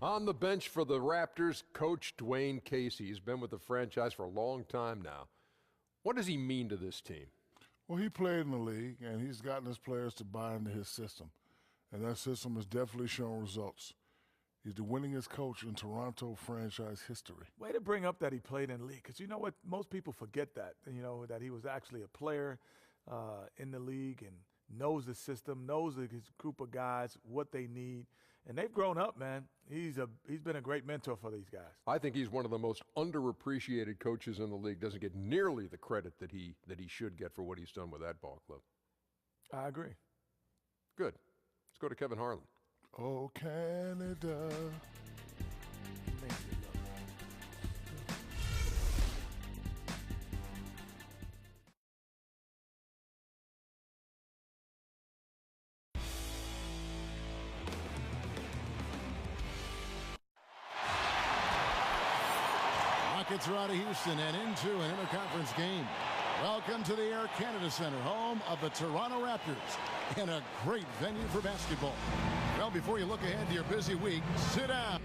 On the bench for the Raptors, Coach Dwayne Casey. He's been with the franchise for a long time now. What does he mean to this team? Well, he played in the league, and he's gotten his players to buy into his system. And that system has definitely shown results. He's the winningest coach in Toronto franchise history. Way to bring up that he played in the league, because you know what? Most people forget that, that he was actually a player in the league and knows the system, knows his group of guys, what they need. And they've grown up, man. He's been a great mentor for these guys. I think he's one of the most underappreciated coaches in the league. Doesn't get nearly the credit that he should get for what he's done with that ball club. I agree. Good. Let's go to Kevin Harlan. Oh, Canada. Rockets are out of Houston and into an interconference game. Welcome to the Air Canada Center, home of the Toronto Raptors, and a great venue for basketball. Well, before you look ahead to your busy week, sit down.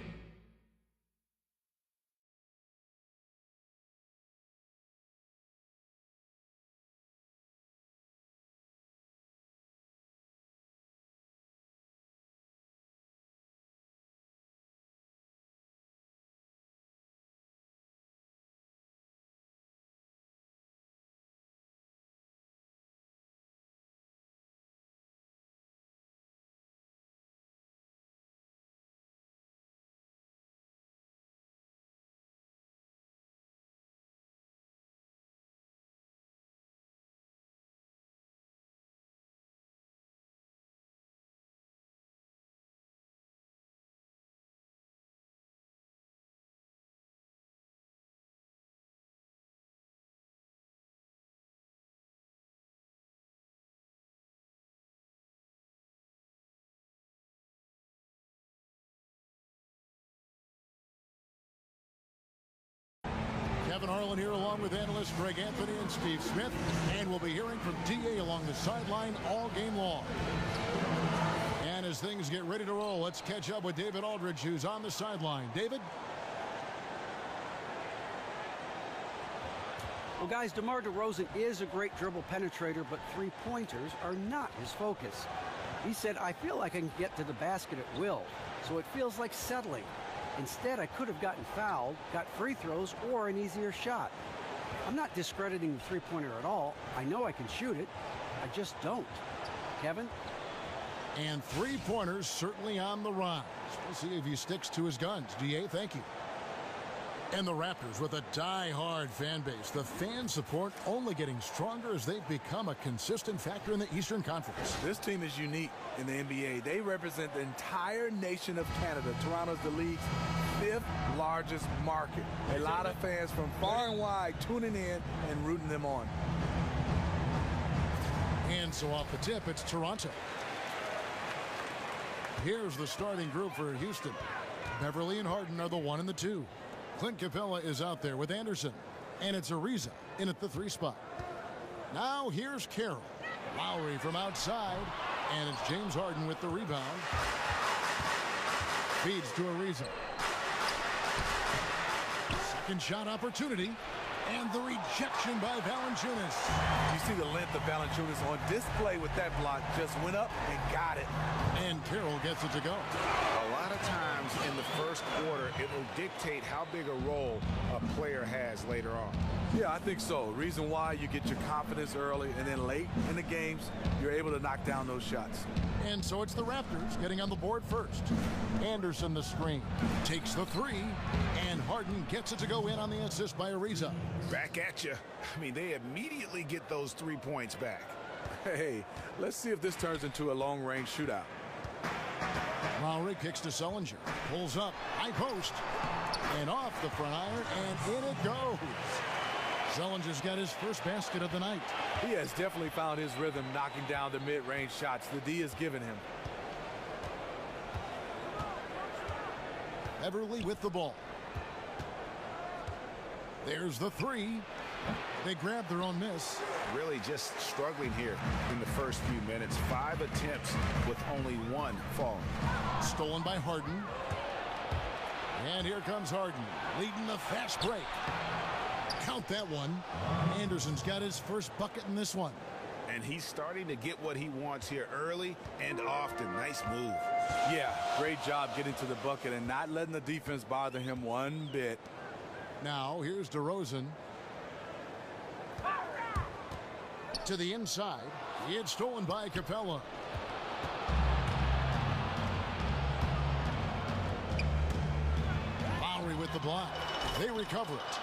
Kevin Harlan here along with analysts Greg Anthony and Steve Smith, and we'll be hearing from DA along the sideline all game long. And as things get ready to roll, let's catch up with David Aldridge, who's on the sideline. David? Well, guys, DeMar DeRozan is a great dribble penetrator, but three-pointers are not his focus. He said, I feel like I can get to the basket at will, so it feels like settling. Instead, I could have gotten fouled, got free throws, or an easier shot. I'm not discrediting the three-pointer at all. I know I can shoot it. I just don't. Kevin? And three-pointers certainly on the rise. We'll see if he sticks to his guns. DA, thank you. And the Raptors with a die-hard fan base. The fan support only getting stronger as they've become a consistent factor in the Eastern Conference. This team is unique in the NBA. They represent the entire nation of Canada. Toronto's the league's fifth largest market. A lot of fans from far and wide tuning in and rooting them on. And so off the tip, it's Toronto. Here's the starting group for Houston. Beverly and Harden are the 1 and the 2. Clint Capella is out there with Anderson. And it's Ariza in at the 3 spot. Now here's Carroll. Lowry from outside. And it's James Harden with the rebound. Feeds to Ariza. Second shot opportunity. And the rejection by Valanciunas. You see the length of Valanciunas on display with that block. Just went up and got it. And Carroll gets it to go. A lot of times in the first quarter, it will dictate how big a role a player has later on. Yeah, I think so. Reason why you get your confidence early, and then late in the games, you're able to knock down those shots. And so it's the Raptors getting on the board first. Anderson the screen. Takes the 3. And Harden gets it to go in on the assist by Ariza. Back at you. I mean, they immediately get those 3 points back. Hey, let's see if this turns into a long-range shootout. Lowry kicks to Sullinger. Pulls up. High post. And off the front iron. And in it goes. Sullinger's got his first basket of the night. He has definitely found his rhythm knocking down the mid-range shots the D has given him. Beverly with the ball. There's the 3. They grab their own miss. Really just struggling here in the first few minutes. 5 attempts with only 1 falling. Stolen by Harden. And here comes Harden, leading the fast break. Count that one. Anderson's got his first bucket in this one. And he's starting to get what he wants here early and often. Nice move. Yeah, great job getting to the bucket and not letting the defense bother him one bit. Now, here's DeRozan. To the inside. It's stolen by Capella. Lowry with the block. They recover it.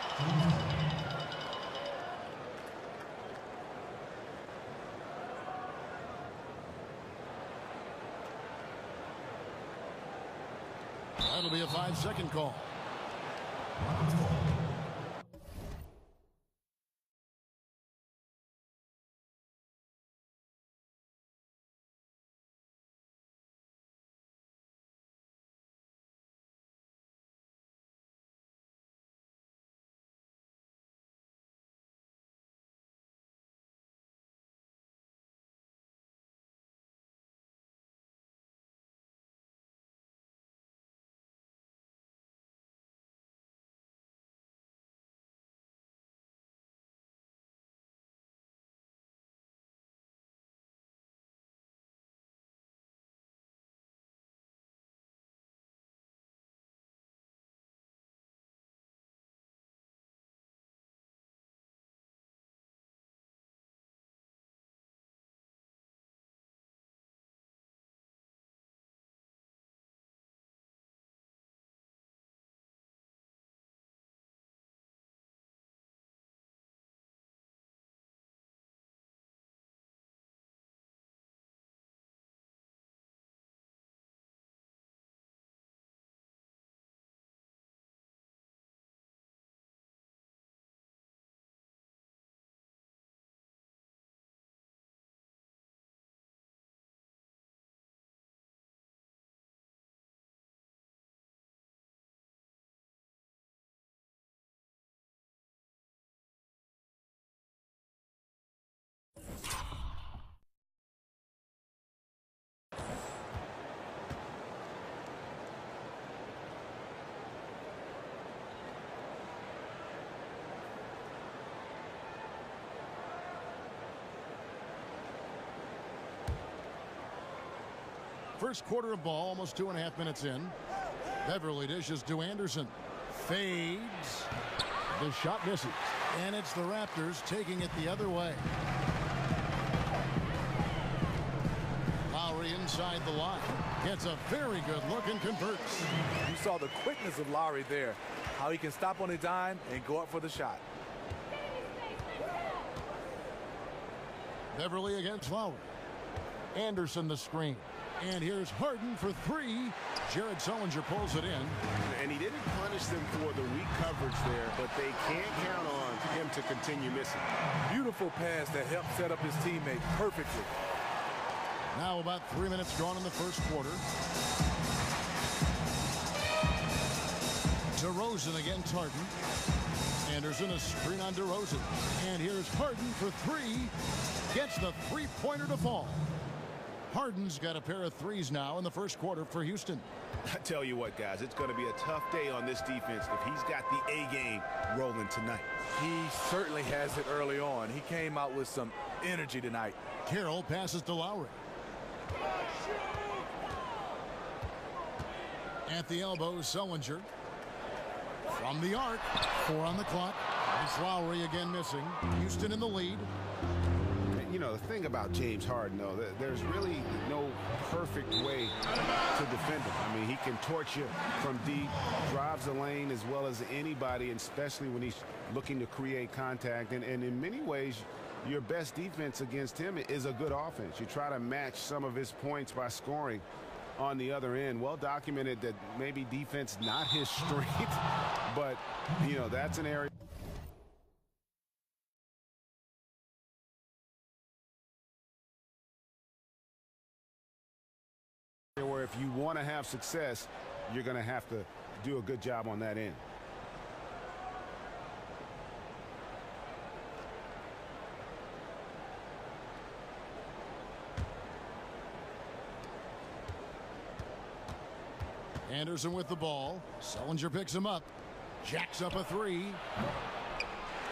That'll be a 5-second call. First quarter of ball, almost 2.5 minutes in. Beverly dishes to Anderson. Fades. The shot misses. And it's the Raptors taking it the other way. Lowry inside the line. Gets a very good look and converts. You saw the quickness of Lowry there. How he can stop on a dime and go up for the shot. Beverly against Lowry. Anderson the screen. And here's Harden for three. Jared Sullinger pulls it in. And he didn't punish them for the weak coverage there, but they can't count on him to continue missing. Beautiful pass that helped set up his teammate perfectly. Now about 3 minutes gone in the first quarter. DeRozan against Harden. Anderson a screen on DeRozan. And here's Harden for three. Gets the three-pointer to fall. Harden's got a pair of threes now in the first quarter for Houston. I tell you what, guys, it's going to be a tough day on this defense if he's got the A game rolling tonight. He certainly has it early on. He came out with some energy tonight. Carroll passes to Lowry. At the elbow, Sullinger. From the arc, 4 on the clock. It's Lowry again missing. Houston in the lead. You know, the thing about James Harden, though, there's really no perfect way to defend him. I mean, he can torch you from deep, drives the lane as well as anybody, and especially when he's looking to create contact. And in many ways, your best defense against him is a good offense. You try to match some of his points by scoring on the other end. Well documented that maybe defense not his strength, but, you know, that's an area. Where if you want to have success, you're going to have to do a good job on that end. Anderson with the ball. Sullinger picks him up. Jacks up a three.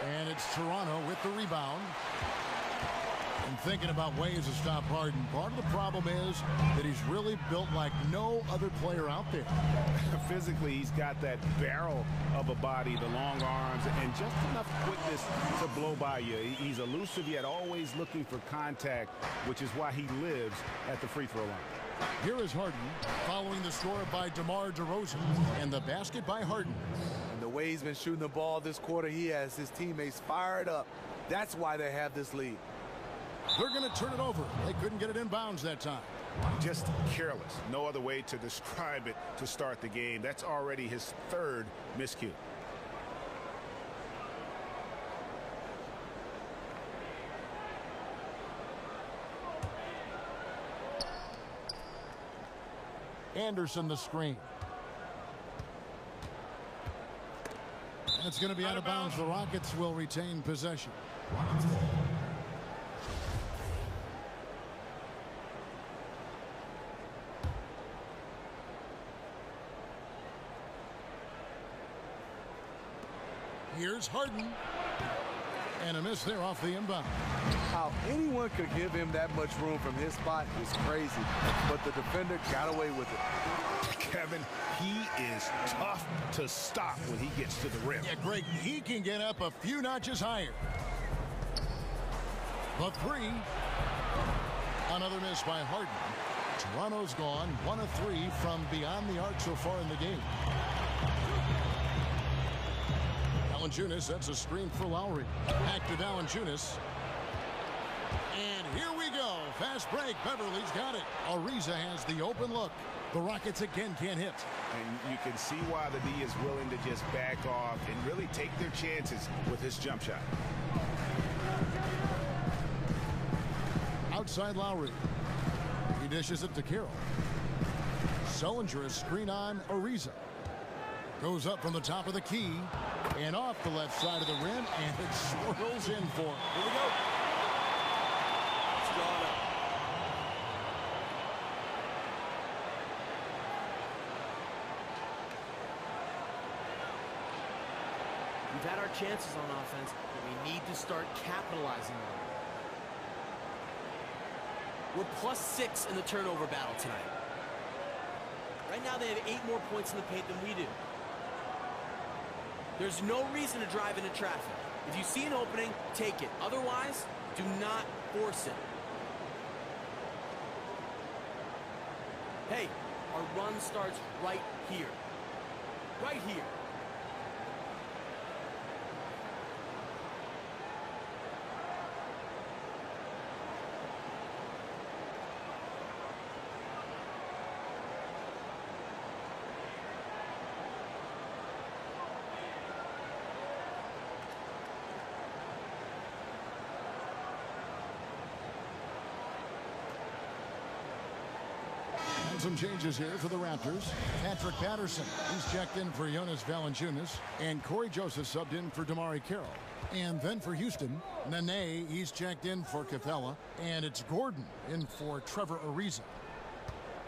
And it's Toronto with the rebound. And thinking about ways to stop Harden. Part of the problem is that he's really built like no other player out there. Physically, he's got that barrel of a body, the long arms, and just enough quickness to blow by you. He's elusive, yet always looking for contact, which is why he lives at the free throw line. Here is Harden, following the score by DeMar DeRozan, and the basket by Harden. And the way he's been shooting the ball this quarter, he has his teammates fired up. That's why they have this lead. They're going to turn it over. They couldn't get it in bounds that time. Just careless. No other way to describe it to start the game. That's already his third miscue. Anderson the screen. And it's going to be out of bounds. The Rockets will retain possession. Here's Harden. And a miss there off the inbound. How anyone could give him that much room from his spot is crazy. But the defender got away with it. Kevin, he is tough to stop when he gets to the rim. Yeah, Greg, he can get up a few notches higher. The three. Another miss by Harden. Toronto's gone 1 of 3 from beyond the arc so far in the game. Valanciunas sets a screen for Lowry. Back to Valanciunas. And here we go. Fast break. Beverly's got it. Ariza has the open look. The Rockets again can't hit. And you can see why the D is willing to just back off and really take their chances with his jump shot. Outside Lowry. He dishes it to Carroll. Sullinger is screen on Ariza. Goes up from the top of the key and off the left side of the rim, and it swirls in for him. Here we go. It's gone up. We've had our chances on offense, but we need to start capitalizing on them. We're +6 in the turnover battle tonight. Right now they have 8 more points in the paint than we do. There's no reason to drive into traffic. If you see an opening, take it. Otherwise, do not force it. Hey, our run starts right here. Right here. Some changes here for the Raptors. Patrick Patterson, he's checked in for Jonas Valanciunas, and Corey Joseph subbed in for Damari Carroll. And then for Houston, Nene, he's checked in for Capella, and it's Gordon in for Trevor Ariza.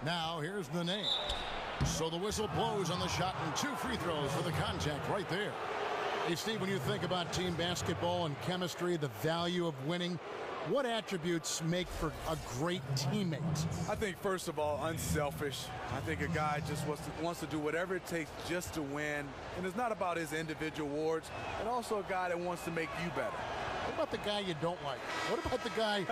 Now here's Nene. So the whistle blows on the shot, and 2 free throws for the contact right there. Hey, Steve, when you think about team basketball and chemistry, the value of winning, what attributes make for a great teammate? I think, first of all, unselfish. I think a guy just wants to do whatever it takes just to win. And it's not about his individual awards. And also a guy that wants to make you better. What about the guy you don't like? What about the guy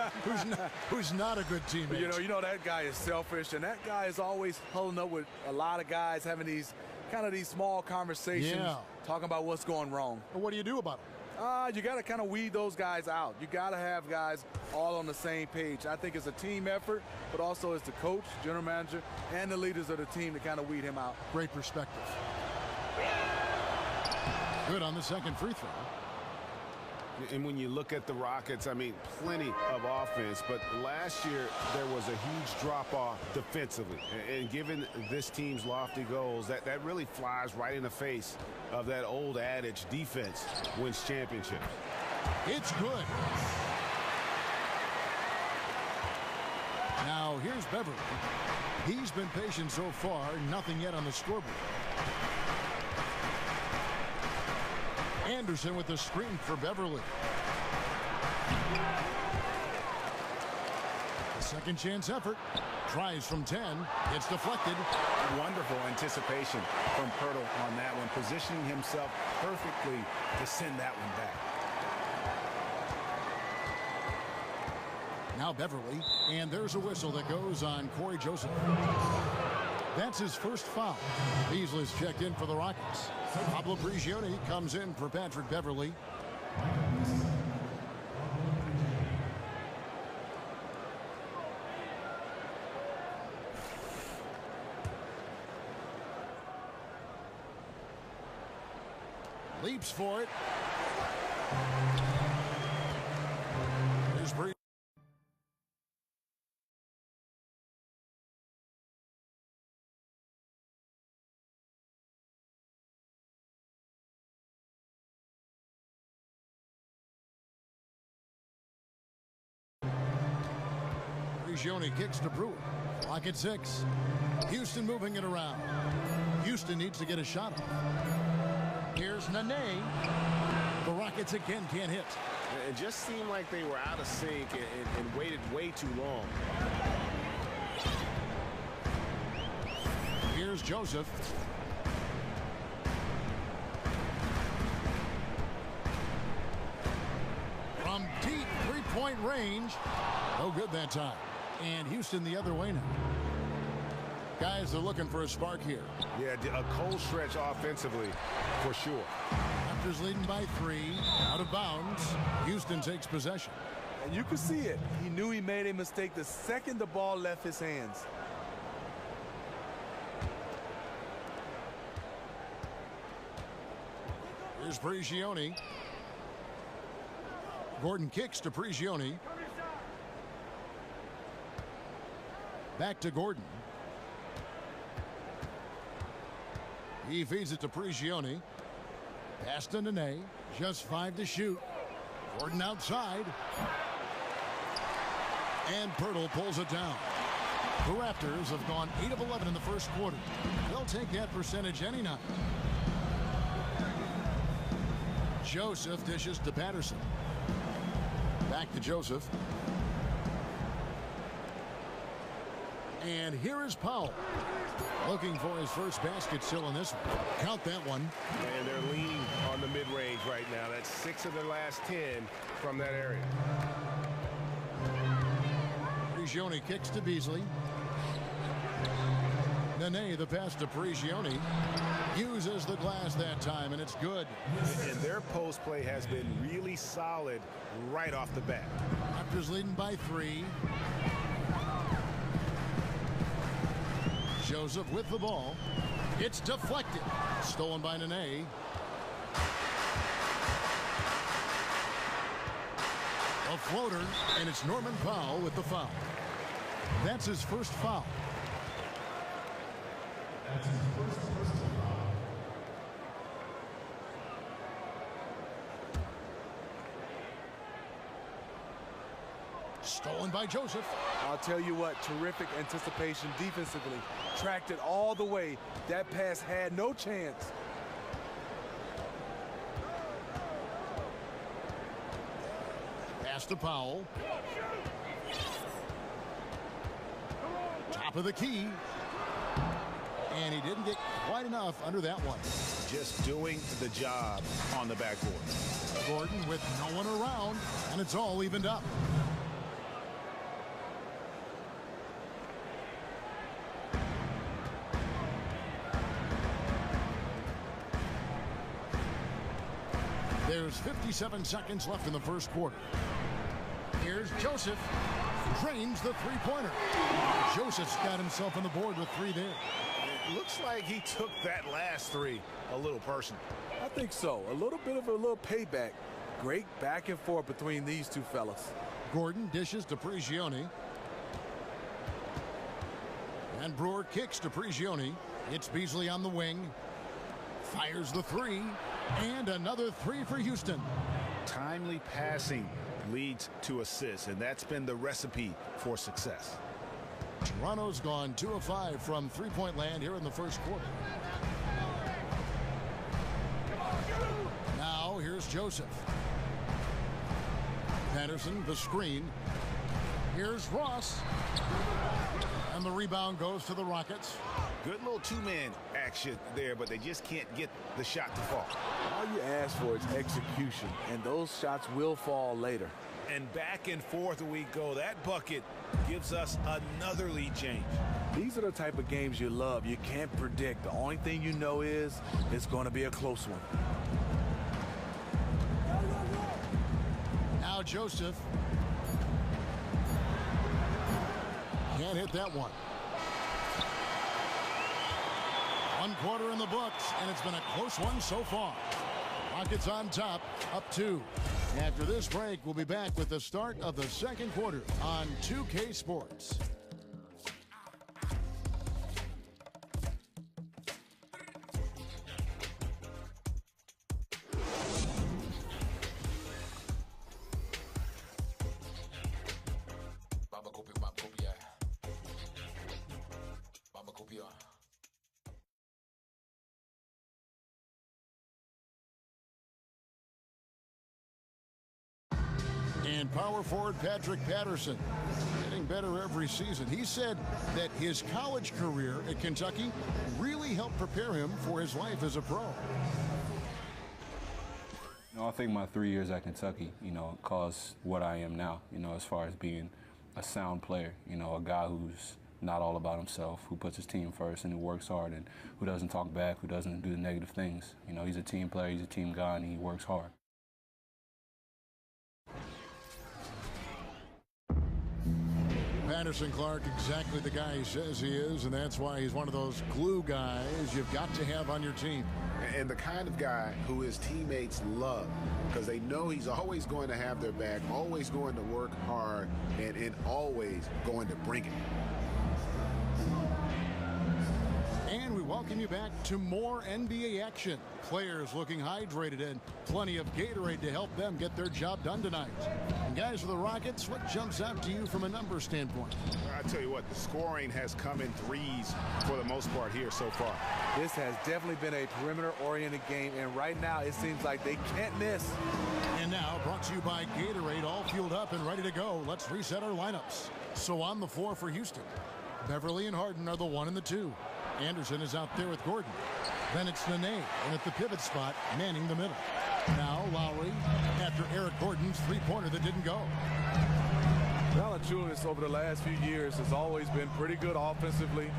who's not a good teammate? You know that guy is selfish. And that guy is always huddling up with a lot of guys, having these small conversations, talking about what's going wrong. Well, what do you do about it? You got to kind of weed those guys out. You got to have guys all on the same page. I think it's a team effort, but also it's the coach, general manager, and the leaders of the team to kind of weed him out. Great perspective. Good on the second free throw. And when you look at the Rockets, I mean, plenty of offense, but last year there was a huge drop-off defensively. And given this team's lofty goals, that really flies right in the face of that old adage, defense wins championships. It's good. Now here's Beverly. He's been patient so far, nothing yet on the scoreboard. Anderson with the screen for Beverly. A second chance effort. Tries from 10. It's deflected. Wonderful anticipation from Pirtle on that one, positioning himself perfectly to send that one back. Now Beverly, and there's a whistle that goes on Corey Joseph. That's his first foul. Beasley's checked in for the Rockets. Pablo Prigioni comes in for Patrick Beverly. Leaps for it. Here's Prigioni. Prigioni kicks to Brewer. Clock at 6. Houston moving it around. Houston needs to get a shot off. Here's Nene. The Rockets again can't hit. It just seemed like they were out of sync and waited way too long. Here's Joseph. From deep three-point range. No good that time. And Houston the other way now. Guys, they're looking for a spark here. Yeah, a cold stretch offensively, for sure. Raptors leading by 3. Out of bounds. Houston takes possession. And you can see it. He knew he made a mistake the second the ball left his hands. Here's Prigioni. Gordon kicks to Prigioni. Back to Gordon. He feeds it to Prigioni. Pass to Nene. Just 5 to shoot. Gordon outside. And Pirtle pulls it down. The Raptors have gone 8 of 11 in the first quarter. They'll take that percentage any night. Joseph dishes to Patterson. Back to Joseph. And here is Powell. Looking for his first basket still in this one. Count that one. And they're leaning on the mid-range right now. That's 6 of their last 10 from that area. Prigioni kicks to Beasley. Nene, the pass to Prigioni. Uses the glass that time, and it's good. And their post play has been really solid right off the bat. Raptors leading by 3. Joseph with the ball. It's deflected. Stolen by Nene. A floater, and it's Norman Powell with the foul. That's his first foul. Stolen by Joseph. I'll tell you what, terrific anticipation defensively. Tracked it all the way. That pass had no chance. Pass to Powell. Top of the key. And he didn't get quite enough under that one. Just doing the job on the backboard. Gordon with no one around, and it's all evened up. There's 57 seconds left in the first quarter. Here's Joseph. Drains the three-pointer. Joseph's got himself on the board with 3 there. It looks like he took that last 3 a little personal. I think so. A little bit of a little payback. Great back and forth between these two fellas. Gordon dishes to Prigioni. And Brewer kicks to Prigioni. It's Beasley on the wing. Fires the 3. And another 3 for Houston. Timely passing leads to assists, and that's been the recipe for success. Toronto's gone 2 of 5 from three-point land here in the first quarter. Now here's Joseph. Patterson, the screen. Here's Ross. And the rebound goes to the Rockets. Good little two-man action there, but they just can't get the shot to fall. All you ask for is execution, and those shots will fall later. And back and forth we go. That bucket gives us another lead change. These are the type of games you love. You can't predict. The only thing you know is it's going to be a close one. Now Joseph. Can't hit that one. 1 quarter in the books, and it's been a close one so far. Rockets on top, up 2. After this break, we'll be back with the start of the second quarter on 2K Sports. And power forward Patrick Patterson, getting better every season. He said that his college career at Kentucky really helped prepare him for his life as a pro. I think my 3 years at Kentucky, caused what I am now, as far as being a sound player, a guy who's not all about himself, who puts his team first and who works hard and who doesn't talk back, who doesn't do the negative things. He's a team player, he's a team guy, and he works hard. Patterson Clark, exactly the guy he says he is, and that's why he's one of those glue guys you've got to have on your team. And the kind of guy who his teammates love, because they know he's always going to have their back, always going to work hard, and always going to bring it. And we welcome you back to more NBA action. Players looking hydrated and plenty of Gatorade to help them get their job done tonight. And guys, for the Rockets, what jumps out to you from a numbers standpoint? I tell you what, the scoring has come in threes for the most part here so far. This has definitely been a perimeter-oriented game, and right now it seems like they can't miss. And now, brought to you by Gatorade, all fueled up and ready to go. Let's reset our lineups. So on the floor for Houston, Beverly and Harden are the 1 and the 2. Anderson is out there with Gordon. Then it's Nene, and at the pivot spot, manning the middle. Now Lowry, after Eric Gordon's three-pointer that didn't go. Valanciunas over the last few years has always been pretty good offensively,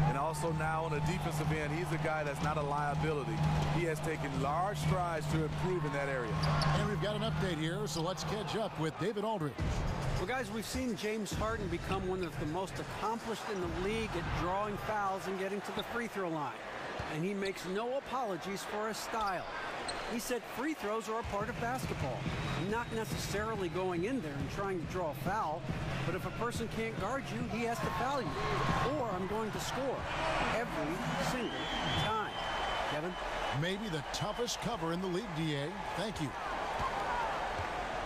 and also now on the defensive end, he's a guy that's not a liability. He has taken large strides to improve in that area. And we've got an update here, so let's catch up with David Aldridge. Well, guys, we've seen James Harden become one of the most accomplished in the league at drawing fouls and getting to the free throw line. And he makes no apologies for his style. He said free throws are a part of basketball. Not necessarily going in there and trying to draw a foul, but if a person can't guard you, he has to foul you. Or I'm going to score every single time. Kevin? Maybe the toughest cover in the league, DA. Thank you.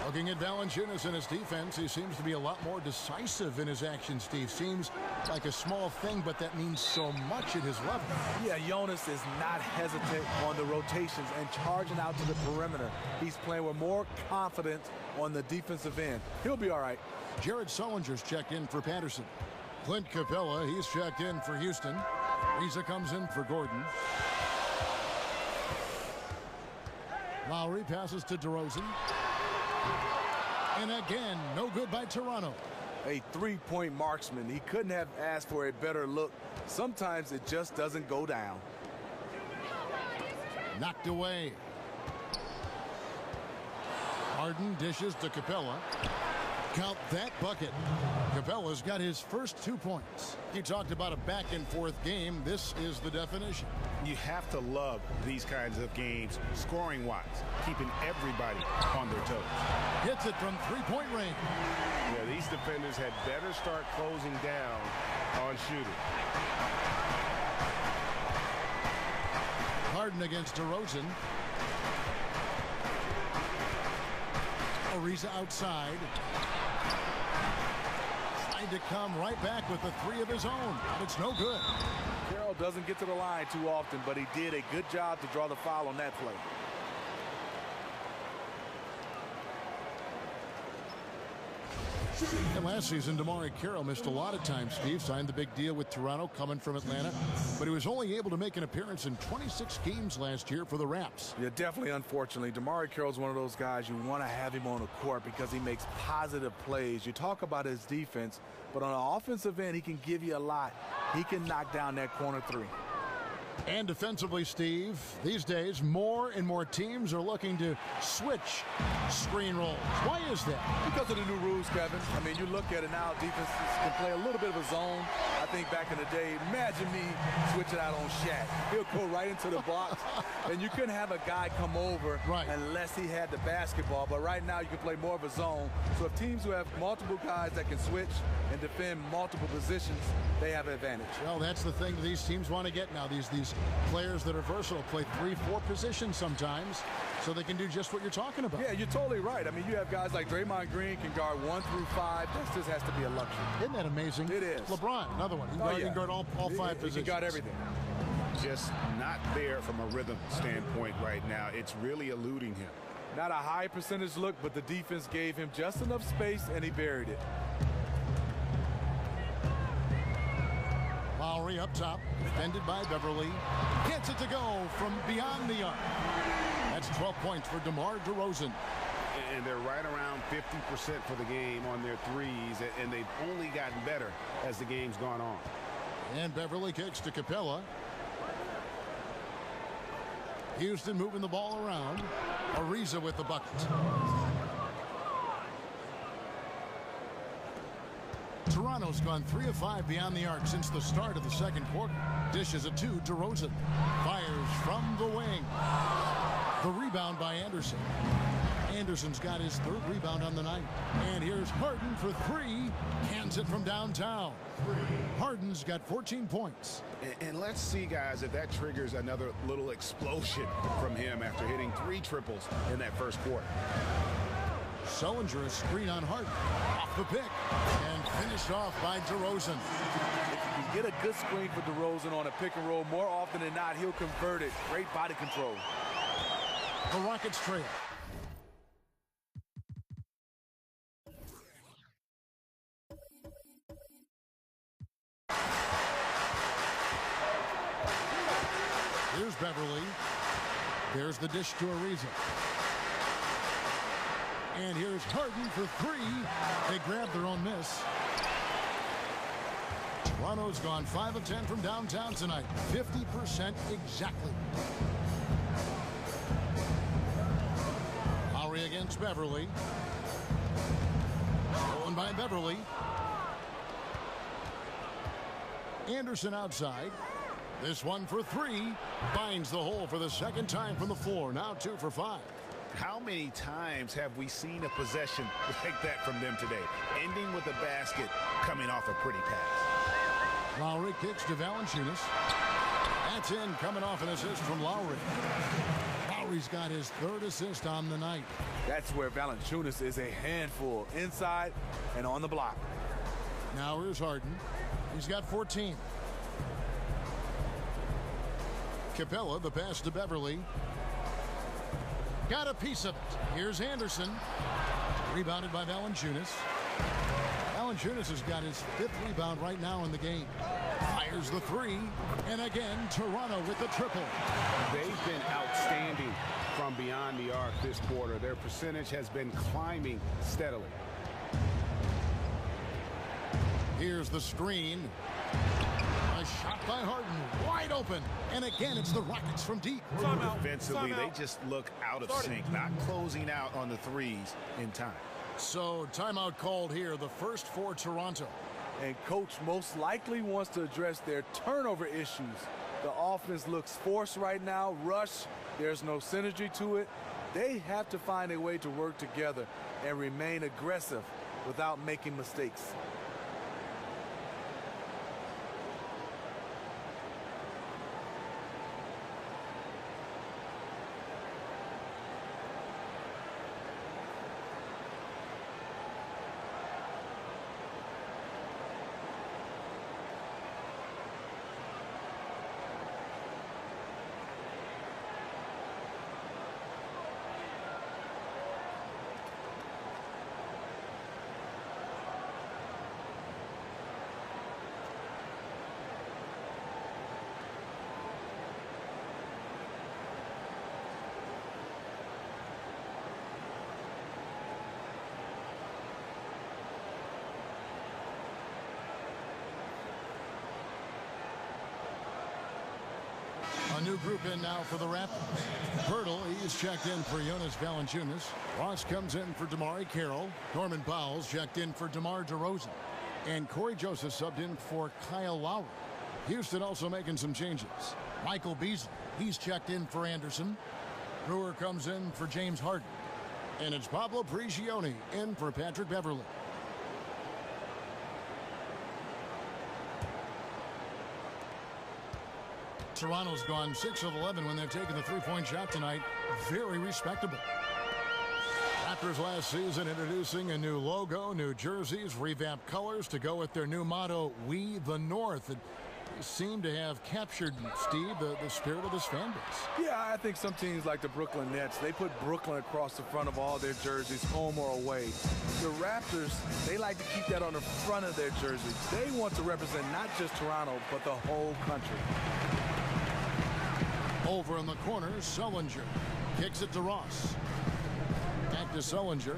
Looking at Valanciunas and his defense, he seems to be a lot more decisive in his action, Steve. Seems like a small thing, but that means so much at his level. Yeah, Jonas is not hesitant on the rotations and charging out to the perimeter. He's playing with more confidence on the defensive end. He'll be all right. Jared Sullinger's checked in for Patterson. Clint Capella, he's checked in for Houston. Reza comes in for Gordon. Lowry passes to DeRozan. And again, no good by Toronto. A three-point marksman. He couldn't have asked for a better look. Sometimes it just doesn't go down. Knocked away. Harden dishes to Capella. Count that bucket. Capella's got his first 2 points. He talked about a back-and-forth game. This is the definition. You have to love these kinds of games, scoring-wise, keeping everybody on their toes. Hits it from three-point range. Yeah, these defenders had better start closing down on shooting. Harden against DeRozan. Ariza outside. tried to come right back with the three of his own, but it's no good. Carroll doesn't get to the line too often, but he did a good job to draw the foul on that play. And last season, DeMarre Carroll missed a lot of time, Steve. Signed the big deal with Toronto, coming from Atlanta. But he was only able to make an appearance in 26 games last year for the Raps. Yeah, definitely, unfortunately. DeMarre Carroll's one of those guys you want to have him on the court because he makes positive plays. You talk about his defense, but on an offensive end, he can give you a lot. He can knock down that corner three. And defensively, Steve, these days, more and more teams are looking to switch screen roles. Why is that? Because of the new rules, Kevin. I mean, you look at it now, defenses can play a little bit of a zone. I think back in the day, imagine me switching out on Shaq. He'll go right into the box, and you couldn't have a guy come over unless he had the basketball. But right now, you can play more of a zone. So if teams who have multiple guys that can switch and defend multiple positions, they have an advantage. Well, that's the thing these teams want to get now. These players that are versatile play 3-4 positions sometimes, so they can do just what you're talking about. Yeah, you're totally right. I mean, you have guys like Draymond Green can guard 1 through 5. That just has to be a luxury. Isn't that amazing? It is. LeBron, another one. He can guard all 5 positions. He can guard everything. Just not there from a rhythm standpoint right now. It's really eluding him. Not a high percentage look, but the defense gave him just enough space, and he buried it. Lowry up top, defended by Beverly. Gets it to go from beyond the arc. That's 12 points for DeMar DeRozan. And they're right around 50% for the game on their threes, and they've only gotten better as the game's gone on. And Beverly kicks to Capella. Houston moving the ball around. Ariza with the bucket. Toronto's gone 3 of 5 beyond the arc since the start of the second quarter. Dishes it to DeRozan. Fires from the wing. The rebound by Anderson. Anderson's got his 3rd rebound on the night. And here's Harden for 3. Cans it from downtown. Harden's got 14 points. And let's see, guys, if that triggers another little explosion from him after hitting 3 triples in that first quarter. Sullinger a screen on Harden. Off the pick. And finished off by DeRozan. If you can get a good screen for DeRozan on a pick and roll, more often than not, he'll convert it. Great body control. The Rockets trail. Here's Beverly. There's the dish to Ariza. And here's Harden for 3. They grab their own miss. Toronto's gone 5 of 10 from downtown tonight. 50% exactly. Lowry against Beverly. Going by Beverly. Anderson outside. This one for 3. Finds the hole for the second time from the floor. Now 2 for 5. How many times have we seen a possession like that from them today? Ending with a basket, coming off a pretty pass. Lowry kicks to Valanciunas. That's in, coming off an assist from Lowry. Lowry's got his 3rd assist on the night. That's where Valanciunas is a handful, inside and on the block. Now here's Harden. He's got 14. Capella, the pass to Beverly. Got a piece of it. Here's Anderson. Rebounded by Valanciunas. Valanciunas has got his 5th rebound right now in the game. Fires the 3. And again, Toronto with the triple. They've been outstanding from beyond the arc this quarter. Their percentage has been climbing steadily. Here's the screen. A shot by Harden, wide open. And again, it's the Rockets from deep. Defensively, they just look out of sync, not closing out on the threes in time. So, timeout called here, the first for Toronto. And coach most likely wants to address their turnover issues. The offense looks forced right now, rush. There's no synergy to it. They have to find a way to work together and remain aggressive without making mistakes. new group in now for the Raptors. Pirtle, he's checked in for Jonas Valanciunas. Ross comes in for Damari Carroll. Norman Powell's checked in for DeMar DeRozan. And Corey Joseph subbed in for Kyle Lowry. Houston also making some changes. Michael Beasley, he's checked in for Anderson. Brewer comes in for James Harden. And it's Pablo Prigioni in for Patrick Beverley. Toronto's gone 6 of 11 when they've taken the three-point shot tonight. Very respectable. Raptors last season introducing a new logo, new jerseys, revamped colors to go with their new motto, We the North. It seemed to have captured, Steve, the spirit of this fan base. Yeah, I think some teams like the Brooklyn Nets, they put Brooklyn across the front of all their jerseys, home or away. The Raptors, they like to keep that on the front of their jerseys. They want to represent not just Toronto, but the whole country. Over in the corner, Sullinger kicks it to Ross. Back to Sullinger.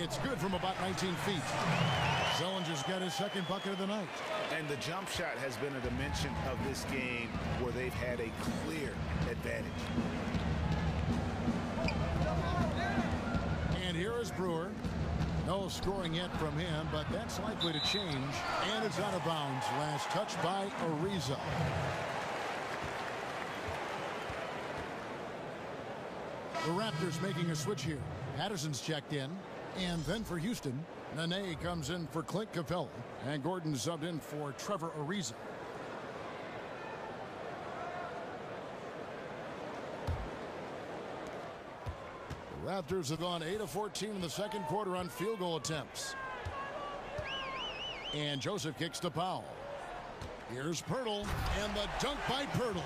It's good from about 19 feet. Sullinger's got his second bucket of the night. And the jump shot has been a dimension of this game where they've had a clear advantage. And here is Brewer. No scoring yet from him, but that's likely to change. And it's out of bounds. Last touch by Ariza. The Raptors making a switch here. Patterson's checked in. And then for Houston, Nene comes in for Clint Capella. And Gordon subbed in for Trevor Ariza. The Raptors have gone 8 of 14 in the second quarter on field goal attempts. And Joseph kicks to Powell. Here's Pirtle, and the dunk by Pirtle.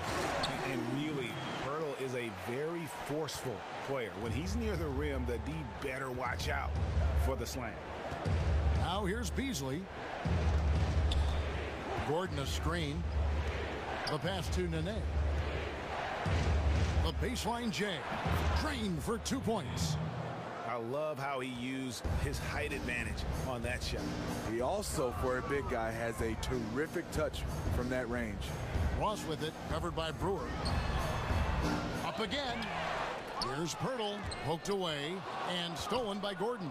And really, Pirtle is a very forceful player. When he's near the rim, the D better watch out for the slam. Now here's Beasley. Gordon a screen. The pass to Nene. The baseline J. Drained for 2 points. I love how he used his height advantage on that shot. He also, for a big guy, has a terrific touch from that range. Ross with it, covered by Brewer. Up again. Here's Pirtle, poked away, and stolen by Gordon.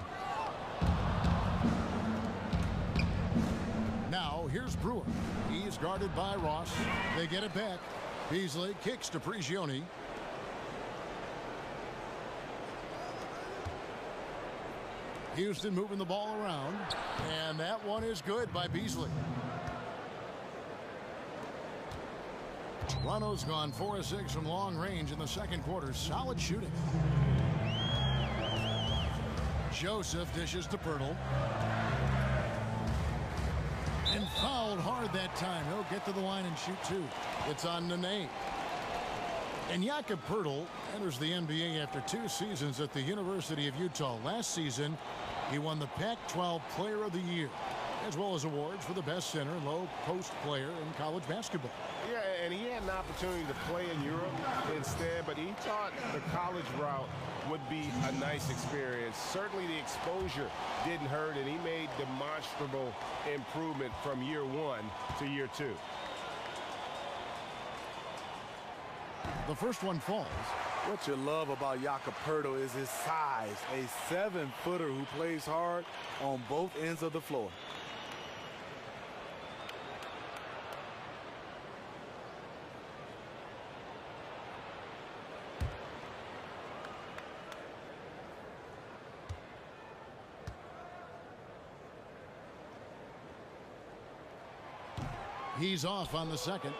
Now, here's Brewer. He's guarded by Ross. They get it back. Beasley kicks to Prigioni. Houston moving the ball around, and that one is good by Beasley. Toronto's gone 4 of 6 from long range in the second quarter. Solid shooting. Joseph dishes to Pirtle. And fouled hard that time. He'll get to the line and shoot two. It's on Nene. And Jakob Pirtle enters the NBA after 2 seasons at the University of Utah. Last season, he won the Pac-12 Player of the Year, as well as awards for the best center and low post player in college basketball. Yeah, and he had an opportunity to play in Europe instead, but he thought the college route would be a nice experience. Certainly the exposure didn't hurt, and he made demonstrable improvement from year 1 to year 2. The first one falls. What you love about Jakob Pirtle is his size. A 7-footer who plays hard on both ends of the floor. He's off on the second.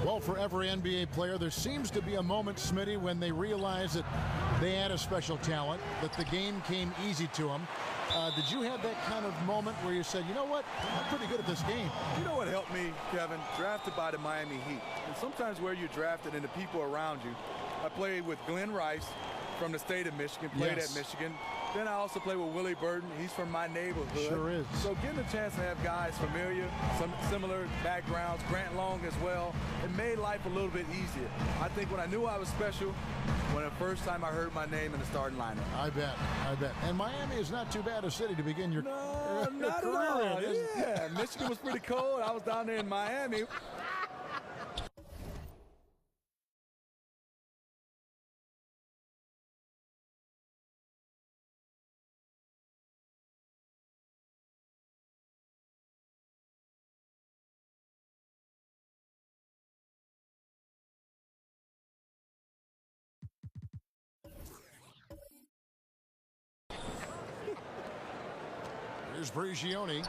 Well, for every NBA player, there seems to be a moment, Smitty, when they realize that they had a special talent, that the game came easy to them. Did you have that kind of moment where you said, you know what, I'm pretty good at this game? You know what helped me, Kevin? Drafted by the Miami Heat. And sometimes where you're drafted and the people around you. I played with Glenn Rice from the state of Michigan, played at Michigan. Then I also play with Willie Burton. He's from my neighborhood. Sure is. So getting a chance to have guys familiar, some similar backgrounds, Grant Long as well, it made life a little bit easier. I think when I knew I was special, when the first time I heard my name in the starting lineup. I bet. And Miami is not too bad a city to begin your not career at all. in. Yeah, Michigan was pretty cold. I was down there in Miami. Here's Brigioni.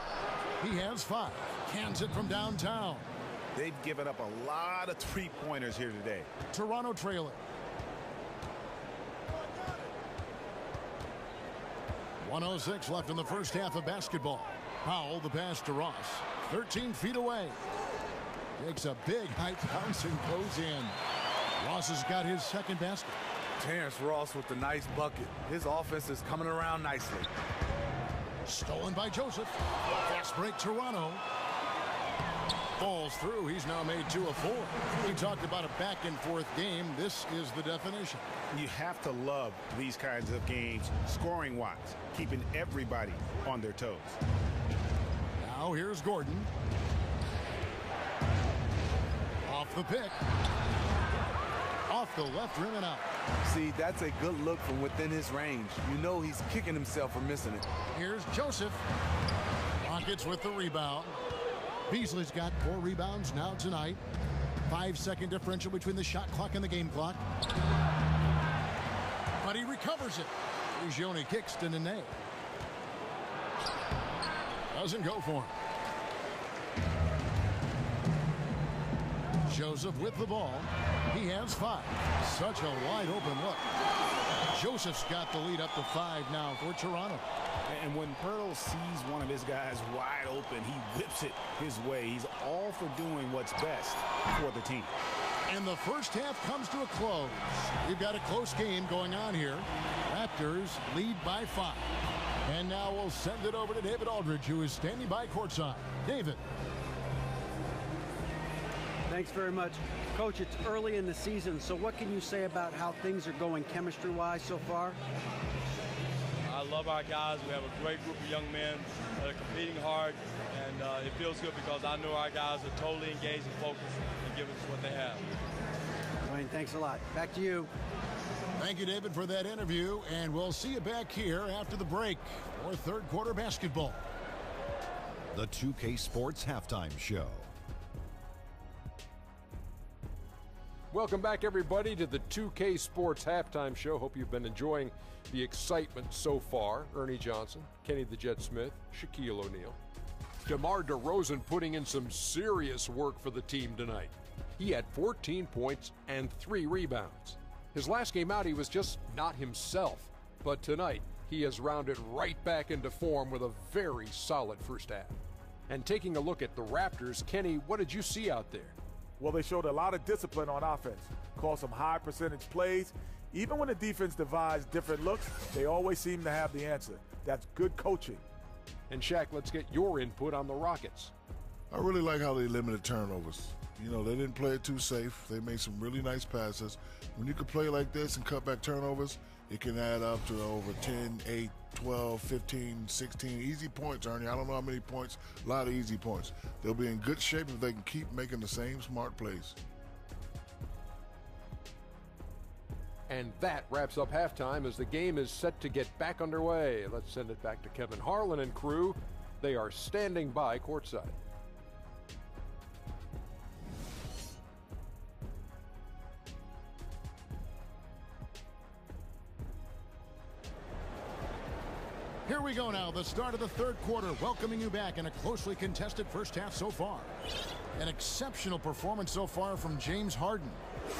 He has 5. Cans it from downtown. They've given up a lot of three-pointers here today. Toronto trailing. 1:06 left in the first half of basketball. Powell, the pass to Ross. 13 feet away. Takes a big high bounce and goes in. Ross has got his second basket. Terrence Ross with the nice bucket. His offense is coming around nicely. Stolen by Joseph. Fast break Toronto. Falls through. He's now made 2 of 4. We talked about a back-and-forth game. This is the definition. You have to love these kinds of games, scoring-wise, keeping everybody on their toes. Now here's Gordon. Off the pick. Off the left rim and out. See, that's a good look from within his range. You know he's kicking himself for missing it. Here's Joseph. Rockets with the rebound. Beasley's got 4 rebounds now tonight. 5-second differential between the shot clock and the game clock. But he recovers it. Brigioni kicks to Nene. Doesn't go for him. Joseph with the ball. He has 5. Such a wide open look. Joseph's got the lead up to 5 now for Toronto. And when Pirtle sees one of his guys wide open, he whips it his way. He's all for doing what's best for the team. And the first half comes to a close. We've got a close game going on here. Raptors lead by 5. And now we'll send it over to David Aldridge, who is standing by courtside. David. Thanks very much. Coach, it's early in the season, so what can you say about how things are going chemistry-wise so far? I love our guys. We have a great group of young men that are competing hard, and it feels good because I know our guys are totally engaged and focused and giving us what they have. Wayne, thanks a lot. Back to you. Thank you, David, for that interview, and we'll see you back here after the break for third quarter basketball. The 2K Sports Halftime Show. Welcome back, everybody, to the 2K Sports Halftime Show. Hope you've been enjoying the excitement so far. Ernie Johnson, Kenny the Jet Smith, Shaquille O'Neal. DeMar DeRozan putting in some serious work for the team tonight. He had 14 points and 3 rebounds. His last game out, he was just not himself. But tonight, he has rounded right back into form with a very solid first half. And taking a look at the Raptors, Kenny, what did you see out there? Well, they showed a lot of discipline on offense, called some high percentage plays. Even when the defense devised different looks, they always seem to have the answer. That's good coaching. And Shaq, let's get your input on the Rockets. I really like how they limited turnovers. You know, they didn't play it too safe. They made some really nice passes. When you can play like this and cut back turnovers, it can add up to over 10, 8, 12, 15, 16 easy points, Ernie. I don't know how many points, a lot of easy points. They'll be in good shape if they can keep making the same smart plays. And that wraps up halftime as the game is set to get back underway. Let's send it back to Kevin Harlan and crew. They are standing by courtside. Here we go now, the start of the third quarter, welcoming you back in a closely contested first half so far. An exceptional performance so far from James Harden.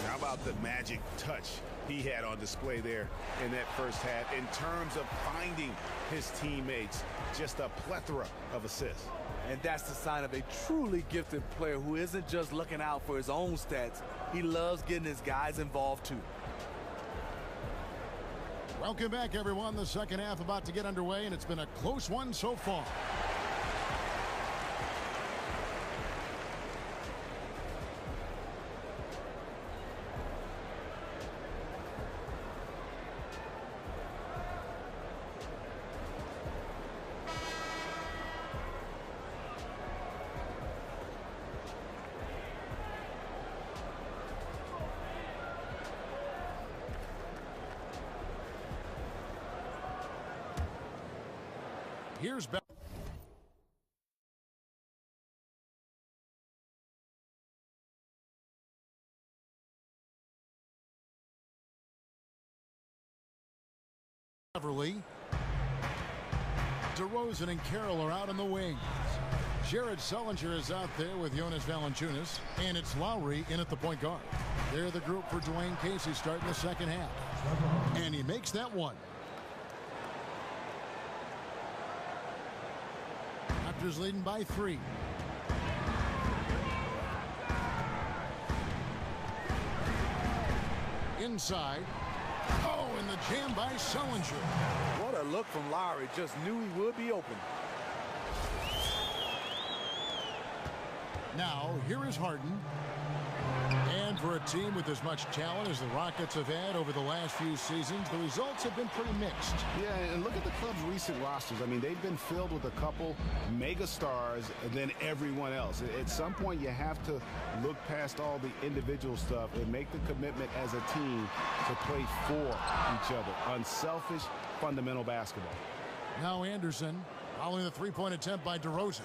How about the magic touch he had on display there in that first half in terms of finding his teammates? Just a plethora of assists. And that's the sign of a truly gifted player who isn't just looking out for his own stats. He loves getting his guys involved too. Welcome back, everyone. The second half about to get underway, and it's been a close one so far. Here's Beverly. DeRozan and Carroll are out in the wings. Jared Sullinger is out there with Jonas Valanciunas, and it's Lowry in at the point guard. They're the group for Dwayne Casey starting the second half. And he makes that one. Raptors leading by 3. Inside. Oh, and the jam by Sullinger. What a look from Lowry. Just knew he would be open. Now, here is Harden. And for a team with as much talent as the Rockets have had over the last few seasons, the results have been pretty mixed. Yeah, and look at the club's recent rosters. I mean, they've been filled with a couple mega stars and then everyone else. At some point, you have to look past all the individual stuff and make the commitment as a team to play for each other. Unselfish, fundamental basketball. Now Anderson following the three-point attempt by DeRozan.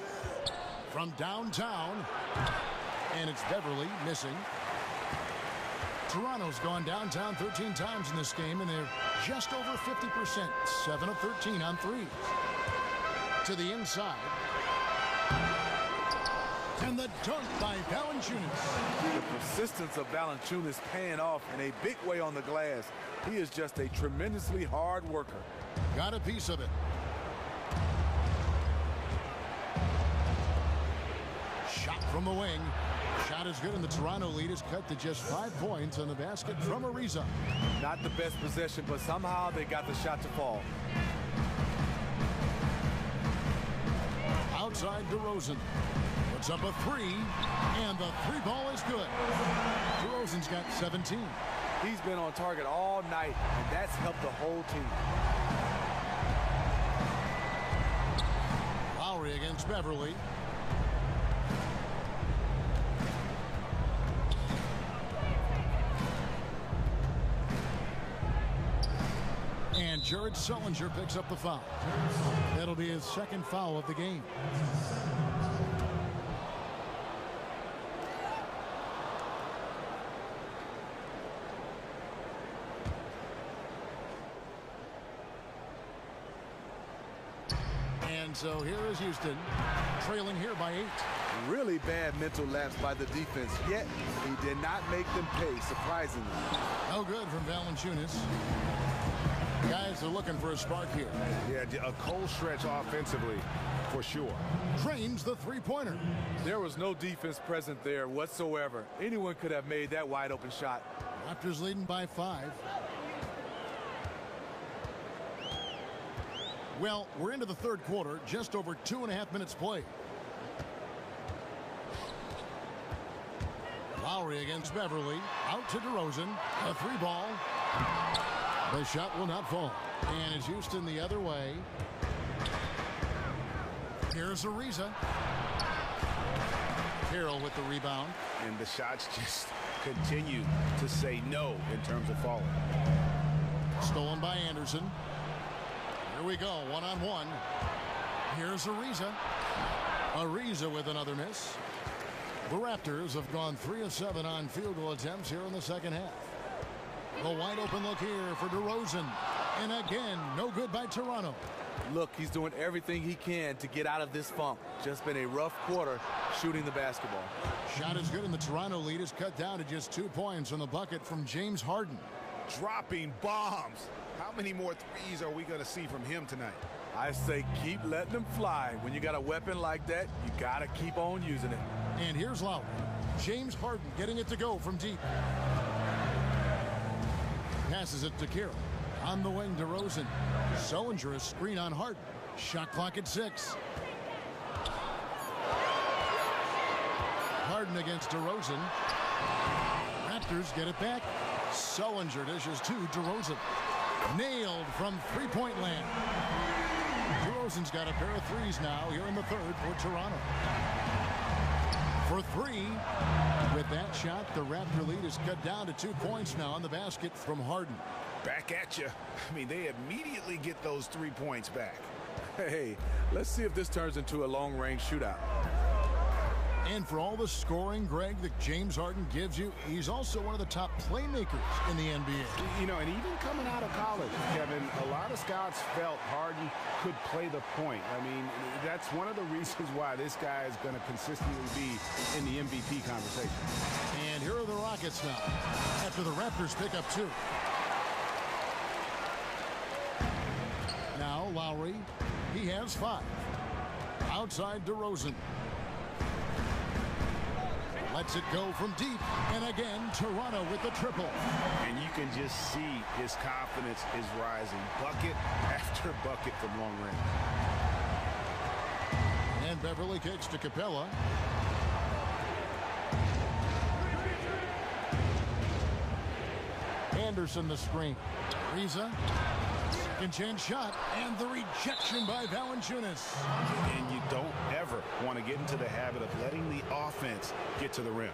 From downtown, and it's Beverly missing. Toronto's gone downtown 13 times in this game, and they're just over 50%, 7 of 13 on threes. To the inside. And the dunk by Valanciunas. The persistence of Valanciunas paying off in a big way on the glass. He is just a tremendously hard worker. Got a piece of it. Shot from the wing. Shot is good, and the Toronto lead is cut to just 5 points on the basket from Ariza. Not the best possession, but somehow they got the shot to fall. Outside DeRozan. Puts up a 3, and the 3 ball is good. DeRozan's got 17. He's been on target all night, and that's helped the whole team. Lowry against Beverly. And Jared Sullinger picks up the foul. That'll be his second foul of the game. And so here is Houston, trailing here by 8. Really bad mental lapse by the defense, yet he did not make them pay, surprisingly. No good from Valanciunas. Guys are looking for a spark here. Yeah, a cold stretch offensively, for sure. Drains the three-pointer. There was no defense present there whatsoever. Anyone could have made that wide open shot. Raptors leading by 5. Well, we're into the third quarter, just over 2.5 minutes played. Lowry against Beverly. Out to DeRozan. A 3 ball. The shot will not fall. And it's Houston the other way. Here's Ariza. Carroll with the rebound. And the shots just continue to say no in terms of falling. Stolen by Anderson. Here we go, one-on-one. Here's Ariza. Ariza with another miss. The Raptors have gone 3 of 7 on field goal attempts here in the second half. The wide open look here for DeRozan. And again, no good by Toronto. Look, he's doing everything he can to get out of this funk. Just been a rough quarter shooting the basketball. Shot is good, and the Toronto lead is cut down to just 2 points on the bucket from James Harden. Dropping bombs. How many more threes are we going to see from him tonight? I say keep letting them fly. When you got a weapon like that, you got to keep on using it. And here's Lowry. James Harden getting it to go from deep. Passes it to Carroll. On the wing, DeRozan. Sullinger, a screen on Harden. Shot clock at 6. Harden against DeRozan. Raptors get it back. Sullinger dishes to DeRozan. Nailed from three-point land. DeRozan's got a pair of threes now here in the third for Toronto. For 3. With that shot, the Raptor lead is cut down to 2 points now on the basket from Harden. Back at you. I mean, they immediately get those 3 points back. Hey, let's see if this turns into a long-range shootout. And for all the scoring, Greg, that James Harden gives you, he's also one of the top playmakers in the NBA. You know, and even coming out of college, Kevin, a lot of scouts felt Harden could play the point. I mean, that's one of the reasons why this guy is going to consistently be in the MVP conversation. And here are the Rockets now, after the Raptors pick up 2. Now Lowry, he has 5. Outside DeRozan. Lets it go from deep, and again Toronto with the triple. And you can just see his confidence is rising, bucket after bucket from long range. And Beverly kicks to Capella. Anderson the screen. Ariza. Second chance shot, and the rejection by Valanciunas. And you don't ever want to get into the habit of letting the offense get to the rim.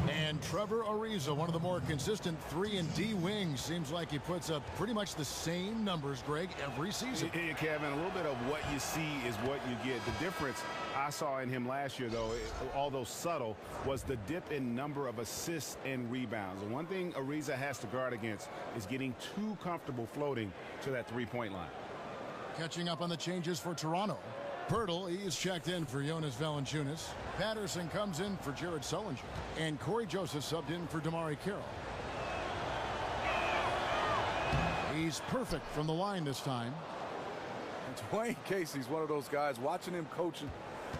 And Trevor Ariza, one of the more consistent 3-and-D wings. Seems like he puts up pretty much the same numbers, Greg, every season. Yeah, Kevin, a little bit of what you see is what you get. The difference I saw in him last year, though, although subtle, was the dip in number of assists and rebounds. And one thing Ariza has to guard against is getting too comfortable floating to that three-point line. Catching up on the changes for Toronto. Pirtle, he's checked in for Jonas Valanciunas. Patterson comes in for Jared Sullinger. And Corey Joseph subbed in for Damari Carroll. He's perfect from the line this time. Dwayne Casey's one of those guys, watching him coaching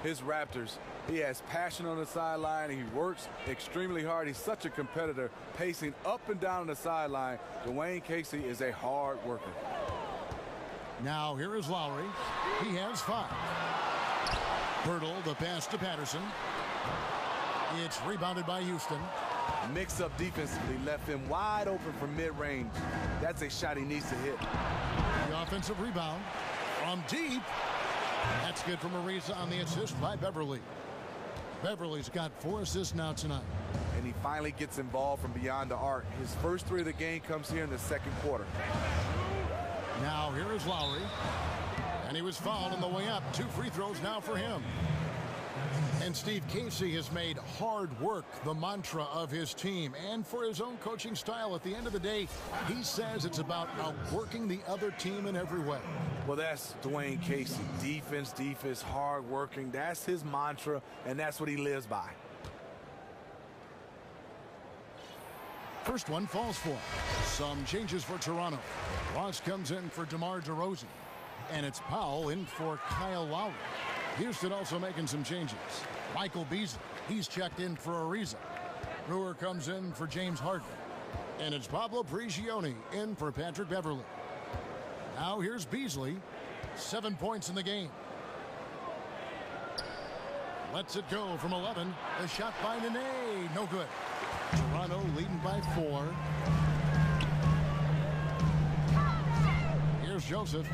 his Raptors. He has passion on the sideline. He works extremely hard. He's such a competitor, pacing up and down the sideline. Dwayne Casey is a hard worker. Now here is Lowry. He has 5. Pirtle, the pass to Patterson. It's rebounded by Houston. Mix up defensively, left him wide open from mid-range. That's a shot he needs to hit. The offensive rebound from deep. That's good from Ariza on the assist by Beverly. Beverly's got 4 assists now tonight. And he finally gets involved from beyond the arc. His first 3 of the game comes here in the second quarter. Now here is Lowry. And he was fouled on the way up. 2 free throws now for him. And Steve Casey has made hard work the mantra of his team. And for his own coaching style, at the end of the day, he says it's about outworking the other team in every way. Well, that's Dwayne Casey. Defense, defense, hard working. That's his mantra, and that's what he lives by. First one falls for him. Some changes for Toronto. Ross comes in for DeMar DeRozan. And it's Powell in for Kyle Lowry. Houston also making some changes. Michael Beasley, he's checked in for Ariza. Brewer comes in for James Harden. And it's Pablo Prigioni in for Patrick Beverly. Now here's Beasley. 7 points in the game. Lets it go from 11. A shot by Nene. No good. Toronto leading by 4. Here's Joseph.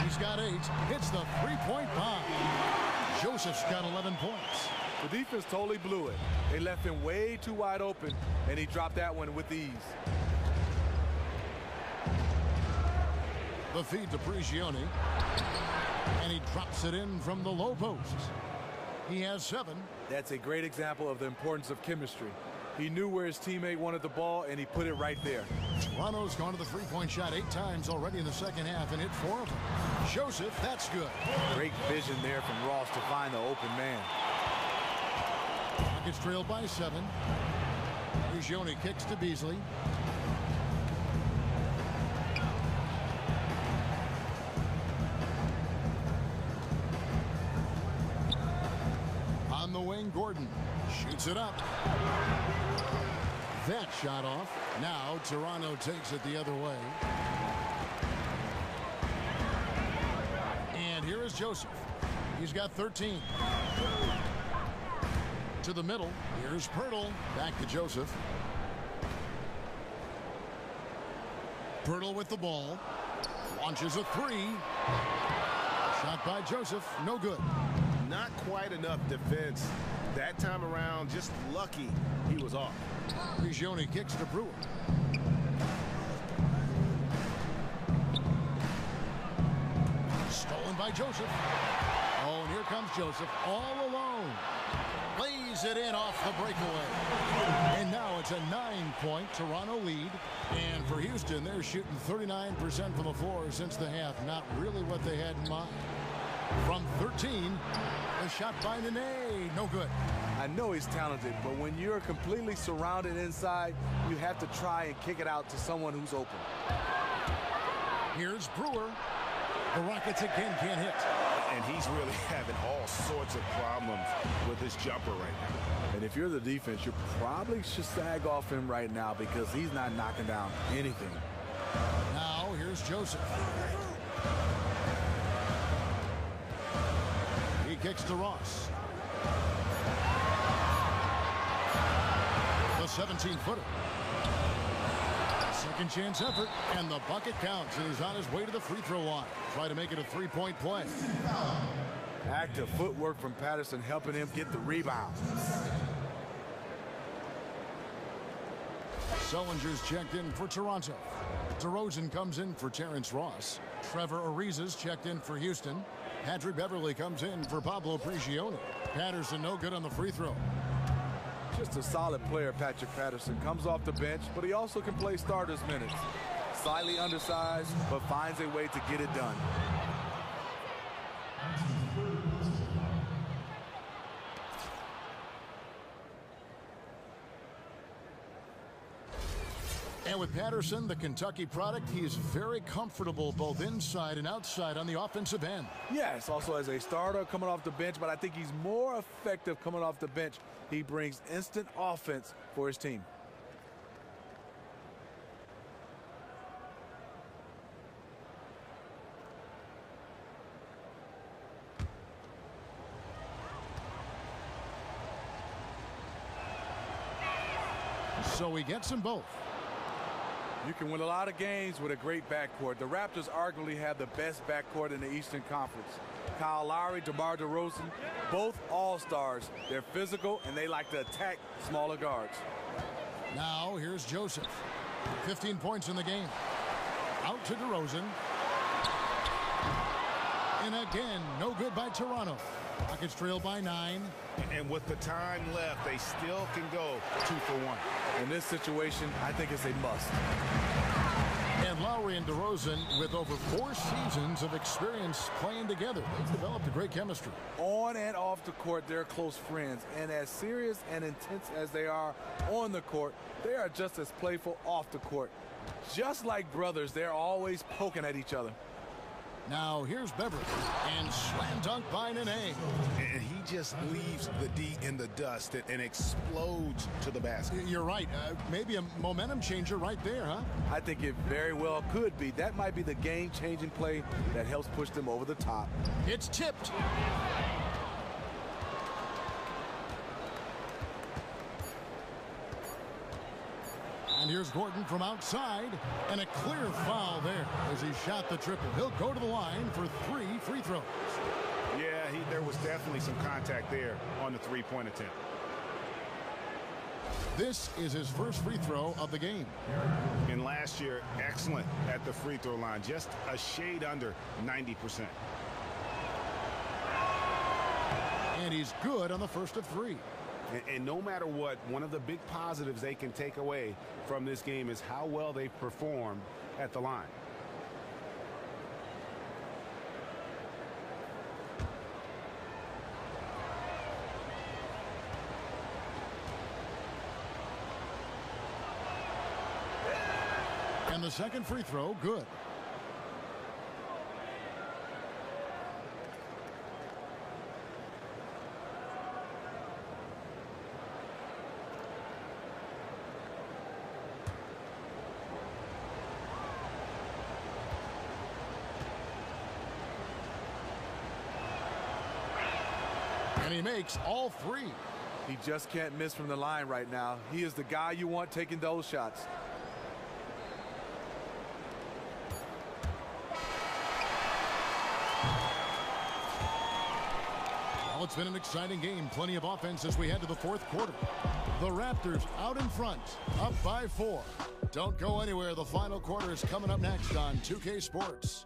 He's got 8. Hits the three-point bomb. Joseph's got 11 points. The defense totally blew it. They left him way too wide open, and he dropped that one with ease. The feed to Prigioni. And he drops it in from the low post. He has 7. That's a great example of the importance of chemistry. He knew where his teammate wanted the ball, and he put it right there. Toronto's gone to the three-point shot 8 times already in the second half and hit 4 of them. Joseph, that's good. Great vision there from Ross to find the open man. Rockets trailed by 7. Prigioni kicks to Beasley. On the wing, Gordon shoots it up. That shot off. Now Toronto takes it the other way. And here is Joseph. He's got 13. To the middle. Here's Pirtle. Back to Joseph. Pirtle with the ball. Launches a 3. Shot by Joseph. No good. Not quite enough defense. That time around, just lucky he was off. Prigioni kicks to Brewer. by Joseph. Oh, and here comes Joseph all alone. Lays it in off the breakaway. And now it's a 9-point Toronto lead. And for Houston, they're shooting 39% from the floor since the half. Not really what they had in mind. From 13, a shot by Nene. No good. I know he's talented, but when you're completely surrounded inside, you have to try and kick it out to someone who's open. Here's Brewer. The Rockets again can't hit. And he's really having all sorts of problems with his jumper right now. And if you're the defense, you probably should sag off him right now because he's not knocking down anything. Now here's Joseph. He kicks to Ross. The 17-footer. Second chance effort, and the bucket counts, and he's on his way to the free throw line. Try to make it a three-point play. Active footwork from Patterson helping him get the rebound. Sullinger's checked in for Toronto. DeRozan comes in for Terrence Ross. Trevor Ariza's checked in for Houston. Patrick Beverley comes in for Pablo Prigioni. Patterson no good on the free throw. Just a solid player, Patrick Patterson. Comes off the bench, but he also can play starters minutes. Slightly undersized, but finds a way to get it done. And with Patterson, the Kentucky product, he is very comfortable both inside and outside on the offensive end. Yes, also as a starter coming off the bench, but I think he's more effective coming off the bench. He brings instant offense for his team. So he gets them both. You can win a lot of games with a great backcourt. The Raptors arguably have the best backcourt in the Eastern Conference. Kyle Lowry, DeMar DeRozan, both all-stars. They're physical, and they like to attack smaller guards. Now here's Joseph. 15 points in the game. Out to DeRozan. And again, no good by Toronto. Rockets trail by 9. And with the time left, they still can go 2 for 1. In this situation, I think it's a must. And Lowry and DeRozan, with over 4 seasons of experience playing together, they've developed a great chemistry. On and off the court, they're close friends. And as serious and intense as they are on the court, they are just as playful off the court. Just like brothers, they're always poking at each other. Now here's Beverly, and slam dunk by Nene. And he just leaves the D in the dust and explodes to the basket. You're right. Maybe a momentum changer right there, huh? I think it very well could be. That might be the game-changing play that helps push them over the top. It's tipped. And here's Gordon from outside, and a clear foul there as he shot the triple. He'll go to the line for 3 free throws. Yeah, there was definitely some contact there on the three-point attempt. This is his first free throw of the game. And last year, excellent at the free throw line, just a shade under 90%. And he's good on the first of 3. And no matter what, one of the big positives they can take away from this game is how well they performed at the line. And the second free throw, good. And he makes all 3. He just can't miss from the line right now. He is the guy you want taking those shots. Well, it's been an exciting game. Plenty of offense as we head to the 4th quarter. The Raptors out in front, up by 4. Don't go anywhere. The final quarter is coming up next on 2K Sports.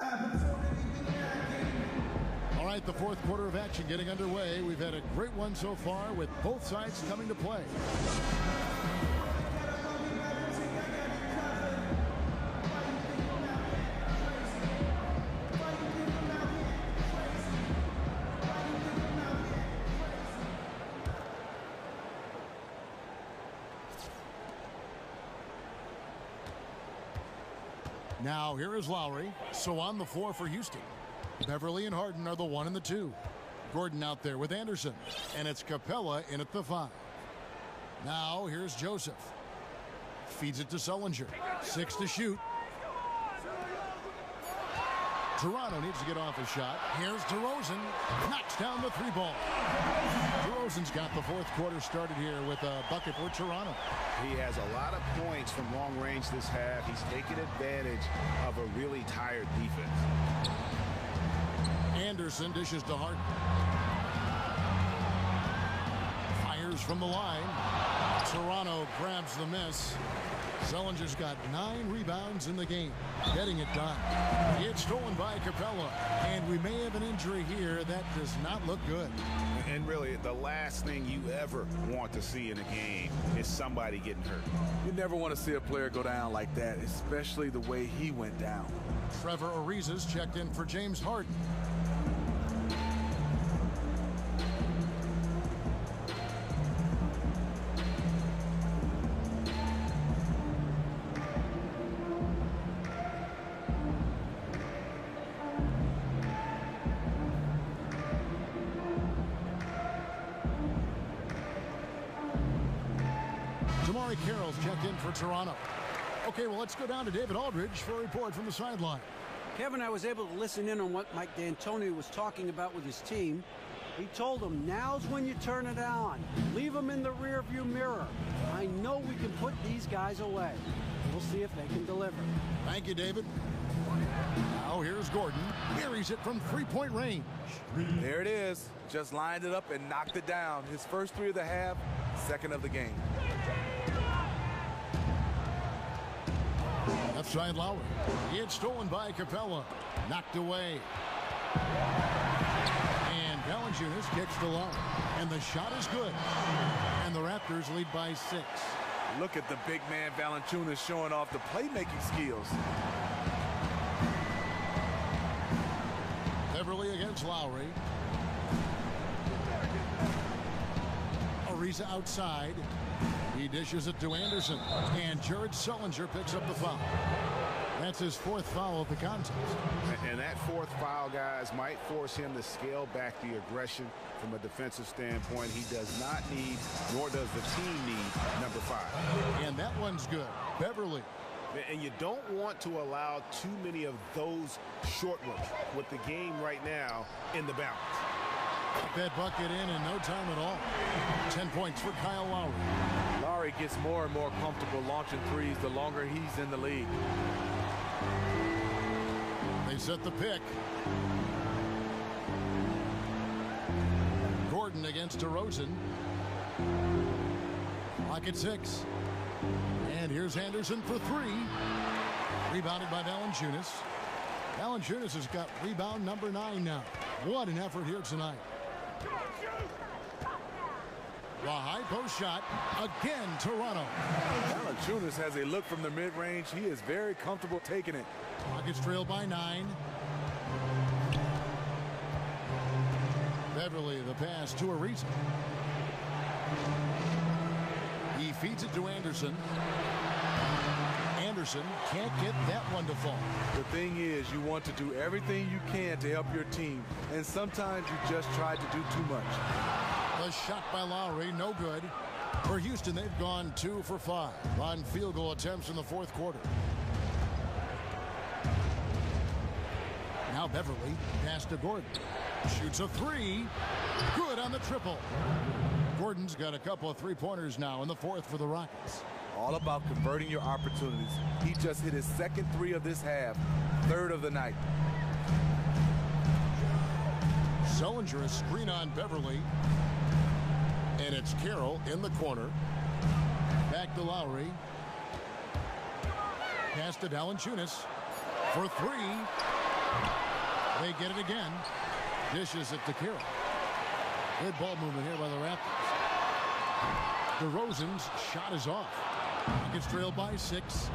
All right, the fourth quarter of action getting underway. We've had a great one so far with both sides coming to play. Now here is Lowry. So on the floor for Houston. Beverly and Harden are the 1 and the 2. Gordon out there with Anderson. And it's Capella in at the 5. Now here's Joseph. Feeds it to Sullinger. 6 to shoot. Toronto needs to get off a shot. Here's DeRozan. Knocks down the 3-ball. DeRozan's got the fourth quarter started here with a bucket for Toronto. He has a lot of points from long range this half. He's taken advantage of a really tired defense. Anderson dishes to Harden. Fires from the line. Toronto grabs the miss. Sullinger's got 9 rebounds in the game, getting it done. It's stolen by Capella, and we may have an injury here. That does not look good. And really, the last thing you ever want to see in a game is somebody getting hurt. You never want to see a player go down like that, especially the way he went down. Trevor Ariza's checked in for James Harden. Carroll's checked in for Toronto. Okay, well, let's go down to David Aldridge for a report from the sideline. Kevin, I was able to listen in on what Mike D'Antoni was talking about with his team. He told them, now's when you turn it on. Leave them in the rearview mirror. I know we can put these guys away. We'll see if they can deliver. Thank you, David. Now here's Gordon. Buries it from three-point range. There it is. Just lined it up and knocked it down. His first 3 of the half, second of the game. Left side Lowry. It's stolen by Capella. Knocked away. And Valanciunas kicks to Lowry. And the shot is good. And the Raptors lead by 6. Look at the big man Valanciunas showing off the playmaking skills. Beverly against Lowry. Ariza outside. He dishes it to Anderson. And Jared Sullinger picks up the foul. That's his 4th foul of the contest. And that 4th foul, guys, might force him to scale back the aggression from a defensive standpoint. He does not need, nor does the team need, number 5. And that one's good. Beverly. And you don't want to allow too many of those short ones with the game right now in the balance. Got that bucket in no time at all. 10 points for Kyle Lowry. Lowry gets more and more comfortable launching threes the longer he's in the league. They set the pick. Gordon against DeRozan. Clock at 6. And here's Anderson for 3. Rebounded by Valanciunas. Valanciunas has got rebound number 9 now. What an effort here tonight. The high post shot. Again, Toronto. Valanciunas has a look from the mid-range. He is very comfortable taking it. Rockets trail by 9. Beverly, the pass to Ariza. He feeds it to Anderson. Anderson can't get that one to fall. The thing is, you want to do everything you can to help your team, and sometimes you just try to do too much. The shot by Lowry, no good. For Houston, they've gone 2 for 5 on field goal attempts in the 4th quarter. Now Beverly, pass to Gordon. Shoots a 3. Good on the triple. Gordon's got a couple of 3-pointers now in the 4th for the Rockets. All about converting your opportunities. He just hit his second 3 of this half, 3rd of the night. Sullinger, a screen on Beverly. And it's Carroll in the corner. Back to Lowry. Pass to Valanciunas for 3. They get it again. Dishes it to Carroll. Good ball movement here by the Raptors. DeRozan's shot is off. Rockets trail by 6.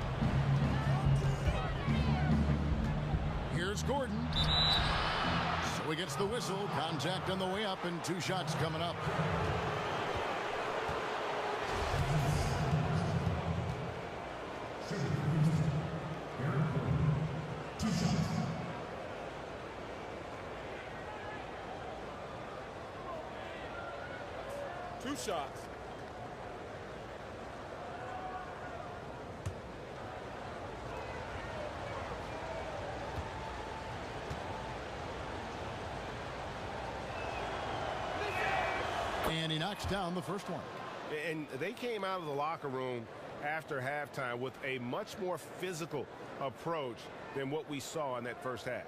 Here's Gordon. So he gets the whistle. Contact on the way up and 2 shots coming up. Two shots. And he knocks down the first one. And they came out of the locker room after halftime with a much more physical approach than what we saw in that first half.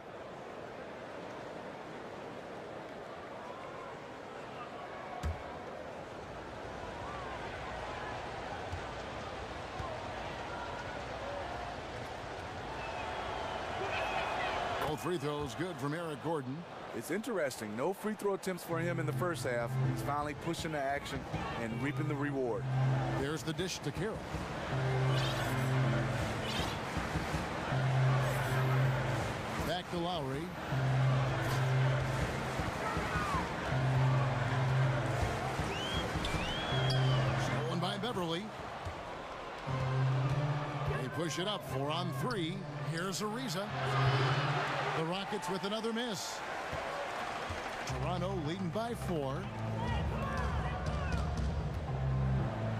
Both free throws good from Eric Gordon. It's interesting. No free throw attempts for him in the first half. He's finally pushing the action and reaping the reward. There's the dish to Carroll. Back to Lowry. Stolen by Beverly. They push it up 4 on 3. Here's Ariza. The Rockets with another miss. Toronto leading by 4.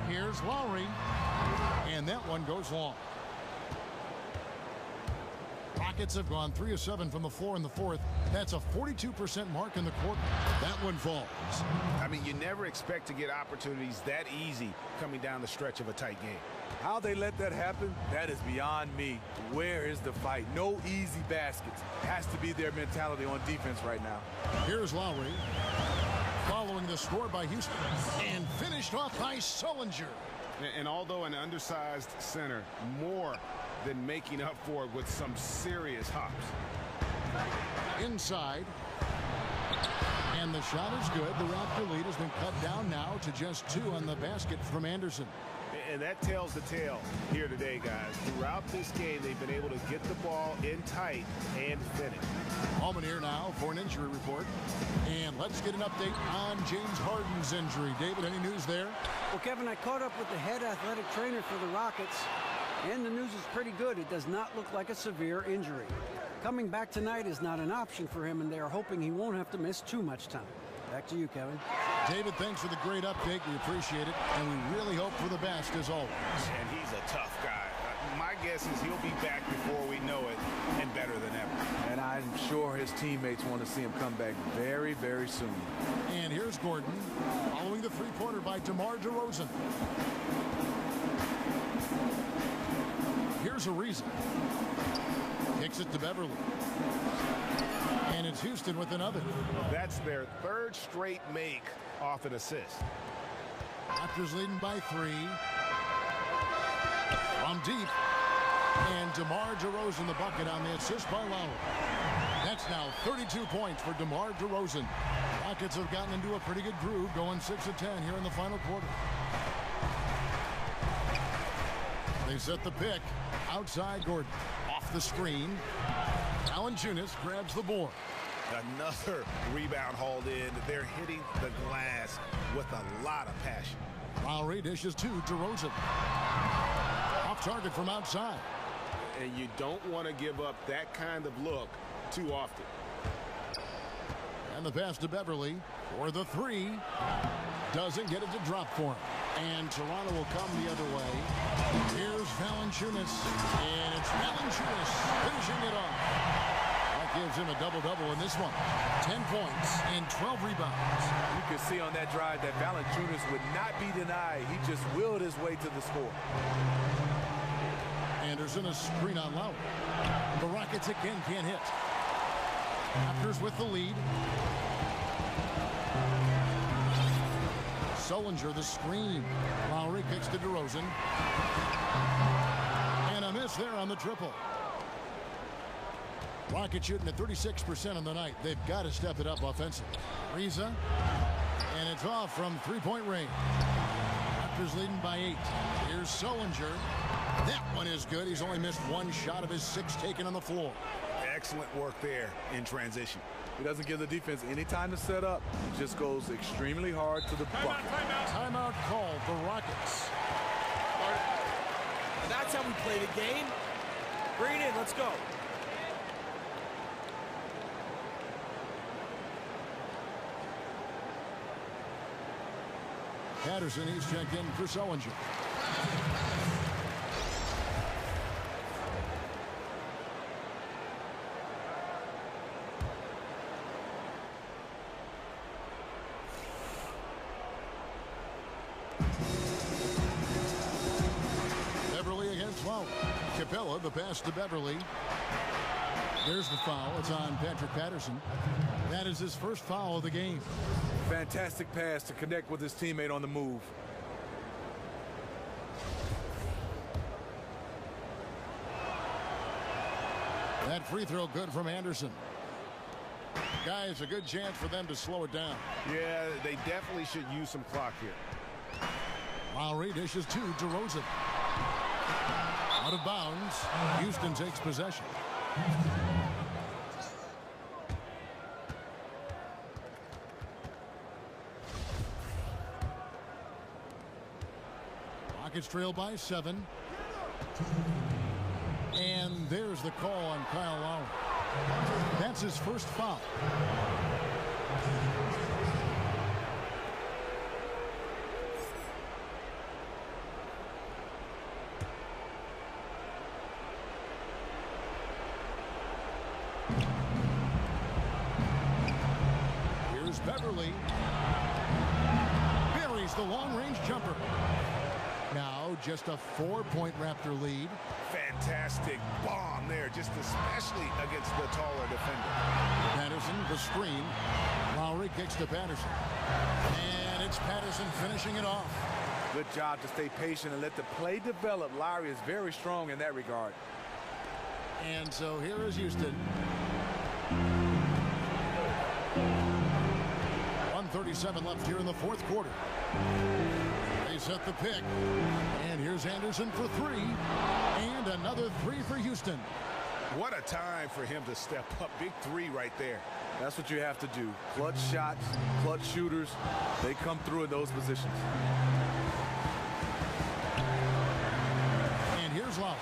Here's Lowry. And that one goes long. Rockets have gone 3 of 7 from the floor in the fourth. That's a 42% mark in the quarter. That one falls. I mean, you never expect to get opportunities that easy coming down the stretch of a tight game. How they let that happen, that is beyond me. Where is the fight? No easy baskets. Has to be their mentality on defense right now. Here's Lowry. Following the score by Houston. And finished off by Sullinger. And although an undersized center, more than making up for it with some serious hops. Inside. And the shot is good. The Raptor lead has been cut down now to just 2 on the basket from Anderson. And that tells the tale here today, guys. Throughout this game, they've been able to get the ball in tight and finish. Allman here now for an injury report. And let's get an update on James Harden's injury. David, any news there? Well, Kevin, I caught up with the head athletic trainer for the Rockets, and the news is pretty good. It does not look like a severe injury. Coming back tonight is not an option for him, and they are hoping he won't have to miss too much time. Back to you, Kevin. David, thanks for the great update. We appreciate it, and we really hope for the best as always. And he's a tough guy. My guess is he'll be back before we know it, and better than ever. And I'm sure his teammates want to see him come back very, very soon. And here's Gordon, following the three-pointer by DeMar DeRozan. Here's Ariza. Kicks it to Beverly. And it's Houston with another. That's their 3rd straight make off an assist. Raptors leading by 3. From deep. And DeMar DeRozan the bucket on the assist by Lowry. That's now 32 points for DeMar DeRozan. Rockets have gotten into a pretty good groove, going 6 of 10 here in the final quarter. They set the pick. Outside Gordon. Off the screen. Valanciunas grabs the board. Another rebound hauled in. They're hitting the glass with a lot of passion. Lowry dishes to DeRozan. Off target from outside. And you don't want to give up that kind of look too often. And the pass to Beverly for the 3. Doesn't get it to drop for him. And Toronto will come the other way. Here's Valanciunas. And it's Valanciunas finishing it off. That gives him a double-double in this one. 10 points and 12 rebounds. You can see on that drive that Valanciunas would not be denied. He just willed his way to the score. Anderson a screen on Lowry. The Rockets again can't hit. Raptors with the lead. Sullinger the screen. Lowry kicks to DeRozan. And a miss there on the triple. Rockets shooting at 36% on the night. They've got to step it up offensively. Ariza, and it's off from three-point range. Raptors leading by 8. Here's Sullinger. That one is good. He's only missed one shot of his 6 taken on the floor. Excellent work there in transition. He doesn't give the defense any time to set up. He just goes extremely hard to the bucket. Timeout called the Rockets. That's how we play the game. Bring it in. Let's go. Patterson, he's checked in for Sullinger. Beverly against Lowe. Capella, the pass to Beverly. There's the foul. It's on Patrick Patterson. That is his first foul of the game. Fantastic pass to connect with his teammate on the move. That free throw good from Anderson. Guys, a good chance for them to slow it down. Yeah, they definitely should use some clock here. Lowry dishes to DeRozan. Out of bounds. Houston takes possession. Rockets trail by 7. And there's the call on Kyle Lowry. That's his first foul. Here's Beverly. Buries the long-range jumper. Now just a 4-point Raptor lead. Fantastic bomb there, just especially against the taller defender. Patterson, the screen. Lowry kicks to Patterson. And it's Patterson finishing it off. Good job to stay patient and let the play develop. Lowry is very strong in that regard. And so here is Houston. 1:37 left here in the fourth quarter. They set the pick. And here's Anderson for 3. And another 3 for Houston. What a time for him to step up. Big 3 right there. That's what you have to do. Clutch shots, clutch shooters, they come through in those positions. And here's Lowry.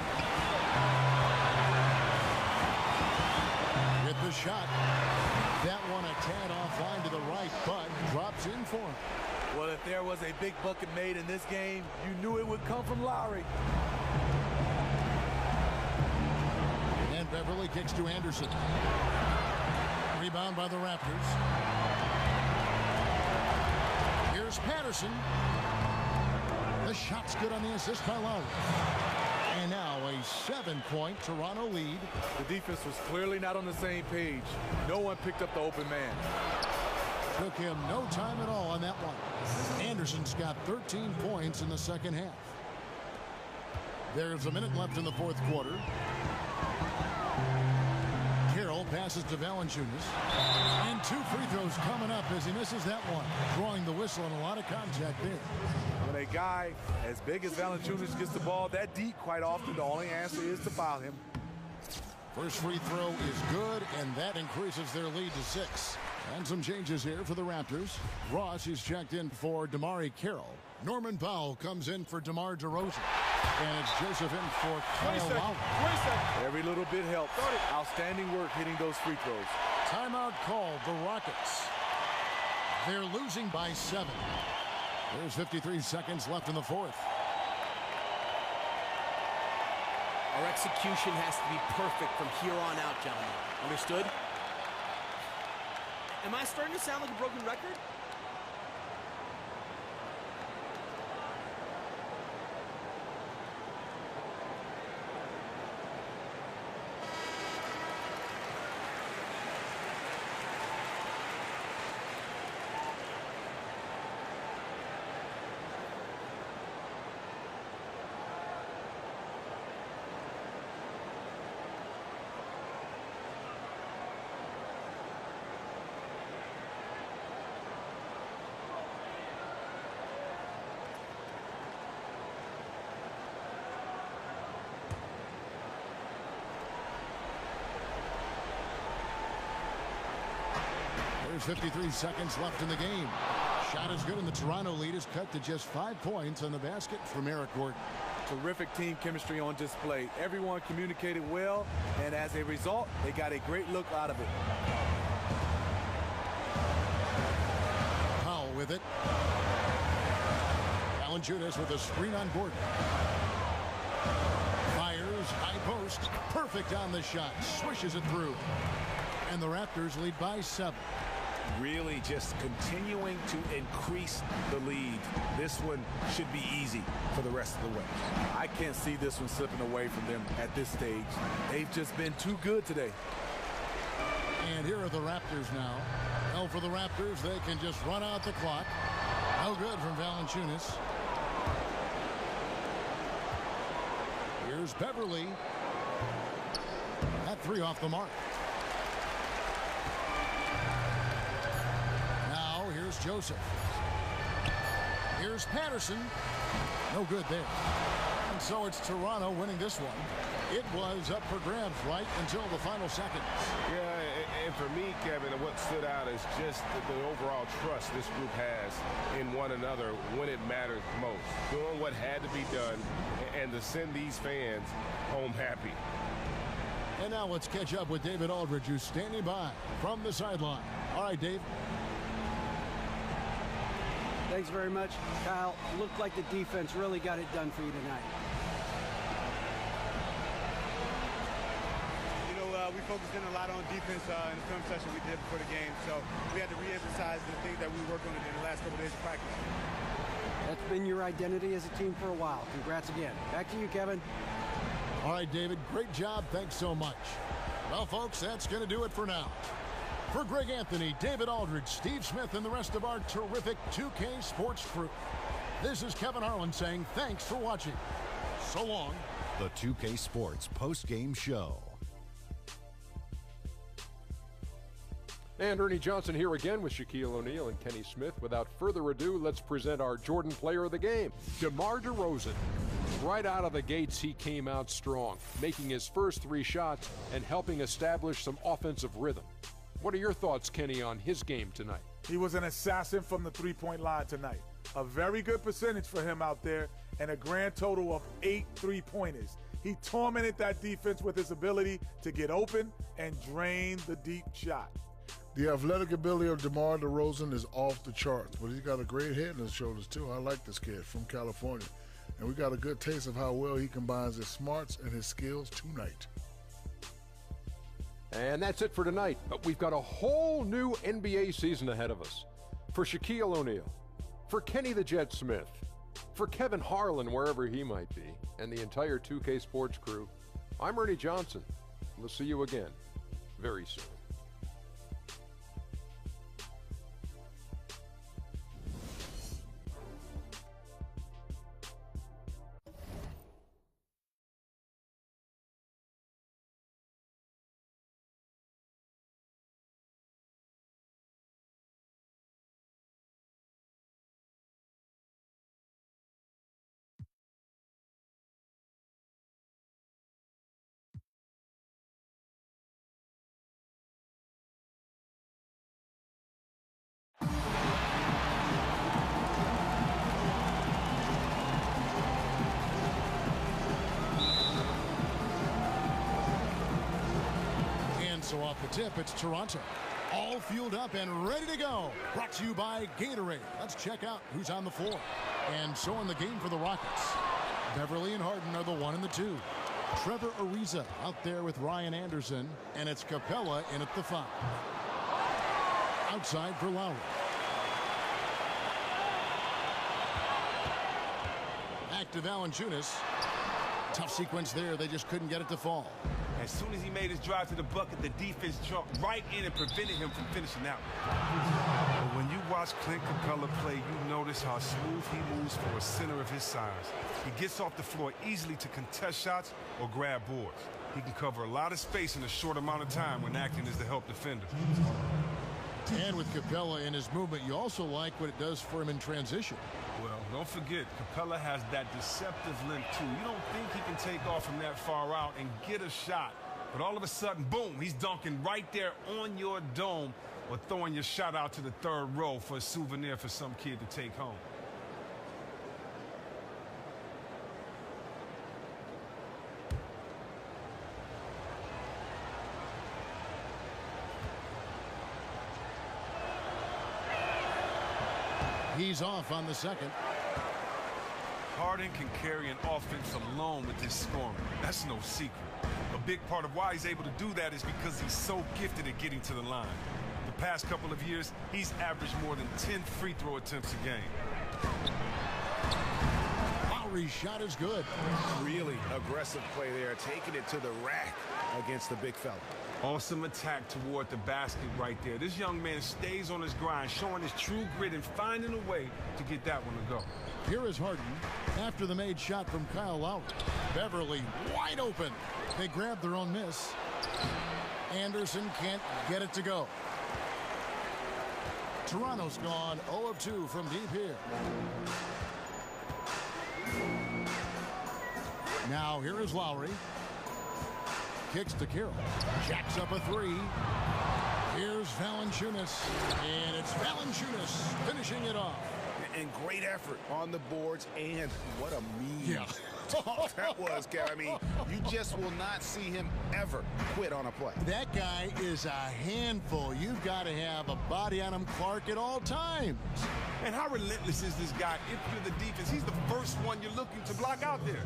With the shot. That one a tad offline to the right, but drops in for him. Well, if there was a big bucket made in this game, you knew it would come from Lowry. And Beverly kicks to Anderson. Rebound by the Raptors. Here's Patterson. The shot's good on the assist by Lowry. And now a 7-point Toronto lead. The defense was clearly not on the same page. No one picked up the open man. Took him no time at all on that one. Anderson's got 13 points in the second half. There's a minute left in the fourth quarter. Carroll passes to Valanciunas. And 2 free throws coming up as he misses that one. Drawing the whistle and a lot of contact there. When a guy as big as Valanciunas gets the ball that deep, quite often the only answer is to foul him. First free throw is good, and that increases their lead to 6. And some changes here for the Raptors. Ross is checked in for DeMar Carroll. Norman Powell comes in for DeMar DeRozan. And it's Joseph in for Kyle Lowry. Every little bit helps. Outstanding work hitting those free throws. Timeout called the Rockets. They're losing by 7. There's 53 seconds left in the fourth. Our execution has to be perfect from here on out, gentlemen. Understood? Am I starting to sound like a broken record? There's 53 seconds left in the game. Shot is good, and the Toronto lead is cut to just 5 points on the basket from Eric Gordon. Terrific team chemistry on display. Everyone communicated well, and as a result, they got a great look out of it. Powell with it. Valanciunas with a screen on Gordon. Fires, high post, perfect on the shot, swishes it through. And the Raptors lead by 7. Really just continuing to increase the lead. This one should be easy for the rest of the way. I can't see this one slipping away from them at this stage. They've just been too good today. And here are the Raptors now. Well, for the Raptors, they can just run out the clock. No good from Valanciunas. Here's Beverly. That 3 off the mark. Now here's Joseph. Here's Patterson. No good there. And so it's Toronto winning this one. It was up for grabs right until the final seconds. Yeah, and for me, Kevin, what stood out is just the overall trust this group has in one another when it mattered most. Doing what had to be done and to send these fans home happy. And now let's catch up with David Aldridge, who's standing by from the sideline. All right, Dave. Thanks very much, Kyle. Looked like the defense really got it done for you tonight. We focused in a lot on defense in the film session we did before the game, so we had to re-emphasize the things that we worked on in the last couple days of practice. That's been your identity as a team for a while. Congrats again. Back to you, Kevin. All right, David, great job. Thanks so much. Well, folks, that's going to do it for now. For Greg Anthony, David Aldridge, Steve Smith, and the rest of our terrific 2K Sports crew, this is Kevin Harlan saying thanks for watching. So long. The 2K Sports post-game show. And Ernie Johnson here again with Shaquille O'Neal and Kenny Smith. Without further ado, let's present our Jordan Player of the Game, DeMar DeRozan. Right out of the gates, he came out strong, making his first 3 shots and helping establish some offensive rhythm. What are your thoughts, Kenny, on his game tonight? He was an assassin from the three-point line tonight. A very good percentage for him out there and a grand total of 8 3-pointers. He tormented that defense with his ability to get open and drain the deep shot. The athletic ability of DeMar DeRozan is off the charts, but he's got a great head on his shoulders, too. I like this kid from California. And we got a good taste of how well he combines his smarts and his skills tonight. And that's it for tonight, but we've got a whole new NBA season ahead of us. For Shaquille O'Neal, for Kenny the Jet Smith, for Kevin Harlan, wherever he might be, and the entire 2K Sports crew, I'm Ernie Johnson. We'll see you again very soon. So off the tip, it's Toronto. All fueled up and ready to go. Brought to you by Gatorade. Let's check out who's on the floor. And so in the game for the Rockets, Beverly and Harden are the 1 and the 2. Trevor Ariza out there with Ryan Anderson. And it's Capella in at the 5. Outside for Lowry. Back to Valanciunas. Tough sequence there. They just couldn't get it to fall. As soon as he made his drive to the bucket, the defense jumped right in and prevented him from finishing out. But when you watch Clint Capella play, you notice how smooth he moves for a center of his size. He gets off the floor easily to contest shots or grab boards. He can cover a lot of space in a short amount of time when acting as the help defender. And with Capella in his movement, you also like what it does for him in transition. Well, don't forget, Capella has that deceptive length, too. You don't think he can take off from that far out and get a shot. But all of a sudden, boom, he's dunking right there on your dome. or throwing your shot out to the third row for a souvenir for some kid to take home. He's off on the second. Harden can carry an offense alone with his scoring. That's no secret. A big part of why he's able to do that is because he's so gifted at getting to the line. The past couple of years, he's averaged more than 10 free throw attempts a game. Lowry's shot is good. Really aggressive play there, taking it to the rack against the big fella. Awesome attack toward the basket right there. This young man stays on his grind, showing his true grit and finding a way to get that one to go. Here is Harden after the made shot from Kyle Lowry. Beverly wide open. They grab their own miss. Anderson can't get it to go. Toronto's gone 0 of 2 from deep here. Now here is Lowry. Kicks to Carroll. Jacks up a three. Here's Valanciunas. And it's Valanciunas finishing it off. And great effort on the boards, and what a mean that was, Kev. I mean, you just will not see him ever quit on a play. That guy is a handful. You've got to have a body on him, Clark, at all times. And how relentless is this guy? If you're the defense, he's the first one you're looking to block out there.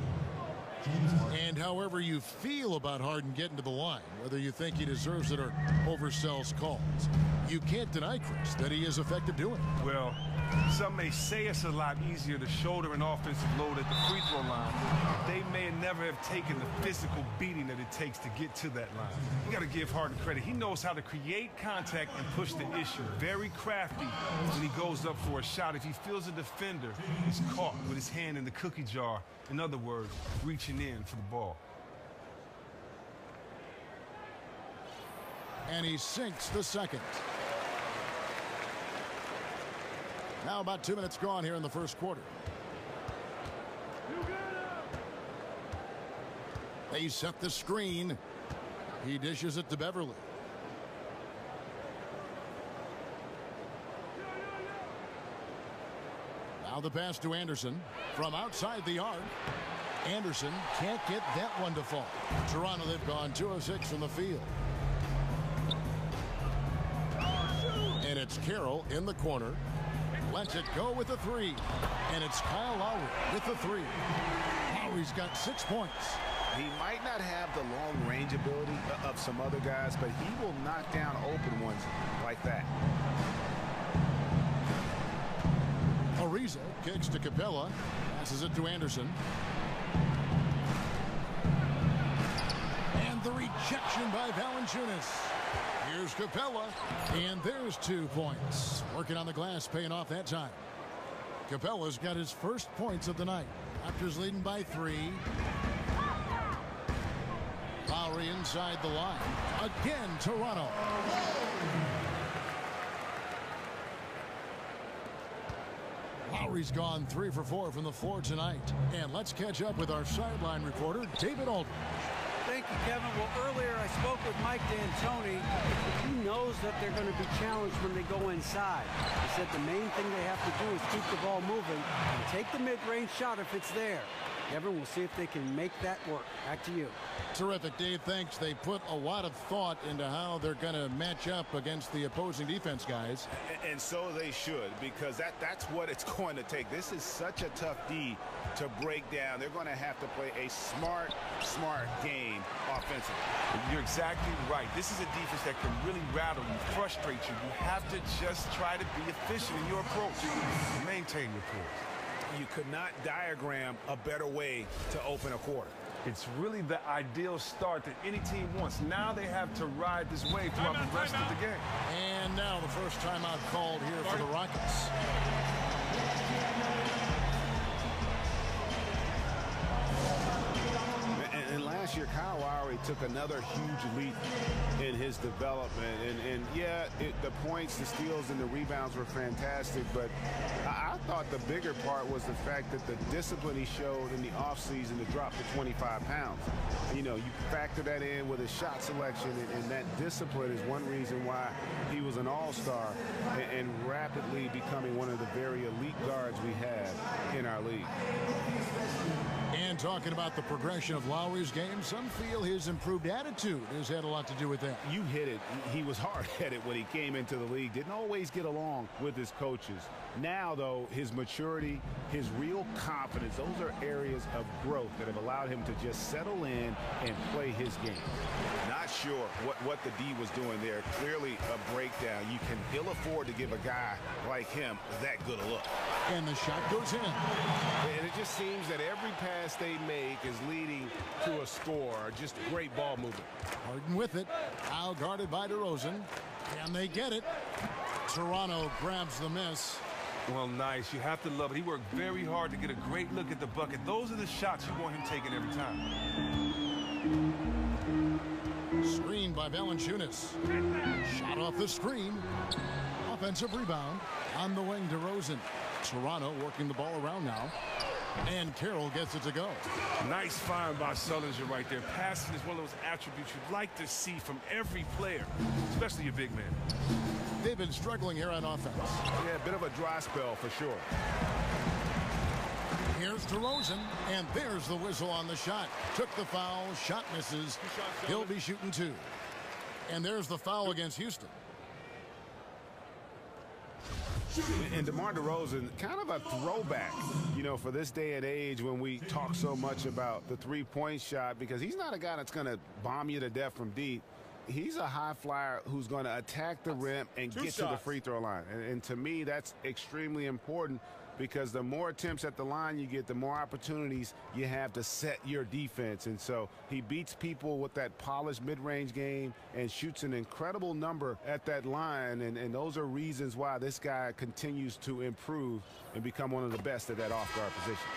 And however you feel about Harden getting to the line, whether you think he deserves it or oversells calls, you can't deny, Chris, that he is effective doing it. Well, some may say it's a lot easier to shoulder an offensive load at the free throw line. They may never have taken the physical beating that it takes to get to that line. You got to give Harden credit. He knows how to create contact and push the issue. Very crafty when he goes up for a shot. If he feels a defender is caught with his hand in the cookie jar, in other words, reaching in for the ball. And he sinks the second. Now about 2 minutes gone here in the first quarter. They set the screen. He dishes it to Beverly. Now the pass to Anderson from outside the arc. Anderson can't get that one to fall. Toronto, they've gone 2 of 6 from the field. And it's Carroll in the corner. Lets it go with a three. And it's Kyle Lowry with the three. Lowry's got 6 points. He might not have the long-range ability of some other guys, but he will knock down open ones like that. Ariza kicks to Capella. Passes it to Anderson. And the rejection by Valanciunas. Here's Capella, and there's 2 points. Working on the glass, paying off that time. Capella's got his first points of the night. Raptors leading by 3. Lowry inside the line. Again, Toronto. Lowry's gone 3 for 4 from the floor tonight. And let's catch up with our sideline reporter, David Aldridge. Thank you, Kevin. Well, earlier I spoke with Mike D'Antoni. He knows that they're going to be challenged when they go inside. He said the main thing they have to do is keep the ball moving and take the mid-range shot if it's there. Kevin, we'll see if they can make that work. Back to you. Terrific, Dave. Thanks. They put a lot of thought into how they're going to match up against the opposing defense, guys. And so they should, because that's what it's going to take. This is such a tough D to break down. They're going to have to play a smart game offensively. You're exactly right. This is a defense that can really rattle you, frustrate you. You have to just try to be efficient in your approach and maintain your poise. You could not diagram a better way to open a quarter. It's really the ideal start that any team wants. Now they have to ride this wave throughout the rest of the game. And now the first timeout called here for the Rockets. And last year, Kyle Lowry took another huge leap in his development. And yeah, the points, the steals, and the rebounds were fantastic, but I thought the bigger part was the fact that the discipline he showed in the offseason to drop to 25 pounds. You know, you factor that in with his shot selection, and that discipline is one reason why he was an all-star and rapidly becoming one of the very elite guards we have in our league. And talking about the progression of Lowry's game, some feel his improved attitude has had a lot to do with that. You hit it. He was hard-headed when he came into the league. Didn't always get along with his coaches. Now, though, his maturity, his real confidence, those are areas of growth that have allowed him to just settle in and play his game. Not sure what the D was doing there. Clearly a breakdown. You can ill afford to give a guy like him that good a look. And the shot goes in. And it just seems that every pass they make is leading to a score. Just great ball movement. Harden with it. Now guarded by DeRozan. And they get it. Toronto grabs the miss. Well, nice. You have to love it. He worked very hard to get a great look at the bucket. Those are the shots you want him taking every time. Screen by Valanciunas. Shot off the screen. Offensive rebound. On the wing, DeRozan. Toronto working the ball around now. And Carroll gets it to go. Nice find by Sullinger right there. Passing is one of those attributes you'd like to see from every player, especially your big man. They've been struggling here on offense. Yeah, a bit of a dry spell for sure. Here's DeRozan, and there's the whistle on the shot. Took the foul, shot misses. He'll be shooting two. And there's the foul against Houston. And DeMar DeRozan, kind of a throwback, you know, for this day and age when we talk so much about the three-point shot, because he's not a guy that's going to bomb you to death from deep. He's a high flyer who's going to attack the rim and get to the free throw line. And to me, that's extremely important, because the more attempts at the line you get, the more opportunities you have to set your defense. And so he beats people with that polished mid-range game and shoots an incredible number at that line. And those are reasons why this guy continues to improve and become one of the best at that off-guard position.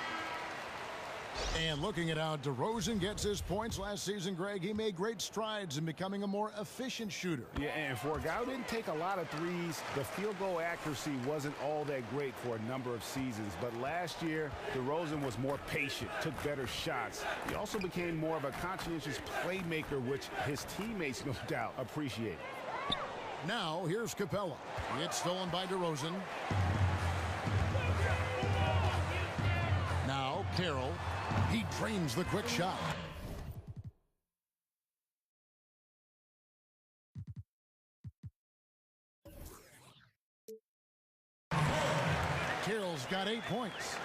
And looking at how DeRozan gets his points last season, Greg, he made great strides in becoming a more efficient shooter. Yeah, and for a guy who didn't take a lot of threes, the field goal accuracy wasn't all that great for a number of seasons. But last year, DeRozan was more patient, took better shots. He also became more of a conscientious playmaker, which his teammates, no doubt, appreciate. Now, here's Capella. It's stolen by DeRozan. Now, Carroll. He drains the quick shot. Carroll's got 8 points.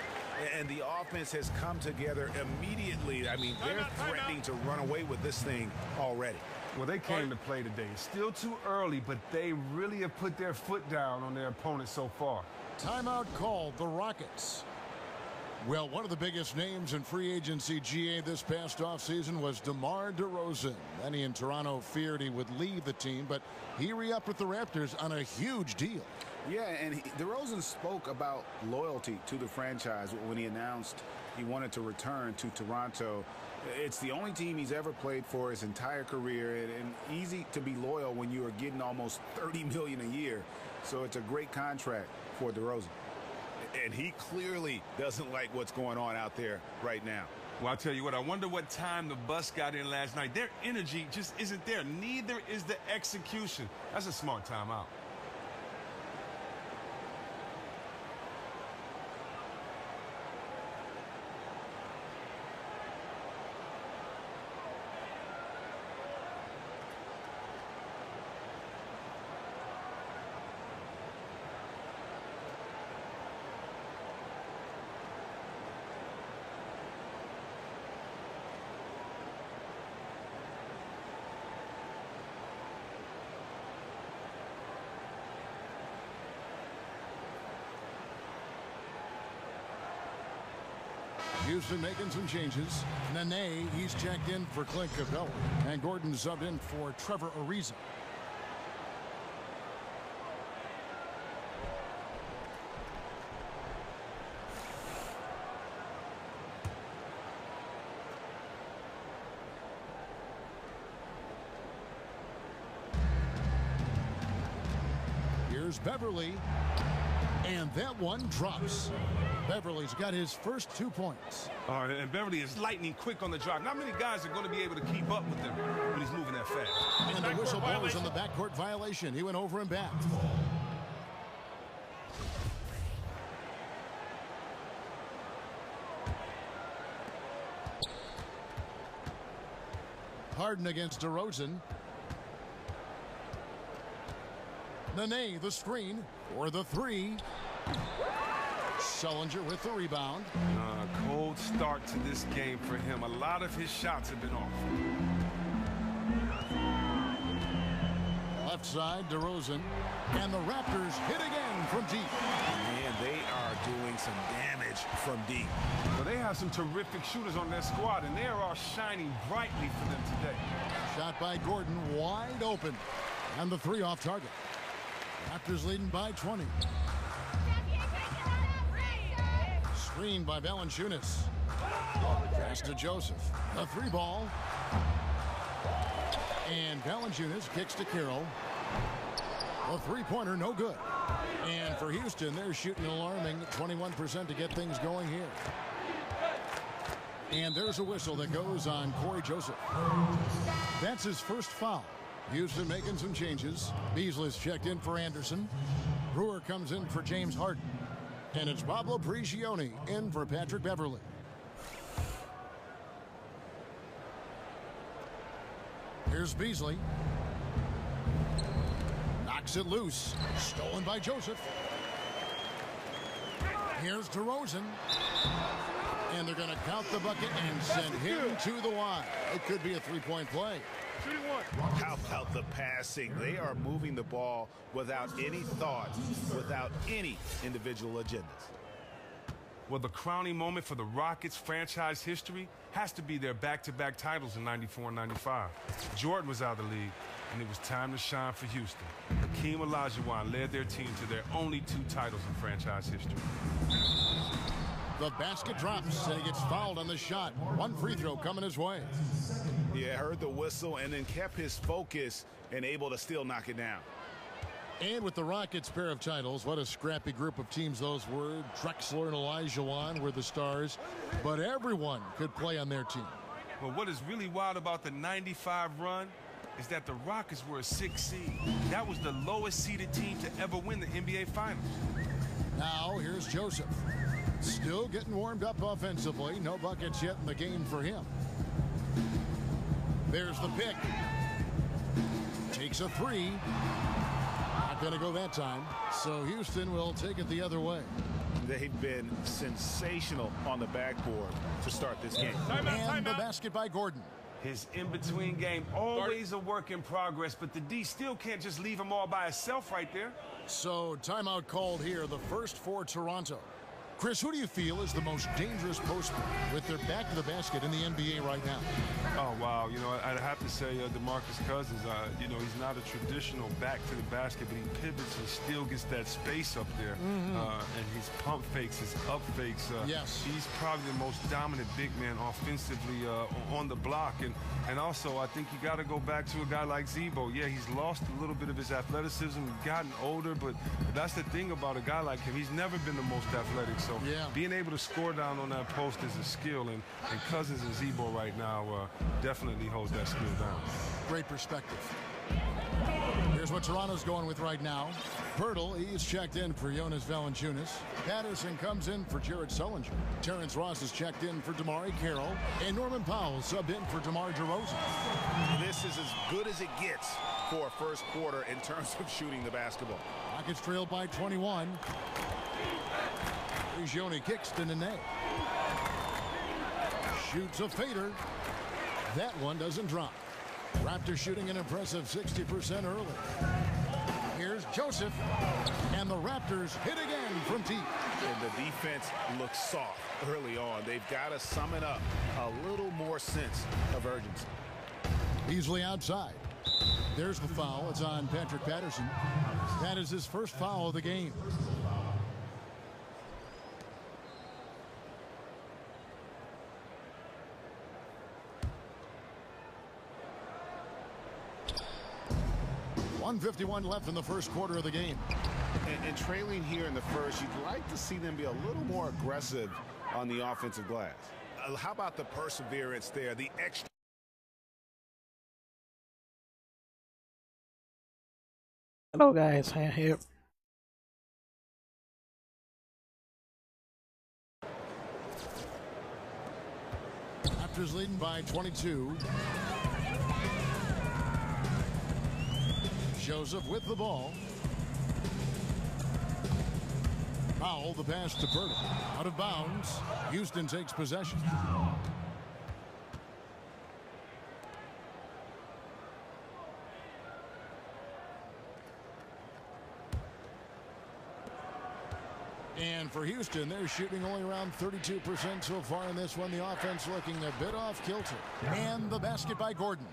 And the offense has come together immediately. I mean, they're threatening to run away with this thing already. Well, they came to play today. It's still too early, but they really have put their foot down on their opponent so far. Timeout called, the Rockets. Well, one of the biggest names in free agency GA this past offseason was DeMar DeRozan. Many in Toronto feared he would leave the team, but he re-upped with the Raptors on a huge deal. Yeah, and DeRozan spoke about loyalty to the franchise when he announced he wanted to return to Toronto. It's the only team he's ever played for his entire career, and easy to be loyal when you are getting almost $30 million a year. So it's a great contract for DeRozan. And he clearly doesn't like what's going on out there right now. Well, I'll tell you what, I wonder what time the bus got in last night. Their energy just isn't there. Neither is the execution. That's a smart timeout. Houston making some changes. Nene, he's checked in for Clint Capella. And Gordon subbed in for Trevor Ariza. Here's Beverly. And that one drops. Beverly's got his first 2 points. And Beverly is lightning quick on the drive. Not many guys are going to be able to keep up with him when he's moving that fast. And the whistle blows on the backcourt violation. He went over and back. Harden against DeRozan. Nene, the screen for the three. Sullinger with the rebound. Cold start to this game for him. A lot of his shots have been off. Left side, DeRozan. And the Raptors hit again from deep. Man, they are doing some damage from deep. Well, they have some terrific shooters on their squad, and they are all shining brightly for them today. Shot by Gordon, wide open. And the three off target. Raptors leading by 20. Screen by Valanciunas. Pass to Joseph. A three ball. And Valanciunas kicks to Carroll. A three-pointer, no good. And for Houston, they're shooting an alarming 21% to get things going here. And there's a whistle that goes on Corey Joseph. That's his first foul. Houston making some changes. Beasley's checked in for Anderson. Brewer comes in for James Harden. And it's Pablo Prigioni in for Patrick Beverly. Here's Beasley. Knocks it loose. Stolen by Joseph. Here's DeRozan. And they're going to count the bucket and send him to the line. It could be a three-point play. How about the passing? They are moving the ball without any thought, without any individual agendas. Well, the crowning moment for the Rockets' franchise history has to be their back-to-back titles in '94 and '95. Jordan was out of the league, and it was time to shine for Houston. Hakeem Olajuwon led their team to their only 2 titles in franchise history. The basket drops, and he gets fouled on the shot. One free throw coming his way. Yeah, heard the whistle and then kept his focus and able to still knock it down. And with the Rockets' pair of titles, what a scrappy group of teams those were. Drexler and Olajuwon were the stars, but everyone could play on their team. Well, what is really wild about the '95 run is that the Rockets were a 6 seed. That was the lowest seeded team to ever win the NBA Finals. Now, here's Joseph. Still getting warmed up offensively. No buckets yet in the game for him. There's the pick. Takes a three. Not going to go that time. So Houston will take it the other way. They've been sensational on the backboard to start this game. And the basket by Gordon. His in-between game, always a work in progress, but the D still can't just leave him all by himself right there. So timeout called here, the first for Toronto. Chris, who do you feel is the most dangerous postman with their back to the basket in the NBA right now? Oh, wow. You know, I'd have to say DeMarcus Cousins. You know, he's not a traditional back to the basket, but he pivots and still gets that space up there. And his pump fakes, his up fakes. Yes. He's probably the most dominant big man offensively on the block. And also, I think you got to go back to a guy like Zebo. Yeah, he's lost a little bit of his athleticism, gotten older, but that's the thing about a guy like him. He's never been the most athletic. So being able to score down on that post is a skill, and Cousins and Zebo right now definitely holds that skill down. Great perspective. Here's what Toronto's going with right now. Pirtle, he's checked in for Jonas Valanciunas. Patterson comes in for Jared Sullinger. Terrence Ross is checked in for DeMar Carroll. And Norman Powell subbed in for DeMar DeRozan. This is as good as it gets for a first quarter in terms of shooting the basketball. Rockets trailed by 21. Prigioni kicks to Nene. Shoots a fader. That one doesn't drop. Raptors shooting an impressive 60% early. Here's Joseph. And the Raptors hit again from deep. And the defense looks soft early on. They've got to sum it up. A little more sense of urgency. Beasley outside. There's the foul. It's on Patrick Patterson. That is his first foul of the game. .151 left in the first quarter of the game. And trailing here in the first, you'd like to see them be a little more aggressive on the offensive glass. How about the perseverance there, the extra? Hello guys, I am here. Raptors leading by 22. Joseph with the ball. Powell, the pass to Burton. Out of bounds. Houston takes possession. And for Houston, they're shooting only around 32% so far in this one. The offense looking a bit off kilter. And the basket by Gordon.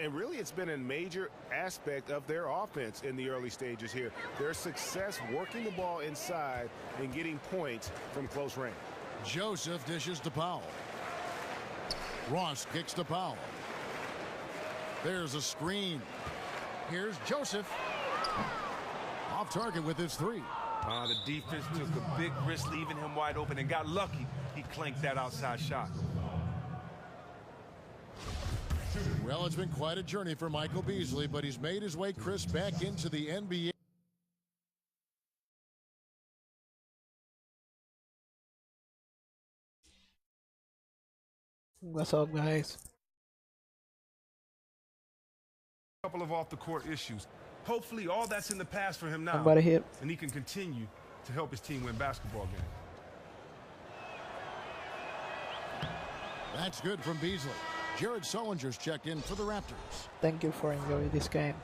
And really, it's been a major aspect of their offense in the early stages here. Their success working the ball inside and getting points from close range. Joseph dishes to Powell. Ross kicks to Powell. There's a screen. Here's Joseph. Off target with his three. The defense took a big risk leaving him wide open and got lucky. He clanked that outside shot. Well, it's been quite a journey for Michael Beasley, but he's made his way, Chris, back into the NBA. What's up, guys? A couple of off-the-court issues. Hopefully, all that's in the past for him now. Somebody hit. And he can continue to help his team win basketball games. That's good from Beasley. Jared Sullinger's checked in for the Raptors. Thank you for enjoying this game.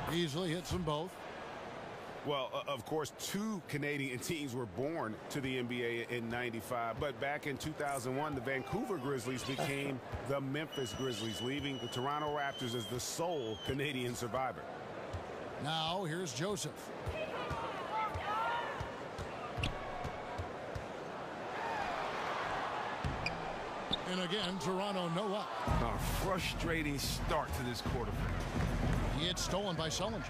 Beasley hits them both. Well, of course, two Canadian teams were born to the NBA in '95, but back in 2001, the Vancouver Grizzlies became the Memphis Grizzlies, leaving the Toronto Raptors as the sole Canadian survivor. Now, here's Joseph. And again, Toronto no up. A frustrating start to this quarter. It's stolen by Sullinger.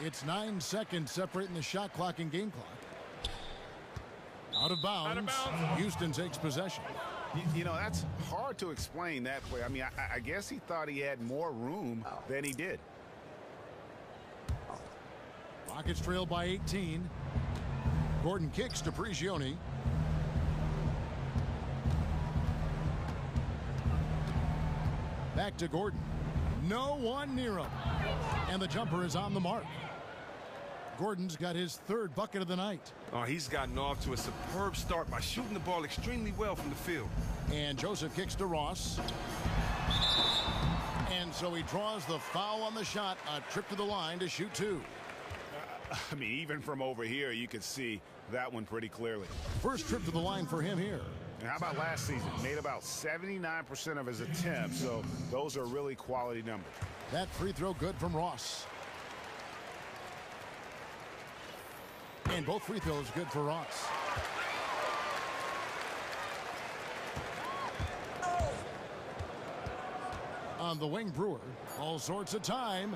It's 9 seconds separating the shot clock and game clock. Out of bounds. Houston takes possession. You know, that's hard to explain that play. I mean, I guess he thought he had more room than he did. Rockets trail by 18. Gordon kicks to Prigioni. Back to Gordon. No one near him. And the jumper is on the mark. Gordon's got his third bucket of the night. Oh, he's gotten off to a superb start by shooting the ball extremely well from the field. And Joseph kicks to Ross. And so he draws the foul on the shot. A trip to the line to shoot two. I mean, even from over here, you could see that one pretty clearly. First trip to the line for him here. And how about last season? Made about 79% of his attempts, so those are really quality numbers. That free throw good from Ross. And both free throws good for Ross. On the wing, Brewer. All sorts of time.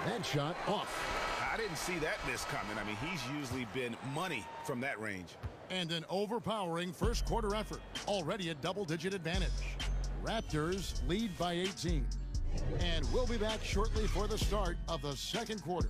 That shot off. I didn't see that miss coming. I mean, he's usually been money from that range. And an overpowering first quarter effort. Already a double-digit advantage. Raptors lead by 18. And we'll be back shortly for the start of the second quarter.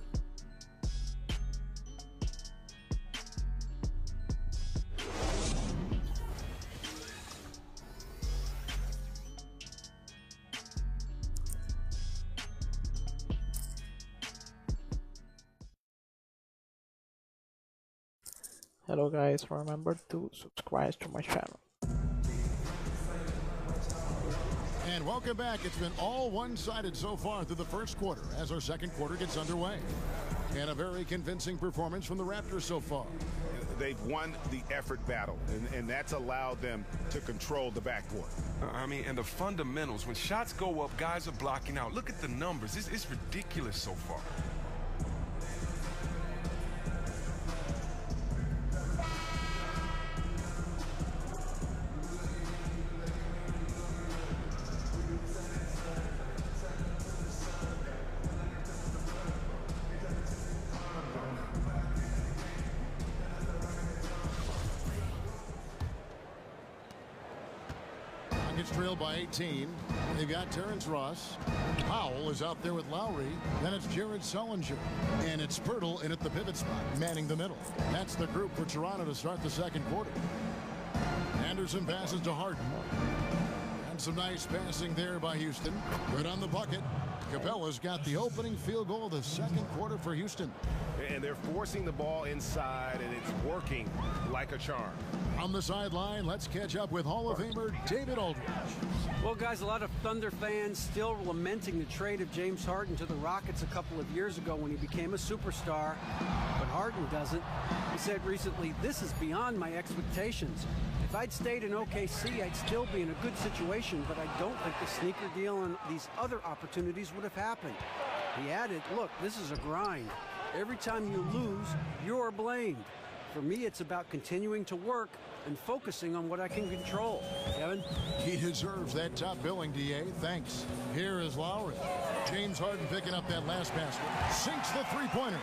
Hello guys, remember to subscribe to my channel. And welcome back. It's been all one-sided so far through the first quarter as our second quarter gets underway. And a very convincing performance from the Raptors so far. They've won the effort battle, and that's allowed them to control the backcourt. I mean, and the fundamentals, when shots go up, guys are blocking out. Look at the numbers. It's ridiculous so far. Rockets trail by 18. They've got Terrence Ross. Powell is out there with Lowry. Then it's Jared Sullinger. And it's Pirtle in at the pivot spot, manning the middle. That's the group for Toronto to start the second quarter. Anderson passes to Harden. And some nice passing there by Houston. Good on the bucket. Capella's got the opening field goal of the second quarter for Houston. And they're forcing the ball inside, and it's working like a charm. On the sideline, let's catch up with Hall of Famer David Aldridge. Well, guys, a lot of Thunder fans still lamenting the trade of James Harden to the Rockets a couple of years ago when he became a superstar. But Harden doesn't. He said recently, "This is beyond my expectations. If I'd stayed in OKC, I'd still be in a good situation, but I don't think the sneaker deal and these other opportunities would have happened." He added, "Look, this is a grind. Every time you lose, you're blamed. For me, it's about continuing to work and focusing on what I can control." Kevin? He deserves that top billing, DA. Thanks. Here is Lowry. James Harden picking up that last basket. Sinks the three-pointer.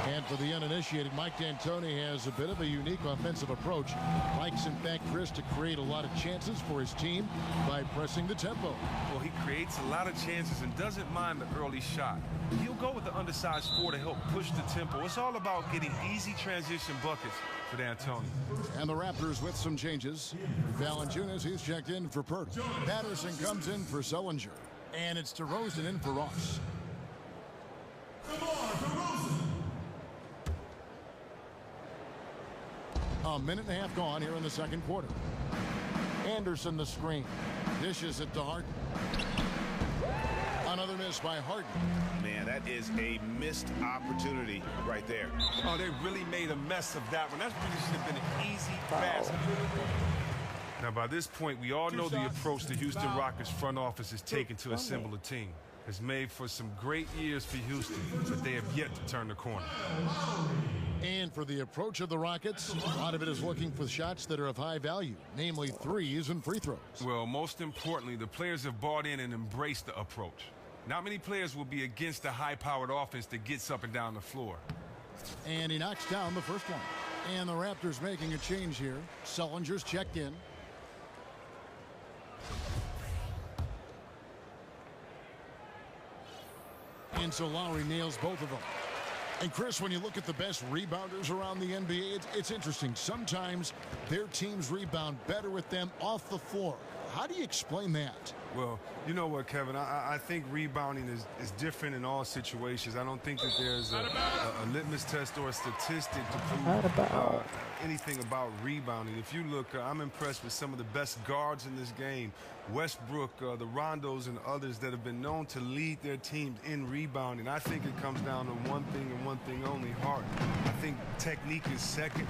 And for the uninitiated, Mike D'Antoni has a bit of a unique offensive approach. Likes, in fact, Chris, to create a lot of chances for his team by pressing the tempo. Well, he creates a lot of chances and doesn't mind the early shot. He'll go with the undersized four to help push the tempo. It's all about getting easy transition buckets for D'Antoni. And the Raptors with some changes. Valanciunas, he's checked in for Pirtle. Patterson comes in for Sullinger. And it's DeRozan in for Ross. A minute and a half gone here in the second quarter. Anderson the screen. Dishes it to Harden. Another miss by Harden. Man, that is a missed opportunity right there. Oh, they really made a mess of that one. That really should have been an easy basket. Now, by this point, we all know the approach the Houston Rockets front office is taking to assemble a team. It's made for some great years for Houston, but they have yet to turn the corner. And for the approach of the Rockets, a lot of it is looking for shots that are of high value, namely threes and free throws. Well, most importantly, the players have bought in and embraced the approach. Not many players will be against a high-powered offense that gets up and down the floor. And he knocks down the first one. And the Raptors making a change here. Sullinger's checked in. And so Lowry nails both of them. And Chris, when you look at the best rebounders around the NBA, it's interesting. Sometimes their teams rebound better with them off the floor. How do you explain that? Well, you know what, Kevin? I think rebounding is different in all situations. I don't think that there's a litmus test or a statistic to prove anything about rebounding. If you look, I'm impressed with some of the best guards in this game. Westbrook, the Rondos, and others that have been known to lead their teams in rebounding. I think it comes down to one thing and one thing only, heart. I think technique is second.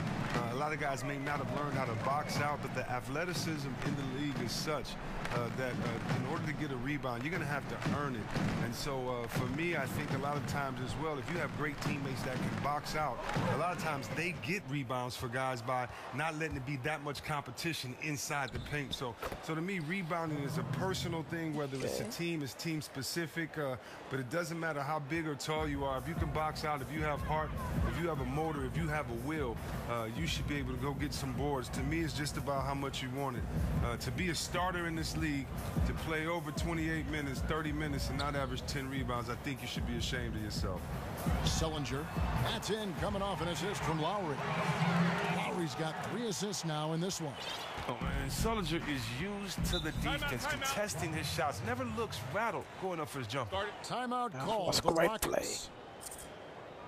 A lot of guys may not have learned how to box out, but the athleticism in the league is such that in order to get a rebound, you're going to have to earn it. And so for me, I think a lot of times as well, if you have great teammates that can box out, a lot of times they get rebounds for guys by not letting it be that much competition inside the paint. So to me, rebounding is a personal thing, whether it's a team, it's team specific, but it doesn't matter how big or tall you are. If you can box out, if you have heart, if you have a motor, if you have a will, you should be able to go get some boards. To me, it's just about how much you want it. To be a starter in this league, to play over 28 minutes, 30 minutes, and not average 10 rebounds, I think you should be ashamed of yourself. Sullinger, that's in, coming off an assist from Lowry. Lowry's got 3 assists now in this one. Oh, and Sullinger is used to the defense, contesting his shots. Never looks rattled going up for his jump. Timeout call for the Rockets.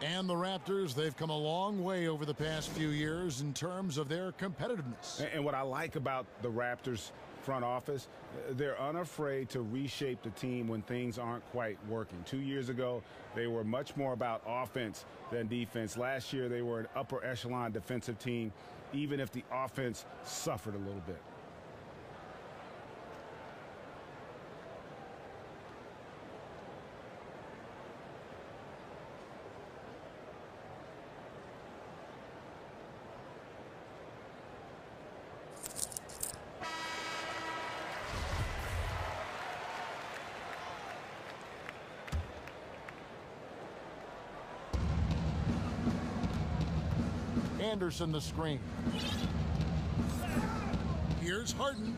And the Raptors, they've come a long way over the past few years in terms of their competitiveness. And what I like about the Raptors front office, they're unafraid to reshape the team when things aren't quite working. 2 years ago, they were much more about offense than defense. Last year, they were an upper echelon defensive team, even if the offense suffered a little bit. Anderson the screen. Here's Harden.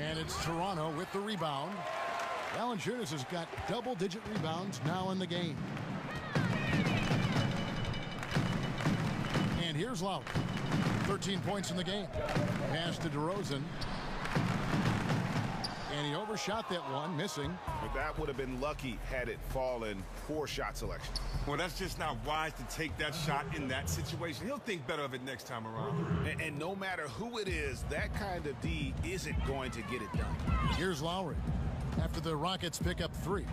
And it's Toronto with the rebound. Valanciunas has got double-digit rebounds now in the game. And here's Lowry. 13 points in the game. Pass to DeRozan. And he overshot that one, missing. But that would have been lucky had it fallen. Poor shot selection. Well, that's just not wise to take that shot in that situation. He'll think better of it next time around. And no matter who it is, that kind of D isn't going to get it done. Here's Lowry. After the Rockets pick up 3.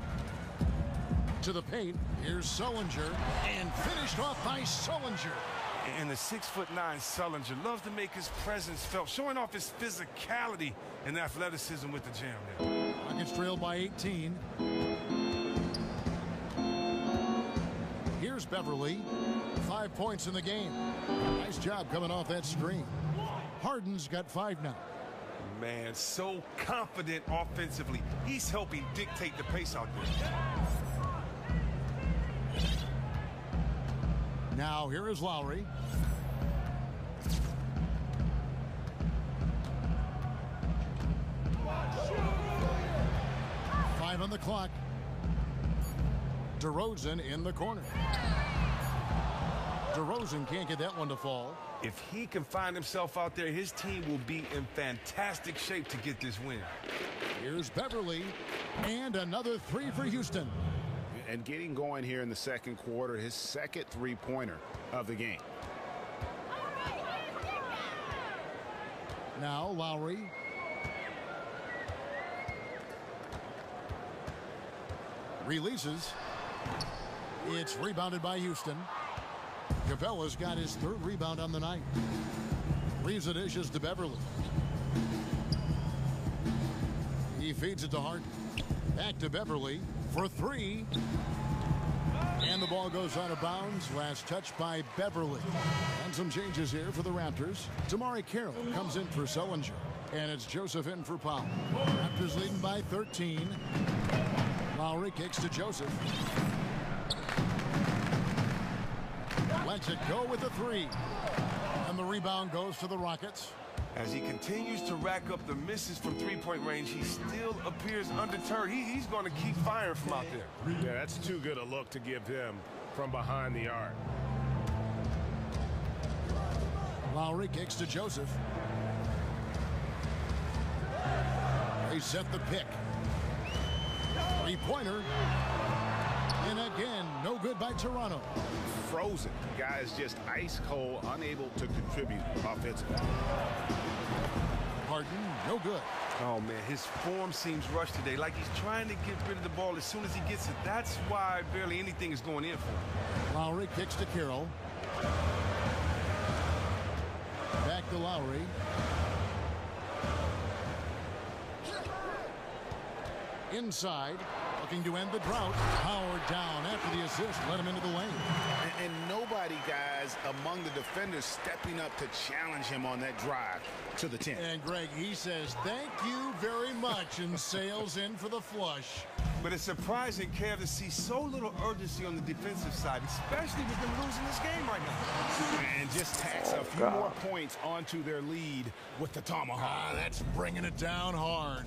To the paint, here's Sullinger. And finished off by Sullinger. And the 6'9" Sullinger loves to make his presence felt, showing off his physicality and athleticism with the jam there. Rockets trailed by 18. Here's Beverly. 5 points in the game. Nice job coming off that screen. Harden's got 5 now. Man, so confident offensively. He's helping dictate the pace out there. Now here is Lowry. Five on the clock. DeRozan in the corner. DeRozan can't get that one to fall. If he can find himself out there, his team will be in fantastic shape to get this win. Here's Beverly. And another 3 for Houston. And getting going here in the second quarter, his second three-pointer of the game. Now Lowry. Releases. It's rebounded by Houston. Capella's got his 3rd rebound on the night. Leaves the dishes to Beverly. He feeds it to Harden. Back to Beverly for 3. And the ball goes out of bounds. Last touch by Beverly. And some changes here for the Raptors. Tamari Carroll comes in for Sullinger. And it's Joseph in for Powell. Raptors leading by 13. Lowry kicks to Joseph. Lets it go with a 3. And the rebound goes to the Rockets. As he continues to rack up the misses from three-point range, he still appears undeterred. He's going to keep firing from out there. Yeah, that's too good a look to give him from behind the arc. Lowry kicks to Joseph. They set the pick. 3-pointer. And again, no good by Toronto. Frozen. Guys just ice cold, unable to contribute offensively. Harden, no good. Oh, man, his form seems rushed today, like he's trying to get rid of the ball as soon as he gets it. That's why barely anything is going in for him. Lowry kicks to Carroll. Back to Lowry. Inside, looking to end the drought. Howard down after the assist, let him into the lane. And nobody, guys, among the defenders stepping up to challenge him on that drive to the 10. And Greg, he says, thank you very much, and sails in for the flush. But it's surprising, Kev, to see so little urgency on the defensive side, especially with them losing this game right now. And just tacks a few more points onto their lead with the tomahawk. That's bringing it down hard.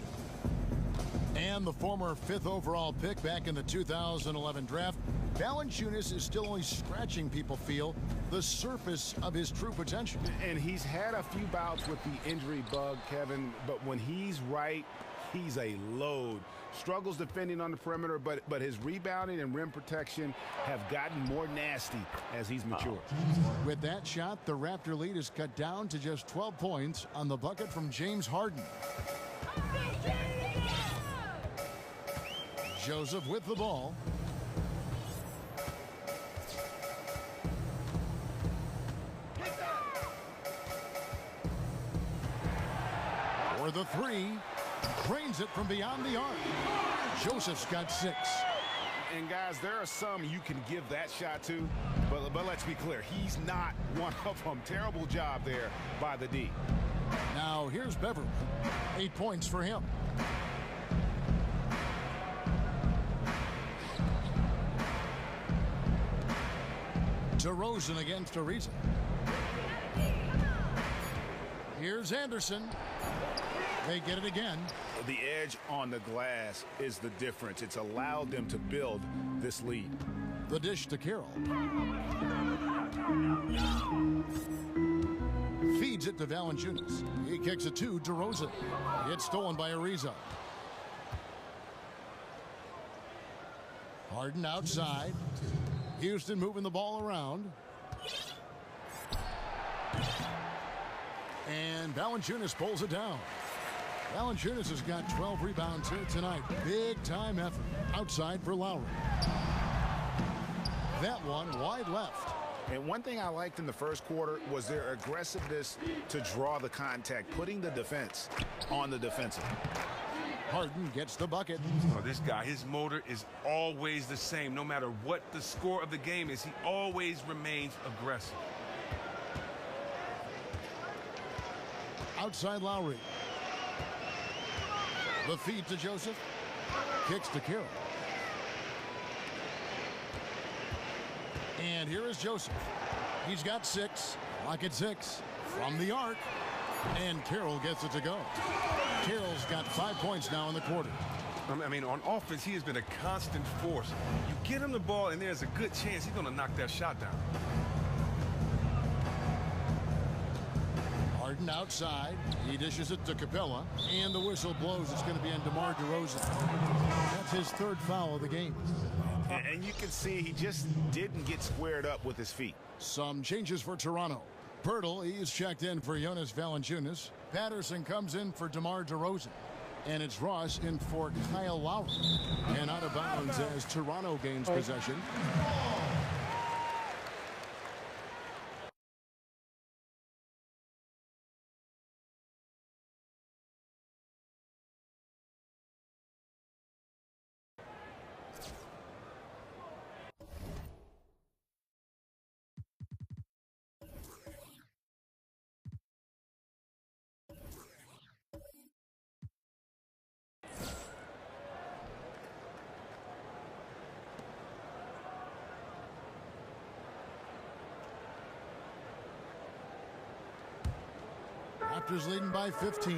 And the former 5th overall pick back in the 2011 draft, Valanciunas is still only scratching, people feel, the surface of his true potential. And he's had a few bouts with the injury bug, Kevin, but when he's right, he's a load. Struggles defending on the perimeter, but his rebounding and rim protection have gotten more nasty as he's matured. With that shot, the Raptor lead is cut down to just 12 points on the bucket from James Harden. Joseph with the ball. For the 3, drains it from beyond the arc. Joseph's got 6. And guys, there are some you can give that shot to, but let's be clear, he's not one of them. Terrible job there by the D. Now here's Beverly. 8 points for him. DeRozan against Ariza. Here's Anderson. They get it again. The edge on the glass is the difference. It's allowed them to build this lead. The dish to Carroll. Feeds it to Valanciunas. He kicks it to DeRozan. It's stolen by Ariza. Harden outside. Houston moving the ball around. And Valanciunas pulls it down. Valanciunas has got 12 rebounds here tonight. Big time effort. Outside for Lowry. That one wide left. And one thing I liked in the first quarter was their aggressiveness to draw the contact, putting the defense on the defensive. Harden gets the bucket. Oh, this guy, his motor is always the same. No matter what the score of the game is, he always remains aggressive. Outside Lowry. The feed to Joseph. Kicks to Carroll. And here is Joseph. He's got 6. Lock at 6. From the arc. And Carroll gets it to go. Carroll's got 5 points now in the quarter. I mean, on offense, he has been a constant force. You get him the ball, and there's a good chance he's going to knock that shot down. Harden outside. He dishes it to Capella. And the whistle blows. It's going to be on DeMar DeRozan. That's his 3rd foul of the game. And you can see he just didn't get squared up with his feet. Some changes for Toronto. Pirtle, he's checked in for Jonas Valanciunas. Patterson comes in for DeMar DeRozan. And it's Ross in for Kyle Lowry. And out of bounds as Toronto gains possession. Raptors leading by 15.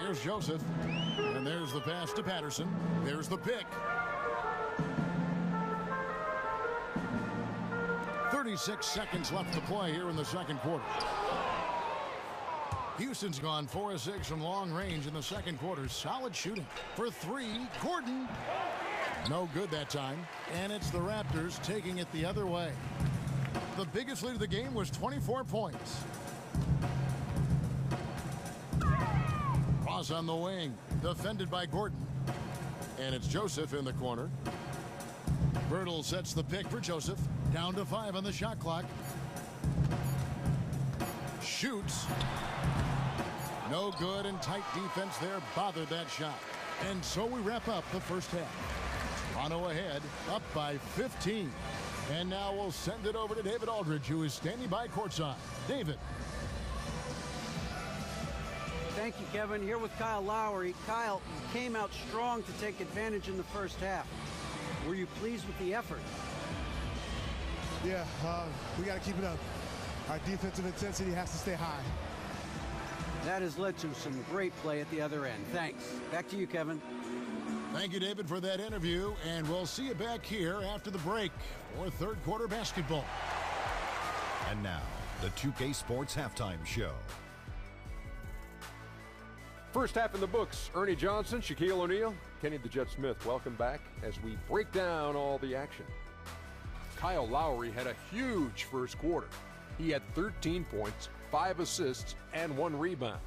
Here's Joseph. And there's the pass to Patterson. There's the pick. 36 seconds left to play here in the second quarter. Houston's gone 4 of 6 from long range in the second quarter. Solid shooting. For 3, Gordon. No good that time. And it's the Raptors taking it the other way. The biggest lead of the game was 24 points. Ross on the wing. Defended by Gordon. And it's Joseph in the corner. Birtle sets the pick for Joseph. Down to 5 on the shot clock. Shoots. No good, and tight defense there bothered that shot. And so we wrap up the first half. Toronto ahead, up by 15. And now we'll send it over to David Aldridge, who is standing by courtside. David. Thank you, Kevin. Here with Kyle Lowry. Kyle, you came out strong to take advantage in the first half. Were you pleased with the effort? Yeah, we got to keep it up. Our defensive intensity has to stay high. That has led to some great play at the other end. Thanks. Back to you, Kevin. Thank you, David, for that interview, and we'll see you back here after the break for third quarter basketball. And now, the 2K Sports Halftime Show. First half in the books. Ernie Johnson, Shaquille O'Neal, Kenny the Jet Smith. Welcome back as we break down all the action. Kyle Lowry had a huge first quarter. He had 13 points, 5 assists, and 1 rebound.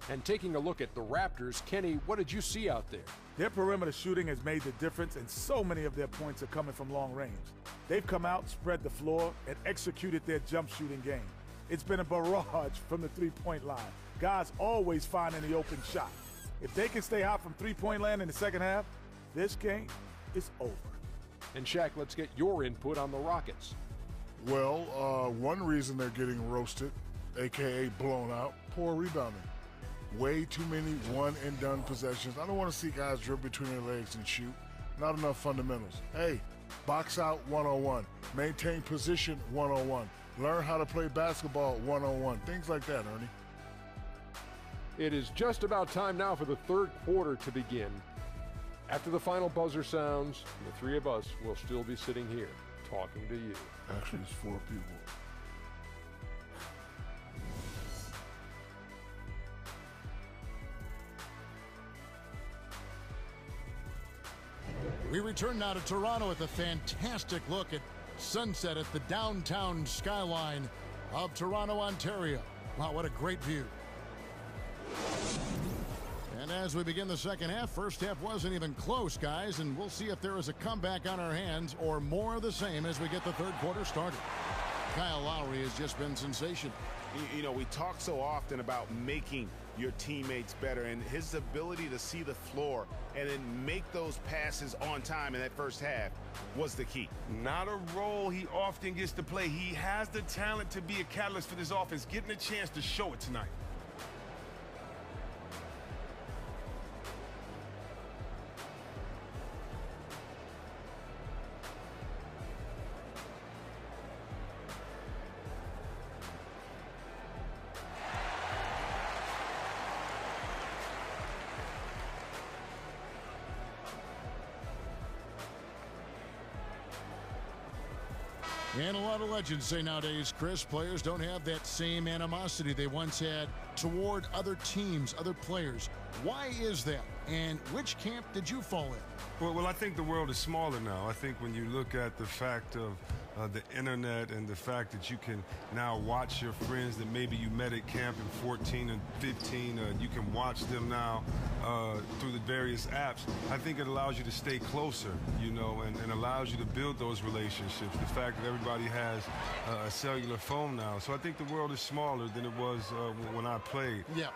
And taking a look at the Raptors, Kenny, what did you see out there? Their perimeter shooting has made the difference, and so many of their points are coming from long range. They've come out, spread the floor, and executed their jump shooting game. It's been a barrage from the three-point line. Guys always finding the open shot. If they can stay hot from three-point land in the second half, this game is over. And Shaq, let's get your input on the Rockets. Well, one reason they're getting roasted, a.k.a. blown out, poor rebounding. Way too many one-and-done possessions. I don't want to see guys dribble between their legs and shoot. Not enough fundamentals. Hey, box out 101. Maintain position 101. learn how to play basketball one-on-one, things like that, Ernie. It is just about time now for the third quarter to begin. After the final buzzer sounds, the three of us will still be sitting here talking to you. Actually, it's 4 people. We return now to Toronto with a fantastic look at sunset at the downtown skyline of Toronto, Ontario. Wow, what a great view. And as we begin the second half, first half wasn't even close, guys, and we'll see if there is a comeback on our hands or more of the same as we get the third quarter started. Kyle Lowry has just been sensational. You know, we talk so often about making your teammates better, and his ability to see the floor and then make those passes on time in that first half was the key. Not a role he often gets to play. He has the talent to be a catalyst for this offense, getting a chance to show it tonight. And a lot of legends say nowadays, Chris, players don't have that same animosity they once had toward other teams, other players. Why is that? And which camp did you fall in? Well, I think the world is smaller now. I think when you look at the fact of the internet and the fact that you can now watch your friends that maybe you met at camp in 14 and 15, you can watch them now through the various apps. I think it allows you to stay closer, you know, and allows you to build those relationships. The fact that everybody has a cellular phone now. So I think the world is smaller than it was when I played. Yeah.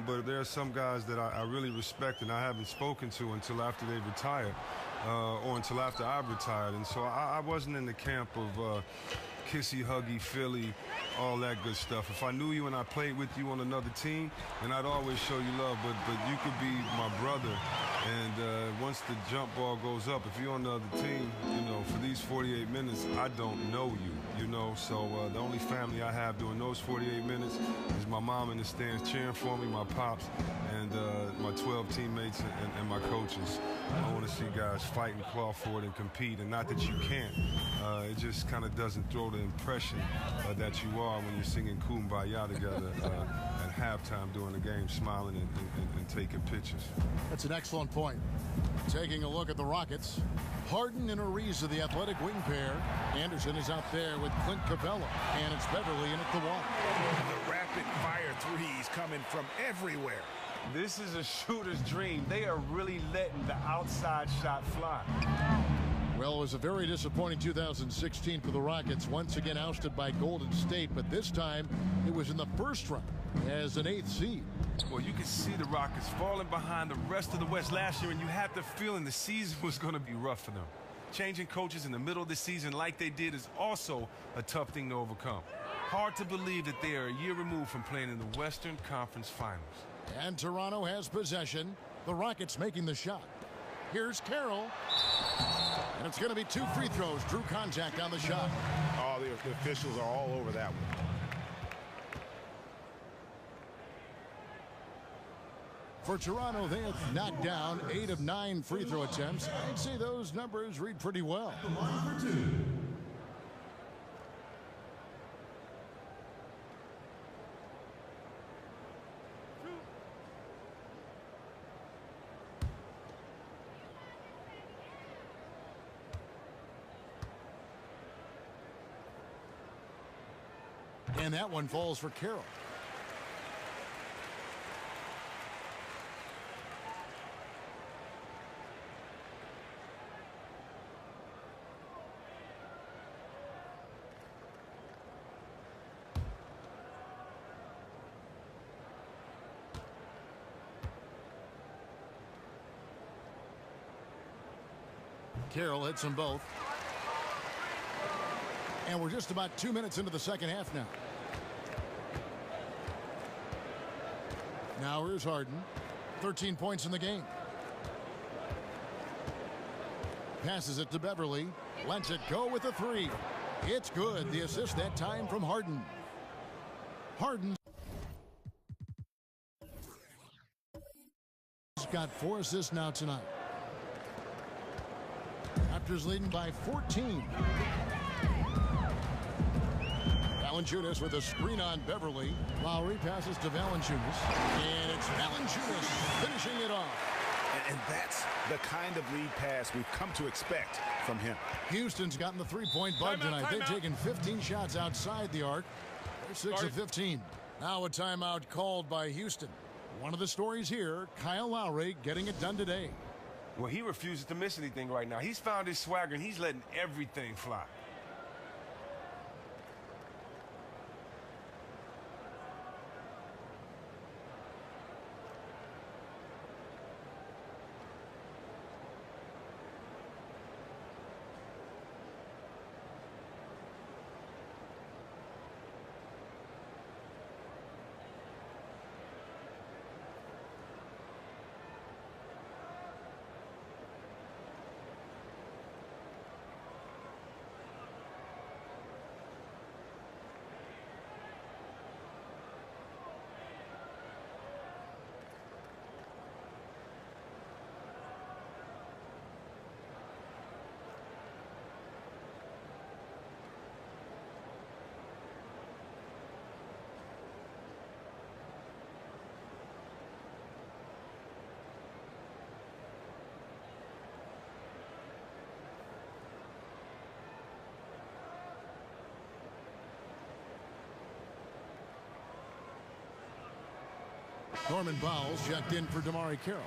But there are some guys that I really respect and I haven't spoken to until after they retired. Or until after I retired. And so I wasn't in the camp of kissy, huggy, Philly, all that good stuff. If I knew you and I played with you on another team, then I'd always show you love. But you could be my brother. And once the jump ball goes up, if you're on the other team, you know, for these 48 minutes, I don't know you, you know. So the only family I have during those 48 minutes is my mom in the stands cheering for me, my pops, and my 12 teammates and my coaches. I want to see guys fight and claw for it and compete, and not that you can't. It just kind of doesn't throw the impression that you are when you're singing Kumbaya together at halftime during the game, smiling and taking pictures. That's an excellent point. Taking a look at the Rockets, Harden and Ariza, the athletic wing pair. Anderson is out there with Clint Capella, and it's Beverly in at the one. The rapid-fire threes coming from everywhere. This is a shooter's dream. They are really letting the outside shot fly. Well, it was a very disappointing 2016 for the Rockets, once again ousted by Golden State, but this time it was in the first round as an 8th seed. Well, you can see the Rockets falling behind the rest of the West last year, and you had the feeling the season was going to be rough for them. Changing coaches in the middle of the season like they did is also a tough thing to overcome. Hard to believe that they are a year removed from playing in the Western Conference Finals. And Toronto has possession. The Rockets making the shot. Here's Carroll. And it's going to be 2 free throws. Drew contact on the shot. Oh, the officials are all over that one. For Toronto, they have knocked down 8 of 9 free throw attempts. I'd say those numbers read pretty well. And that one falls for Carroll. Carroll hits them both. And we're just about 2 minutes into the second half now. Now here's Harden. 13 points in the game. Passes it to Beverly. Lets it go with a 3. It's good. The assist that time from Harden. Harden's got 4 assists now tonight. Raptors leading by 14. Valanciunas with a screen on Beverly. Lowry passes to Valanciunas. And it's Valanciunas finishing it off. And that's the kind of lead pass we've come to expect from him. Houston's gotten the three-point bug tonight. They've taken 15 shots outside the arc. They're 6 of 15. Now a timeout called by Houston. One of the stories here, Kyle Lowry getting it done today. Well, he refuses to miss anything right now. He's found his swagger, and he's letting everything fly. Norman Bowles checked in for Damari Carroll.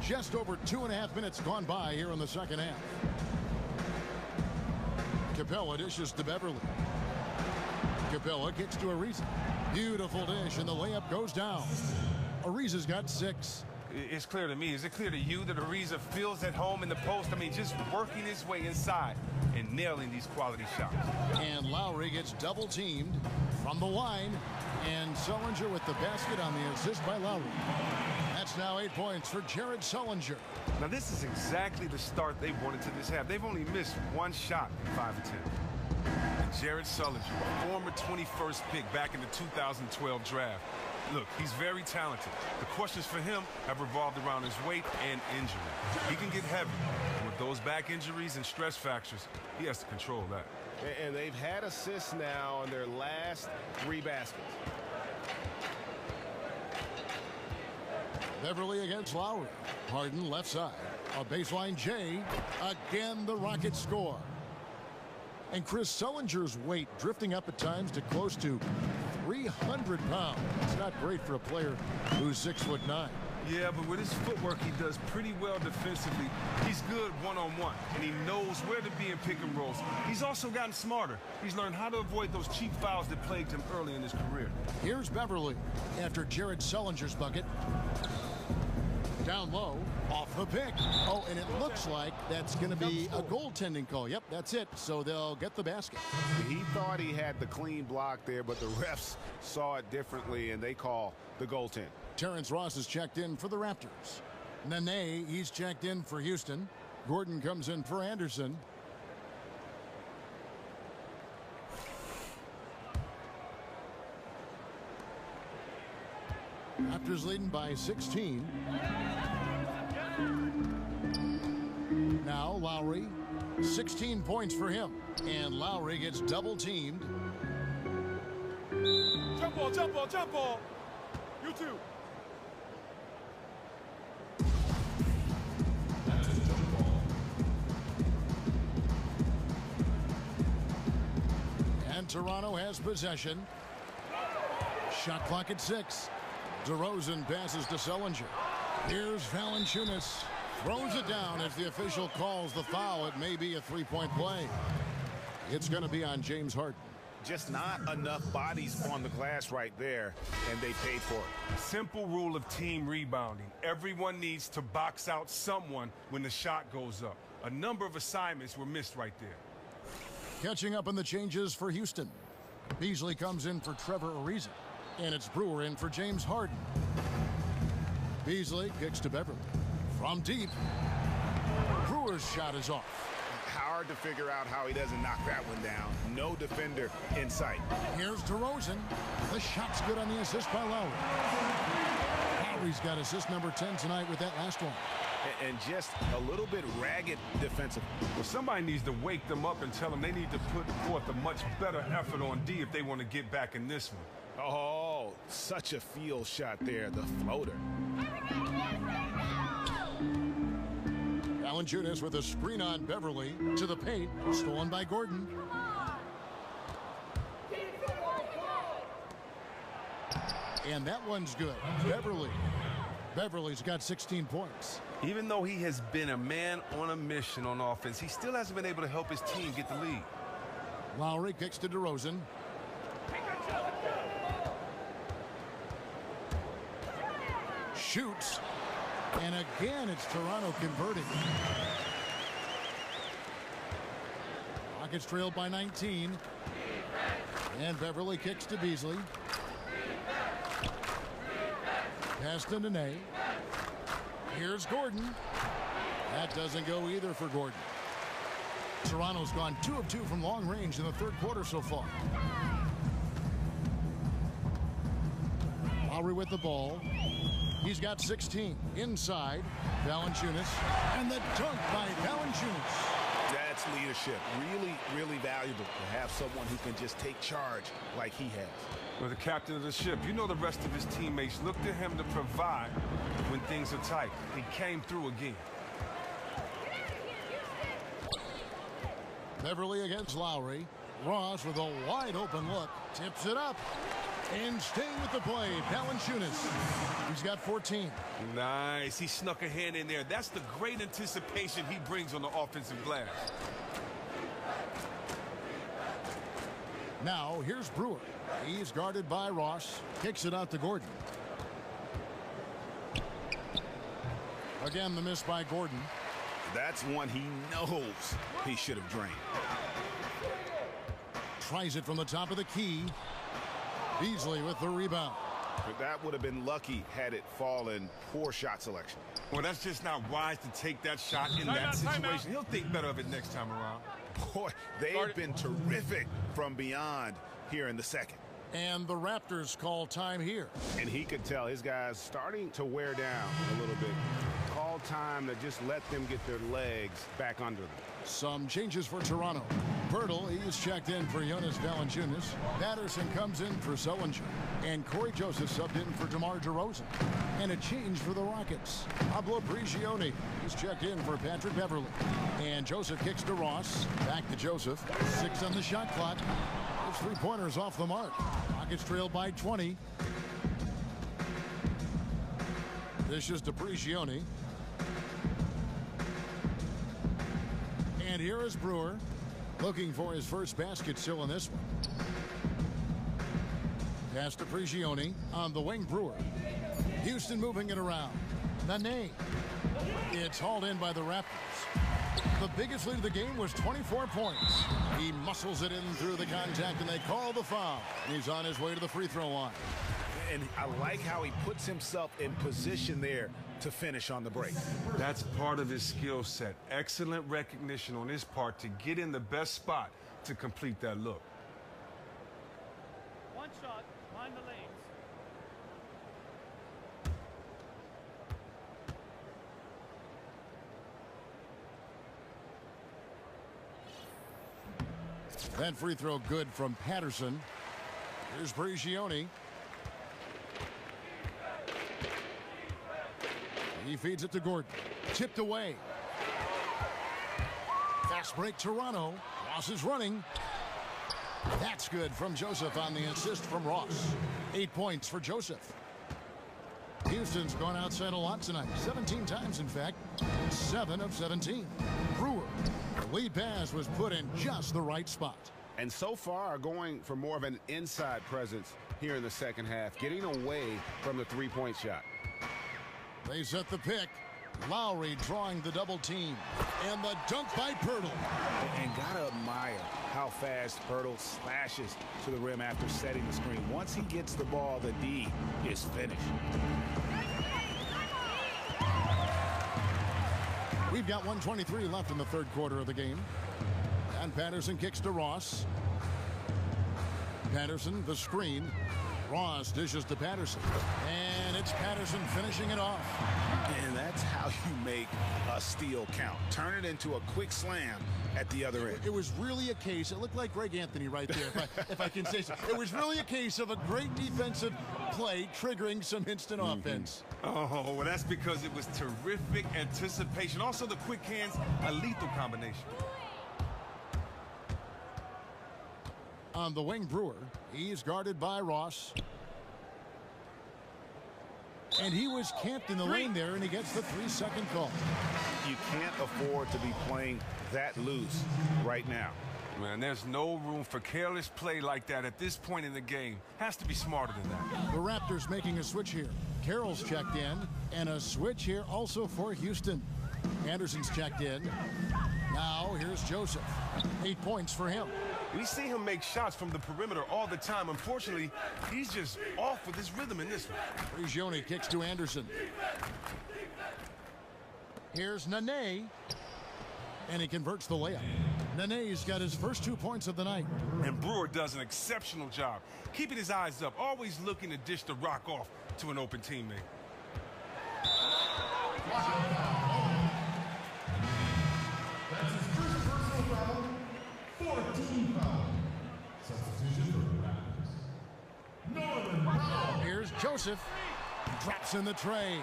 Just over 2.5 minutes gone by here in the second half. Capella dishes to Beverly. Capella kicks to Ariza. Beautiful dish, and the layup goes down. Ariza's got 6. It's clear to me. Is it clear to you that Ariza feels at home in the post? I mean, just working his way inside and nailing these quality shots. And Lowry gets double teamed from the line. And Sullinger with the basket on the assist by Lowry. That's now 8 points for Jared Sullinger. Now, this is exactly the start they wanted to this half. They've only missed 1 shot in 5 of 10. And Jared Sullinger, former 21st pick back in the 2012 draft. Look, he's very talented. The questions for him have revolved around his weight and injury. He can get heavy. And with those back injuries and stress factors, he has to control that. And they've had assists now on their last 3 baskets. Beverly against Lowry. Harden left side. A baseline J. Again, the Rockets score. And Chris Sullinger's weight drifting up at times to close to 300 pounds. It's not great for a player who's 6'9". Yeah, but with his footwork, he does pretty well defensively. He's good one-on-one, and he knows where to be in pick and rolls. He's also gotten smarter. He's learned how to avoid those cheap fouls that plagued him early in his career. Here's Beverly after Jared Sullinger's bucket. Down low, off the pick. Oh, and it looks like that's going to be a goaltending call. Yep, that's it. So they'll get the basket. He thought he had the clean block there, but the refs saw it differently, and they call the goaltend. Terrence Ross is checked in for the Raptors. Nene, he's checked in for Houston. Gordon comes in for Anderson. Raptors leading by 16. Now Lowry, 16 points for him. And Lowry gets double teamed. Jump ball, jump ball, jump ball. You too. And Toronto has possession. Shot clock at 6. DeRozan passes to Sullinger. Here's Valanciunas. Throws it down as the official calls the foul. It may be a three-point play. It's going to be on James Harden. just not enough bodies on the glass right there, and they paid for it. Simple rule of team rebounding. Everyone needs to box out someone when the shot goes up. A number of assignments were missed right there. Catching up on the changes for Houston. Beasley comes in for Trevor Ariza, and it's Brewer in for James Harden. Beasley kicks to Beverly. From deep, Brewer's shot is off. Hard to figure out how he doesn't knock that one down. No defender in sight. Here's DeRozan. The shot's good on the assist by Lowry. Lowry's got assist number 10 tonight with that last one. And just a little bit ragged defensive. Well, somebody needs to wake them up and tell them they need to put forth a much better effort on D if they want to get back in this one. Oh, such a field shot there, the floater. Valanciunas with a screen on Beverly to the paint, stolen by Gordon. And that one's good. Beverly's got 16 points. Even though he has been a man on a mission on offense, he still hasn't been able to help his team get the lead. Lowry kicks to DeRozan. Shoots. And again, it's Toronto converting. Rockets trailed by 19. And Beverly kicks to Beasley. Pass to Nene. Here's Gordon. That doesn't go either for Gordon. Toronto's gone 2 of 2 from long range in the third quarter so far. Lowry with the ball. He's got 16. Inside, Valanciunas. And the dunk by Valanciunas. That's leadership. Really, really valuable to have someone who can just take charge like he has. Well, the captain of the ship, you know the rest of his teammates look to him to provide when things are tight. He came through again. Beverly against Lowry. Ross with a wide open look. Tips it up. And staying with the play, Valanciunas. He's got 14. Nice. He snuck a hand in there. That's the great anticipation he brings on the offensive glass. Now, here's Brewer. He's guarded by Ross. Kicks it out to Gordon. Again, the miss by Gordon. That's one he knows he should have drained. Tries it from the top of the key. Beasley with the rebound. But that would have been lucky had it fallen. Poor shot selection. Well, that's just not wise to take that shot in that situation. He'll think better of it next time around. Boy, they've been terrific from beyond here in the second. And the Raptors call time here. And he could tell his guys starting to wear down a little bit. Call time to just let them get their legs back under them. Some changes for Toronto. Bertle, he's checked in for Jonas Valanciunas. Patterson comes in for Sullinger. And Corey Joseph subbed in for DeMar DeRozan. And a change for the Rockets. Pablo Prigioni is checked in for Patrick Beverly. And Joseph kicks to Ross. Back to Joseph. 6 on the shot clock. His three-pointers off the mark. Rockets trail by 20. This is to Prigioni. And here is Brewer, looking for his first basket still in this one. Pass to Prigioni on the wing. Brewer. Houston moving it around. Nene. It's hauled in by the Raptors. The biggest lead of the game was 24 points. He muscles it in through the contact, and they call the foul. He's on his way to the free throw line. And I like how he puts himself in position there to finish on the break. That's part of his skill set. Excellent recognition on his part to get in the best spot to complete that look. One shot, mind the lanes. That free throw good from Patterson. Here's Prigioni. He feeds it to Gordon. Tipped away. Fast break Toronto. Ross is running. That's good from Joseph on the assist from Ross. 8 points for Joseph. Houston's gone outside a lot tonight. 17 times, in fact. 7 of 17. Brewer. The lead pass was put in just the right spot. And so far are going for more of an inside presence here in the second half, getting away from the three-point shot. They set the pick. Lowry drawing the double team. And the dunk by Pirtle. And gotta admire how fast Pirtle slashes to the rim after setting the screen. Once he gets the ball, the D is finished. We've got 1:23 left in the third quarter of the game. And Patterson kicks to Ross. Patterson, the screen. Ross dishes to Patterson. And it's Patterson finishing it off. And that's how you make a steal count. Turn it into a quick slam at the other end. It was really a case, it looked like Greg Anthony right there, if I can say so. It was really a case of a great defensive play triggering some instant offense. Oh, well, that's because it was terrific anticipation. Also, the quick hands, a lethal combination. On the wing, Brewer. He's guarded by Ross. And he was camped in the lane there, and he gets the 3-second call. You can't afford to be playing that loose right now. Man, there's no room for careless play like that at this point in the game. Has to be smarter than that. The Raptors making a switch here. Carroll's checked in, and a switch here also for Houston. Anderson's checked in. Now here's Joseph. 8 points for him. We see him make shots from the perimeter all the time. Unfortunately, he's just off with his rhythm in this one. Prigioni kicks to Anderson. Here's Nene. And he converts the layup. Nene's got his first 2 points of the night. And Brewer does an exceptional job, keeping his eyes up, always looking to dish the rock off to an open teammate. That's his first personal foul. 14 foul. Substitution for the Raptors. Norman Powell. Here's Joseph. Drops in the tray.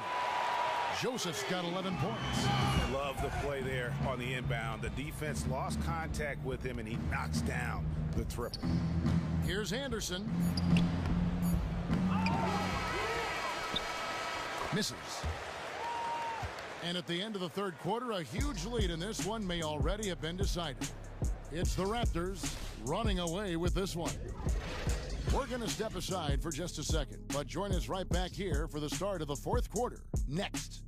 Joseph's got 11 points. Love the play there on the inbound. The defense lost contact with him, and he knocks down the triple. Here's Anderson. Misses. And at the end of the third quarter, a huge lead in this one may already have been decided. It's the Raptors running away with this one. We're going to step aside for just a second, but join us right back here for the start of the fourth quarter next.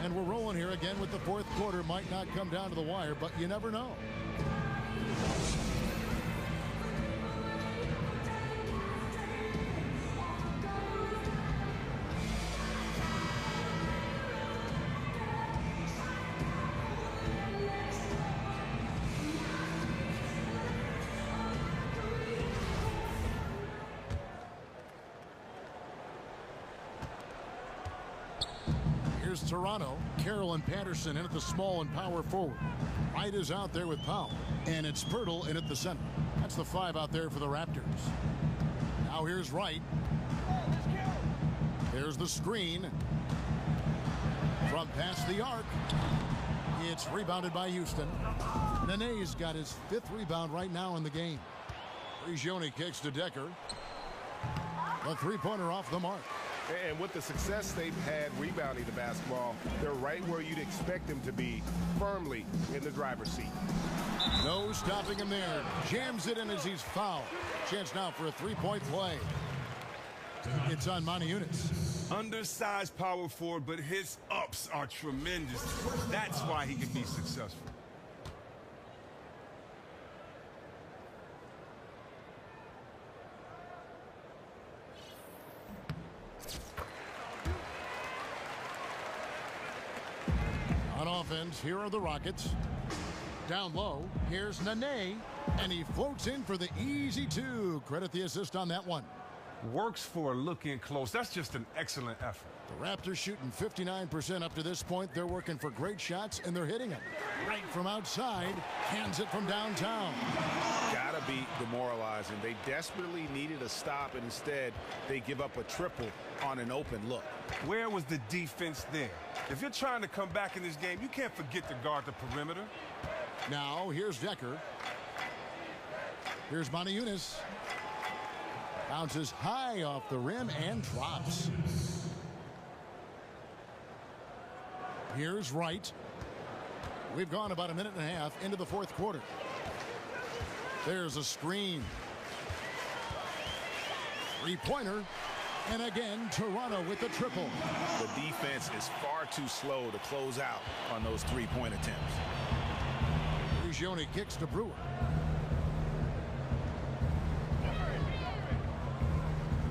And we're rolling here again with the fourth quarter. Might not come down to the wire, but you never know. Here's Toronto. Carroll and Patterson in at the small and power forward. Wright is out there with Powell. And it's Pirtle in at the center. That's the 5 out there for the Raptors. Now here's Wright. There's the screen. From past the arc. It's rebounded by Houston. Nene's got his 5th rebound right now in the game. Prigioni kicks to Decker. A 3-pointer off the mark. And with the success they've had rebounding the basketball, they're right where you'd expect them to be, firmly in the driver's seat. No stopping him there. Jams it in as he's fouled. Chance now for a 3-point play. It's on Moniunas. Undersized power forward, but his ups are tremendous. That's why he can be successful. On offense, here are the Rockets. Down low, here's Nene, and he floats in for the easy 2. Credit the assist on that one. Works for a look in close. That's just an excellent effort. The Raptors shooting 59% up to this point. They're working for great shots, and they're hitting them. Right from outside, hands it from downtown. Gotta be demoralizing. They desperately needed a stop, and instead they give up a triple on an open look. Where was the defense there? If you're trying to come back in this game, you can't forget to guard the perimeter. Now, here's Decker. Here's Moniunas. Bounces high off the rim and drops. Here's Wright. We've gone about a minute and a half into the fourth quarter. There's a screen. Three-pointer. And again, Toronto with the triple. The defense is far too slow to close out on those three-point attempts. Prigioni kicks to Brewer.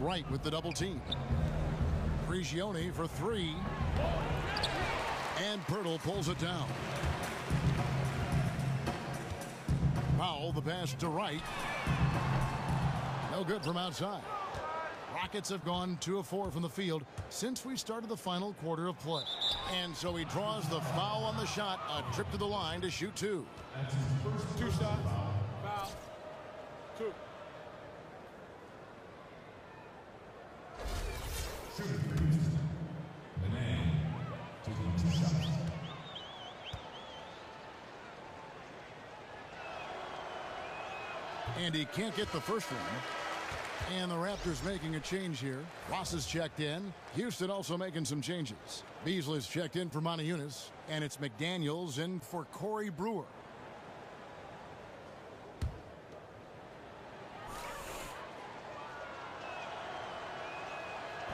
Wright with the double team. Prigioni for three. And Pirtle pulls it down. Powell, the pass to Wright. No good from outside. Rockets have gone 2 of 4 from the field since we started the final quarter of play. And so he draws the foul on the shot, a trip to the line to shoot 2. That's his first 2 shots. Foul. 2. Shooting for Houston. Benet taking 2 shots. And he can't get the first one. And the Raptors making a change here. Ross is checked in. Houston also making some changes. Beasley's checked in for Moniunas. And it's McDaniels in for Corey Brewer.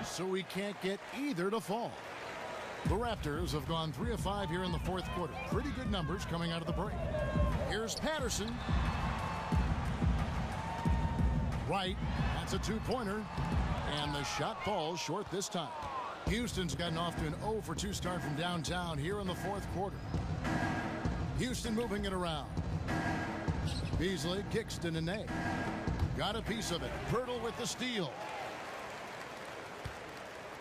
So we can't get either to fall. The Raptors have gone 3 of 5 here in the fourth quarter. Pretty good numbers coming out of the break. Here's Patterson. Right, that's a 2-pointer, and the shot falls short this time. Houston's gotten off to an 0 for 2 start from downtown here in the fourth quarter. Houston moving it around. Beasley kicks to Nene. Got a piece of it. Pirtle with the steal.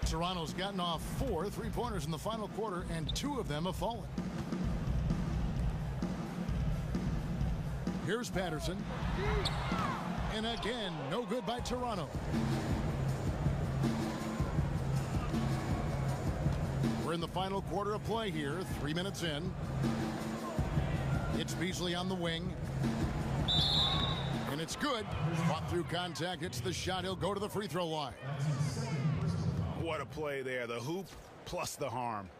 Toronto's gotten off 4 3-pointers in the final quarter, and 2 of them have fallen. Here's Patterson. And again, no good by Toronto. We're in the final quarter of play here, 3 minutes in. It's Beasley on the wing. And it's good. Fought through contact, hits the shot. He'll go to the free throw line. What a play there. The hoop plus the harm.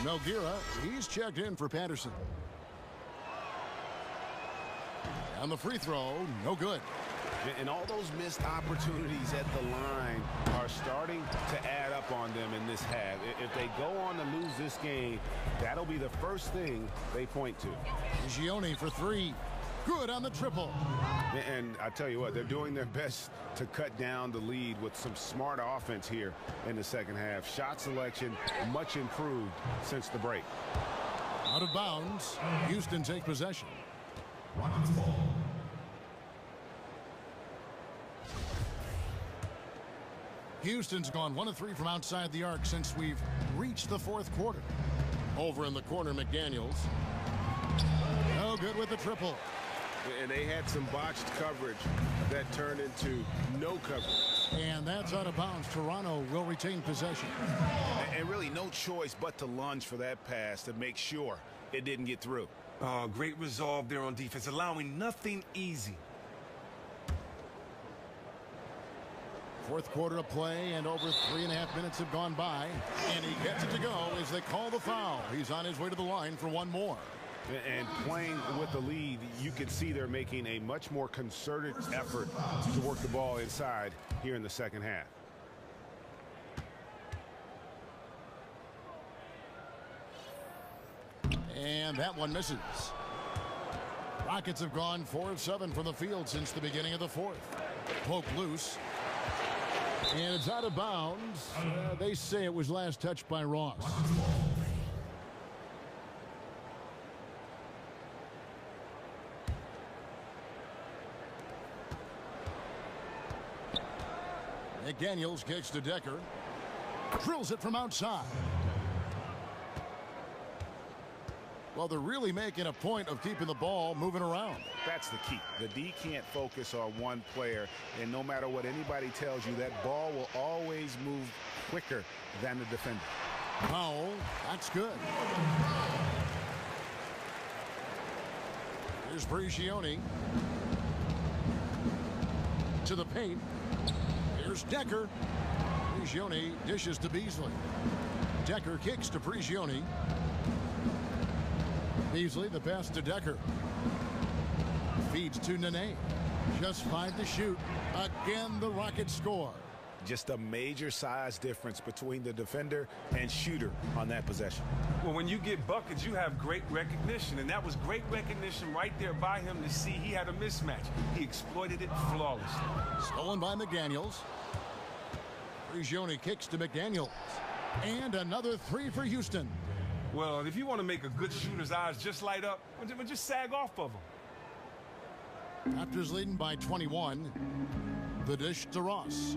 Nogueira, he's checked in for Patterson. On the free throw, no good. And all those missed opportunities at the line are starting to add up on them in this half. If they go on to lose this game, that'll be the first thing they point to. Gioni for 3. Good on the triple. And I tell you what, they're doing their best to cut down the lead with some smart offense here in the second half. Shot selection much improved since the break. Out of bounds. Houston takes possession. Rockets ball. Houston's gone 1 of 3 from outside the arc since we've reached the fourth quarter. Over in the corner, McDaniels. No good with the triple. And they had some botched coverage that turned into no coverage. And that's out of bounds. Toronto will retain possession. And really no choice but to lunge for that pass to make sure it didn't get through. Great resolve there on defense, allowing nothing easy. Fourth quarter of play, and over 3.5 minutes have gone by. And he gets it to go as they call the foul. He's on his way to the line for one more. And playing with the lead, you can see they're making a much more concerted effort to work the ball inside here in the second half. And that one misses. Rockets have gone 4 of 7 from the field since the beginning of the fourth. Poke loose. And it's out of bounds. They say it was last touched by Ross. McDaniels kicks to Decker. Drills it from outside. Well, they're really making a point of keeping the ball moving around. That's the key. The D can't focus on one player, and no matter what anybody tells you, that ball will always move quicker than the defender. Powell, that's good. Here's Prigioni. To the paint. Here's Decker. Prigioni dishes to Beasley. Decker kicks to Prigioni. Beasley, the pass to Decker. Feeds to Nene. Just 5 to shoot. Again, the Rockets score. Just a major size difference between the defender and shooter on that possession. Well, when you get buckets, you have great recognition, and that was great recognition right there by him to see he had a mismatch. He exploited it flawlessly. Stolen by McDaniels. Prigioni kicks to McDaniels. And another 3 for Houston. Well, if you want to make a good shooter's eyes just light up, well, just sag off of him. Raptors leading by 21. The dish to Ross.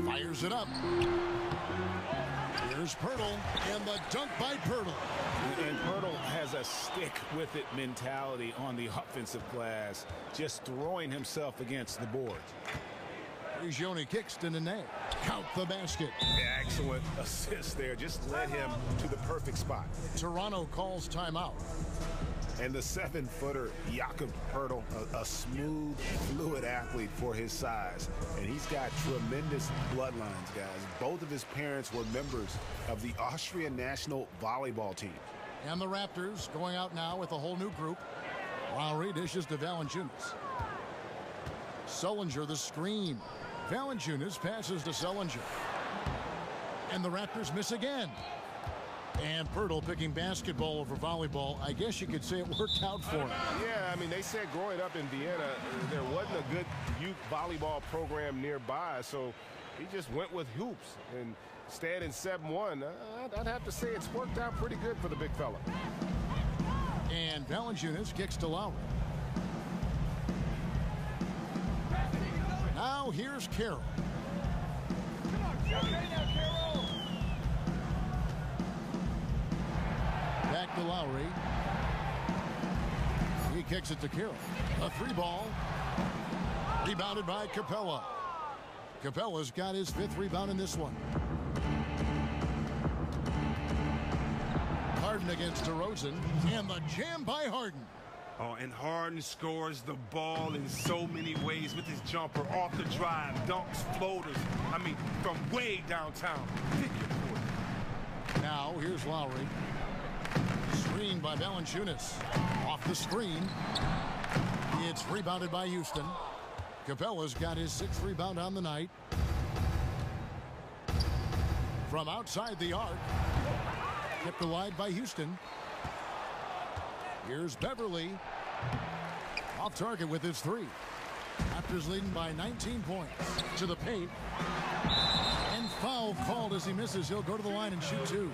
Fires it up. Here's Pirtle, and the dunk by Pirtle. And Pirtle has a stick-with-it mentality on the offensive glass, just throwing himself against the boards. Prigioni kicks to Nene. Count the basket. Excellent assist there. Just led him to the perfect spot. Toronto calls timeout. And the 7-footer, Jakob Pirtle, a smooth, fluid athlete for his size. And he's got tremendous bloodlines, guys. Both of his parents were members of the Austrian national volleyball team. And the Raptors going out now with a whole new group. Lowry dishes to Valanciunas. Sullinger the screen. Valanciunas passes to Sullinger. And the Raptors miss again. And Pirtle picking basketball over volleyball. I guess you could say it worked out for him. Yeah, I mean, they said growing up in Vienna, there wasn't a good youth volleyball program nearby, so he just went with hoops. And staying in 7-1, I'd have to say it's worked out pretty good for the big fella. And Valanciunas kicks to Lowry. Now here's Carroll. Back to Lowry. He kicks it to Carroll. A 3-ball. Rebounded by Capella. Capella's got his 5th rebound in this one. Harden against DeRozan. And the jam by Harden. Oh, and Harden scores the ball in so many ways with his jumper, off the drive, dunks, floaters. I mean, from way downtown. Pick your poison. Now, here's Lowry. Screen by Valanciunas. Off the screen. It's rebounded by Houston. Capella's got his 6th rebound on the night. From outside the arc. Kept alive by Houston. Here's Beverly. Off target with his 3. Raptors leading by 19 points. To the paint. And foul called as he misses. He'll go to the line and shoot 2.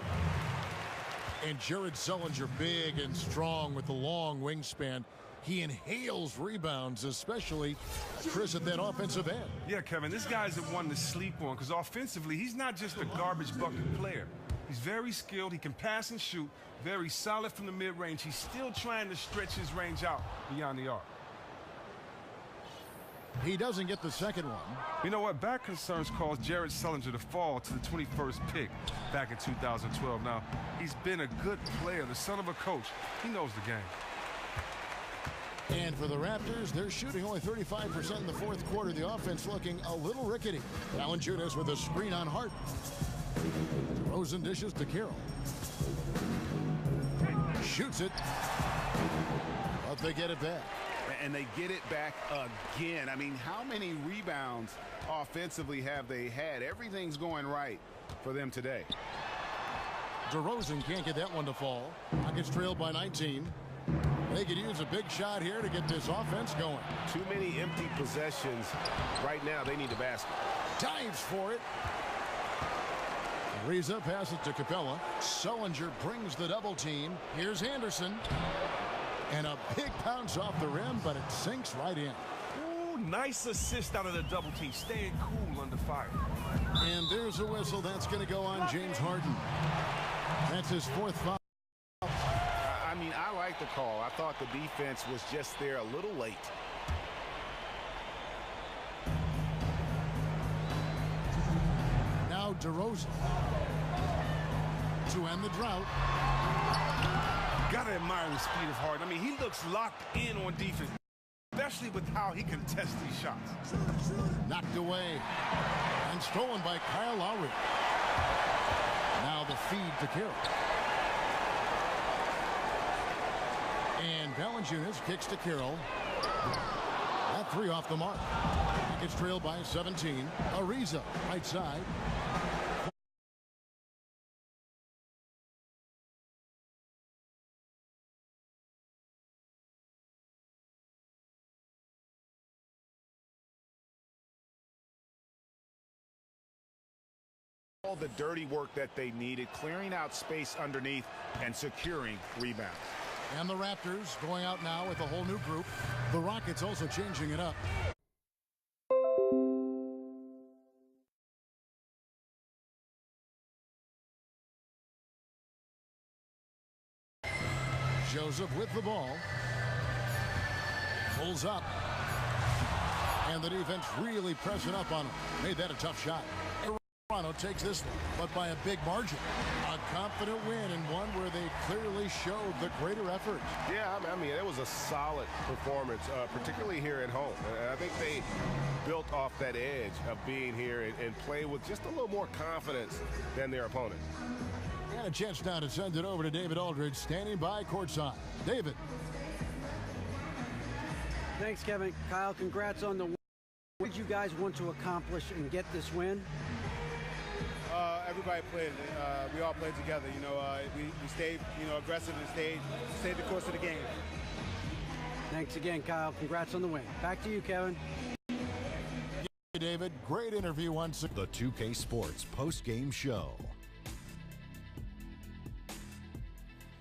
And Jared Sullinger, big and strong with the long wingspan. He inhales rebounds, especially Chris at that offensive end. Yeah, Kevin, this guy's the one to sleep on because offensively, he's not just a garbage bucket player. He's very skilled. He can pass and shoot. Very solid from the mid-range. He's still trying to stretch his range out beyond the arc. He doesn't get the second one. You know what? Back concerns caused Jared Sullinger to fall to the 21st pick back in 2012. Now, he's been a good player, the son of a coach. He knows the game. And for the Raptors, they're shooting only 35% in the 4th quarter. The offense looking a little rickety. Valanciunas with a screen on Hart. Rosen dishes to Carroll. Shoots it. But they get it back. And they get it back again. I mean, how many rebounds offensively have they had? Everything's going right for them today. DeRozan can't get that one to fall. Rockets trailed by 19. They could use a big shot here to get this offense going. Too many empty possessions. Right now, they need a basket. Dives for it. Ariza passes to Capella. Sullinger brings the double team. Here's Anderson. And a big bounce off the rim, but it sinks right in. Ooh, nice assist out of the double team. Staying cool under fire. And there's a whistle. That's going to go on James Harden. That's his 4th foul. I mean, I like the call. I thought the defense was just there a little late. Now DeRozan. to end the drought. Gotta admire the speed of Harden. I mean, he looks locked in on defense, especially with how he contests these shots. Knocked away and stolen by Kyle Lowry. Now the feed to Carroll. And Valanciunas kicks to Carroll. That three off the mark. It's trailed by 17. Ariza, right side. All the dirty work that they needed, clearing out space underneath and securing rebounds. And the Raptors going out now with a whole new group. The Rockets also changing it up. Joseph with the ball. Pulls up. And the defense really pressing up on him. Made that a tough shot. Toronto takes this one, but by a big margin. A confident win and one where they clearly showed the greater effort. Yeah, I mean, it was a solid performance, particularly here at home. And I think they built off that edge of being here and play with just a little more confidence than their opponent. And a chance now to send it over to David Aldridge, standing by courtside. David. Thanks, Kevin. Kyle, congrats on the win. What did you guys want to accomplish and get this win? Everybody played. We all played together. You know, we stayed, aggressive and stayed the course of the game. Thanks again, Kyle. Congrats on the win. Back to you, Kevin. David, great interview once. The 2K Sports post-game show.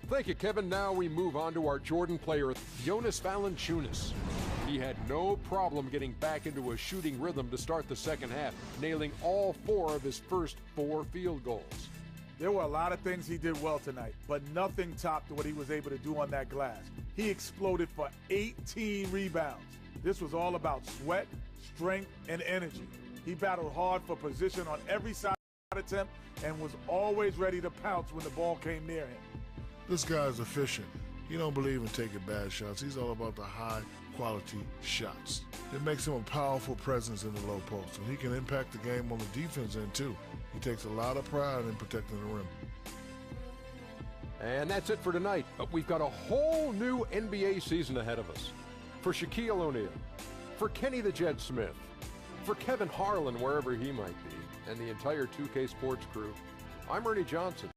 Thank you, Kevin. Now we move on to our Jordan player, Jonas Valanciunas. He had no problem getting back into a shooting rhythm to start the second half, nailing all 4 of his first 4 field goals. There were a lot of things he did well tonight, but nothing topped what he was able to do on that glass. He exploded for 18 rebounds. This was all about sweat, strength, and energy. He battled hard for position on every side attempt and was always ready to pounce when the ball came near him. This guy's efficient. He don't believe in taking bad shots. He's all about the high-quality shots. It makes him a powerful presence in the low post, and he can impact the game on the defense end, too. He takes a lot of pride in protecting the rim. And that's it for tonight, but we've got a whole new NBA season ahead of us. For Shaquille O'Neal, for Kenny the Jet Smith, for Kevin Harlan, wherever he might be, and the entire 2K Sports crew, I'm Ernie Johnson.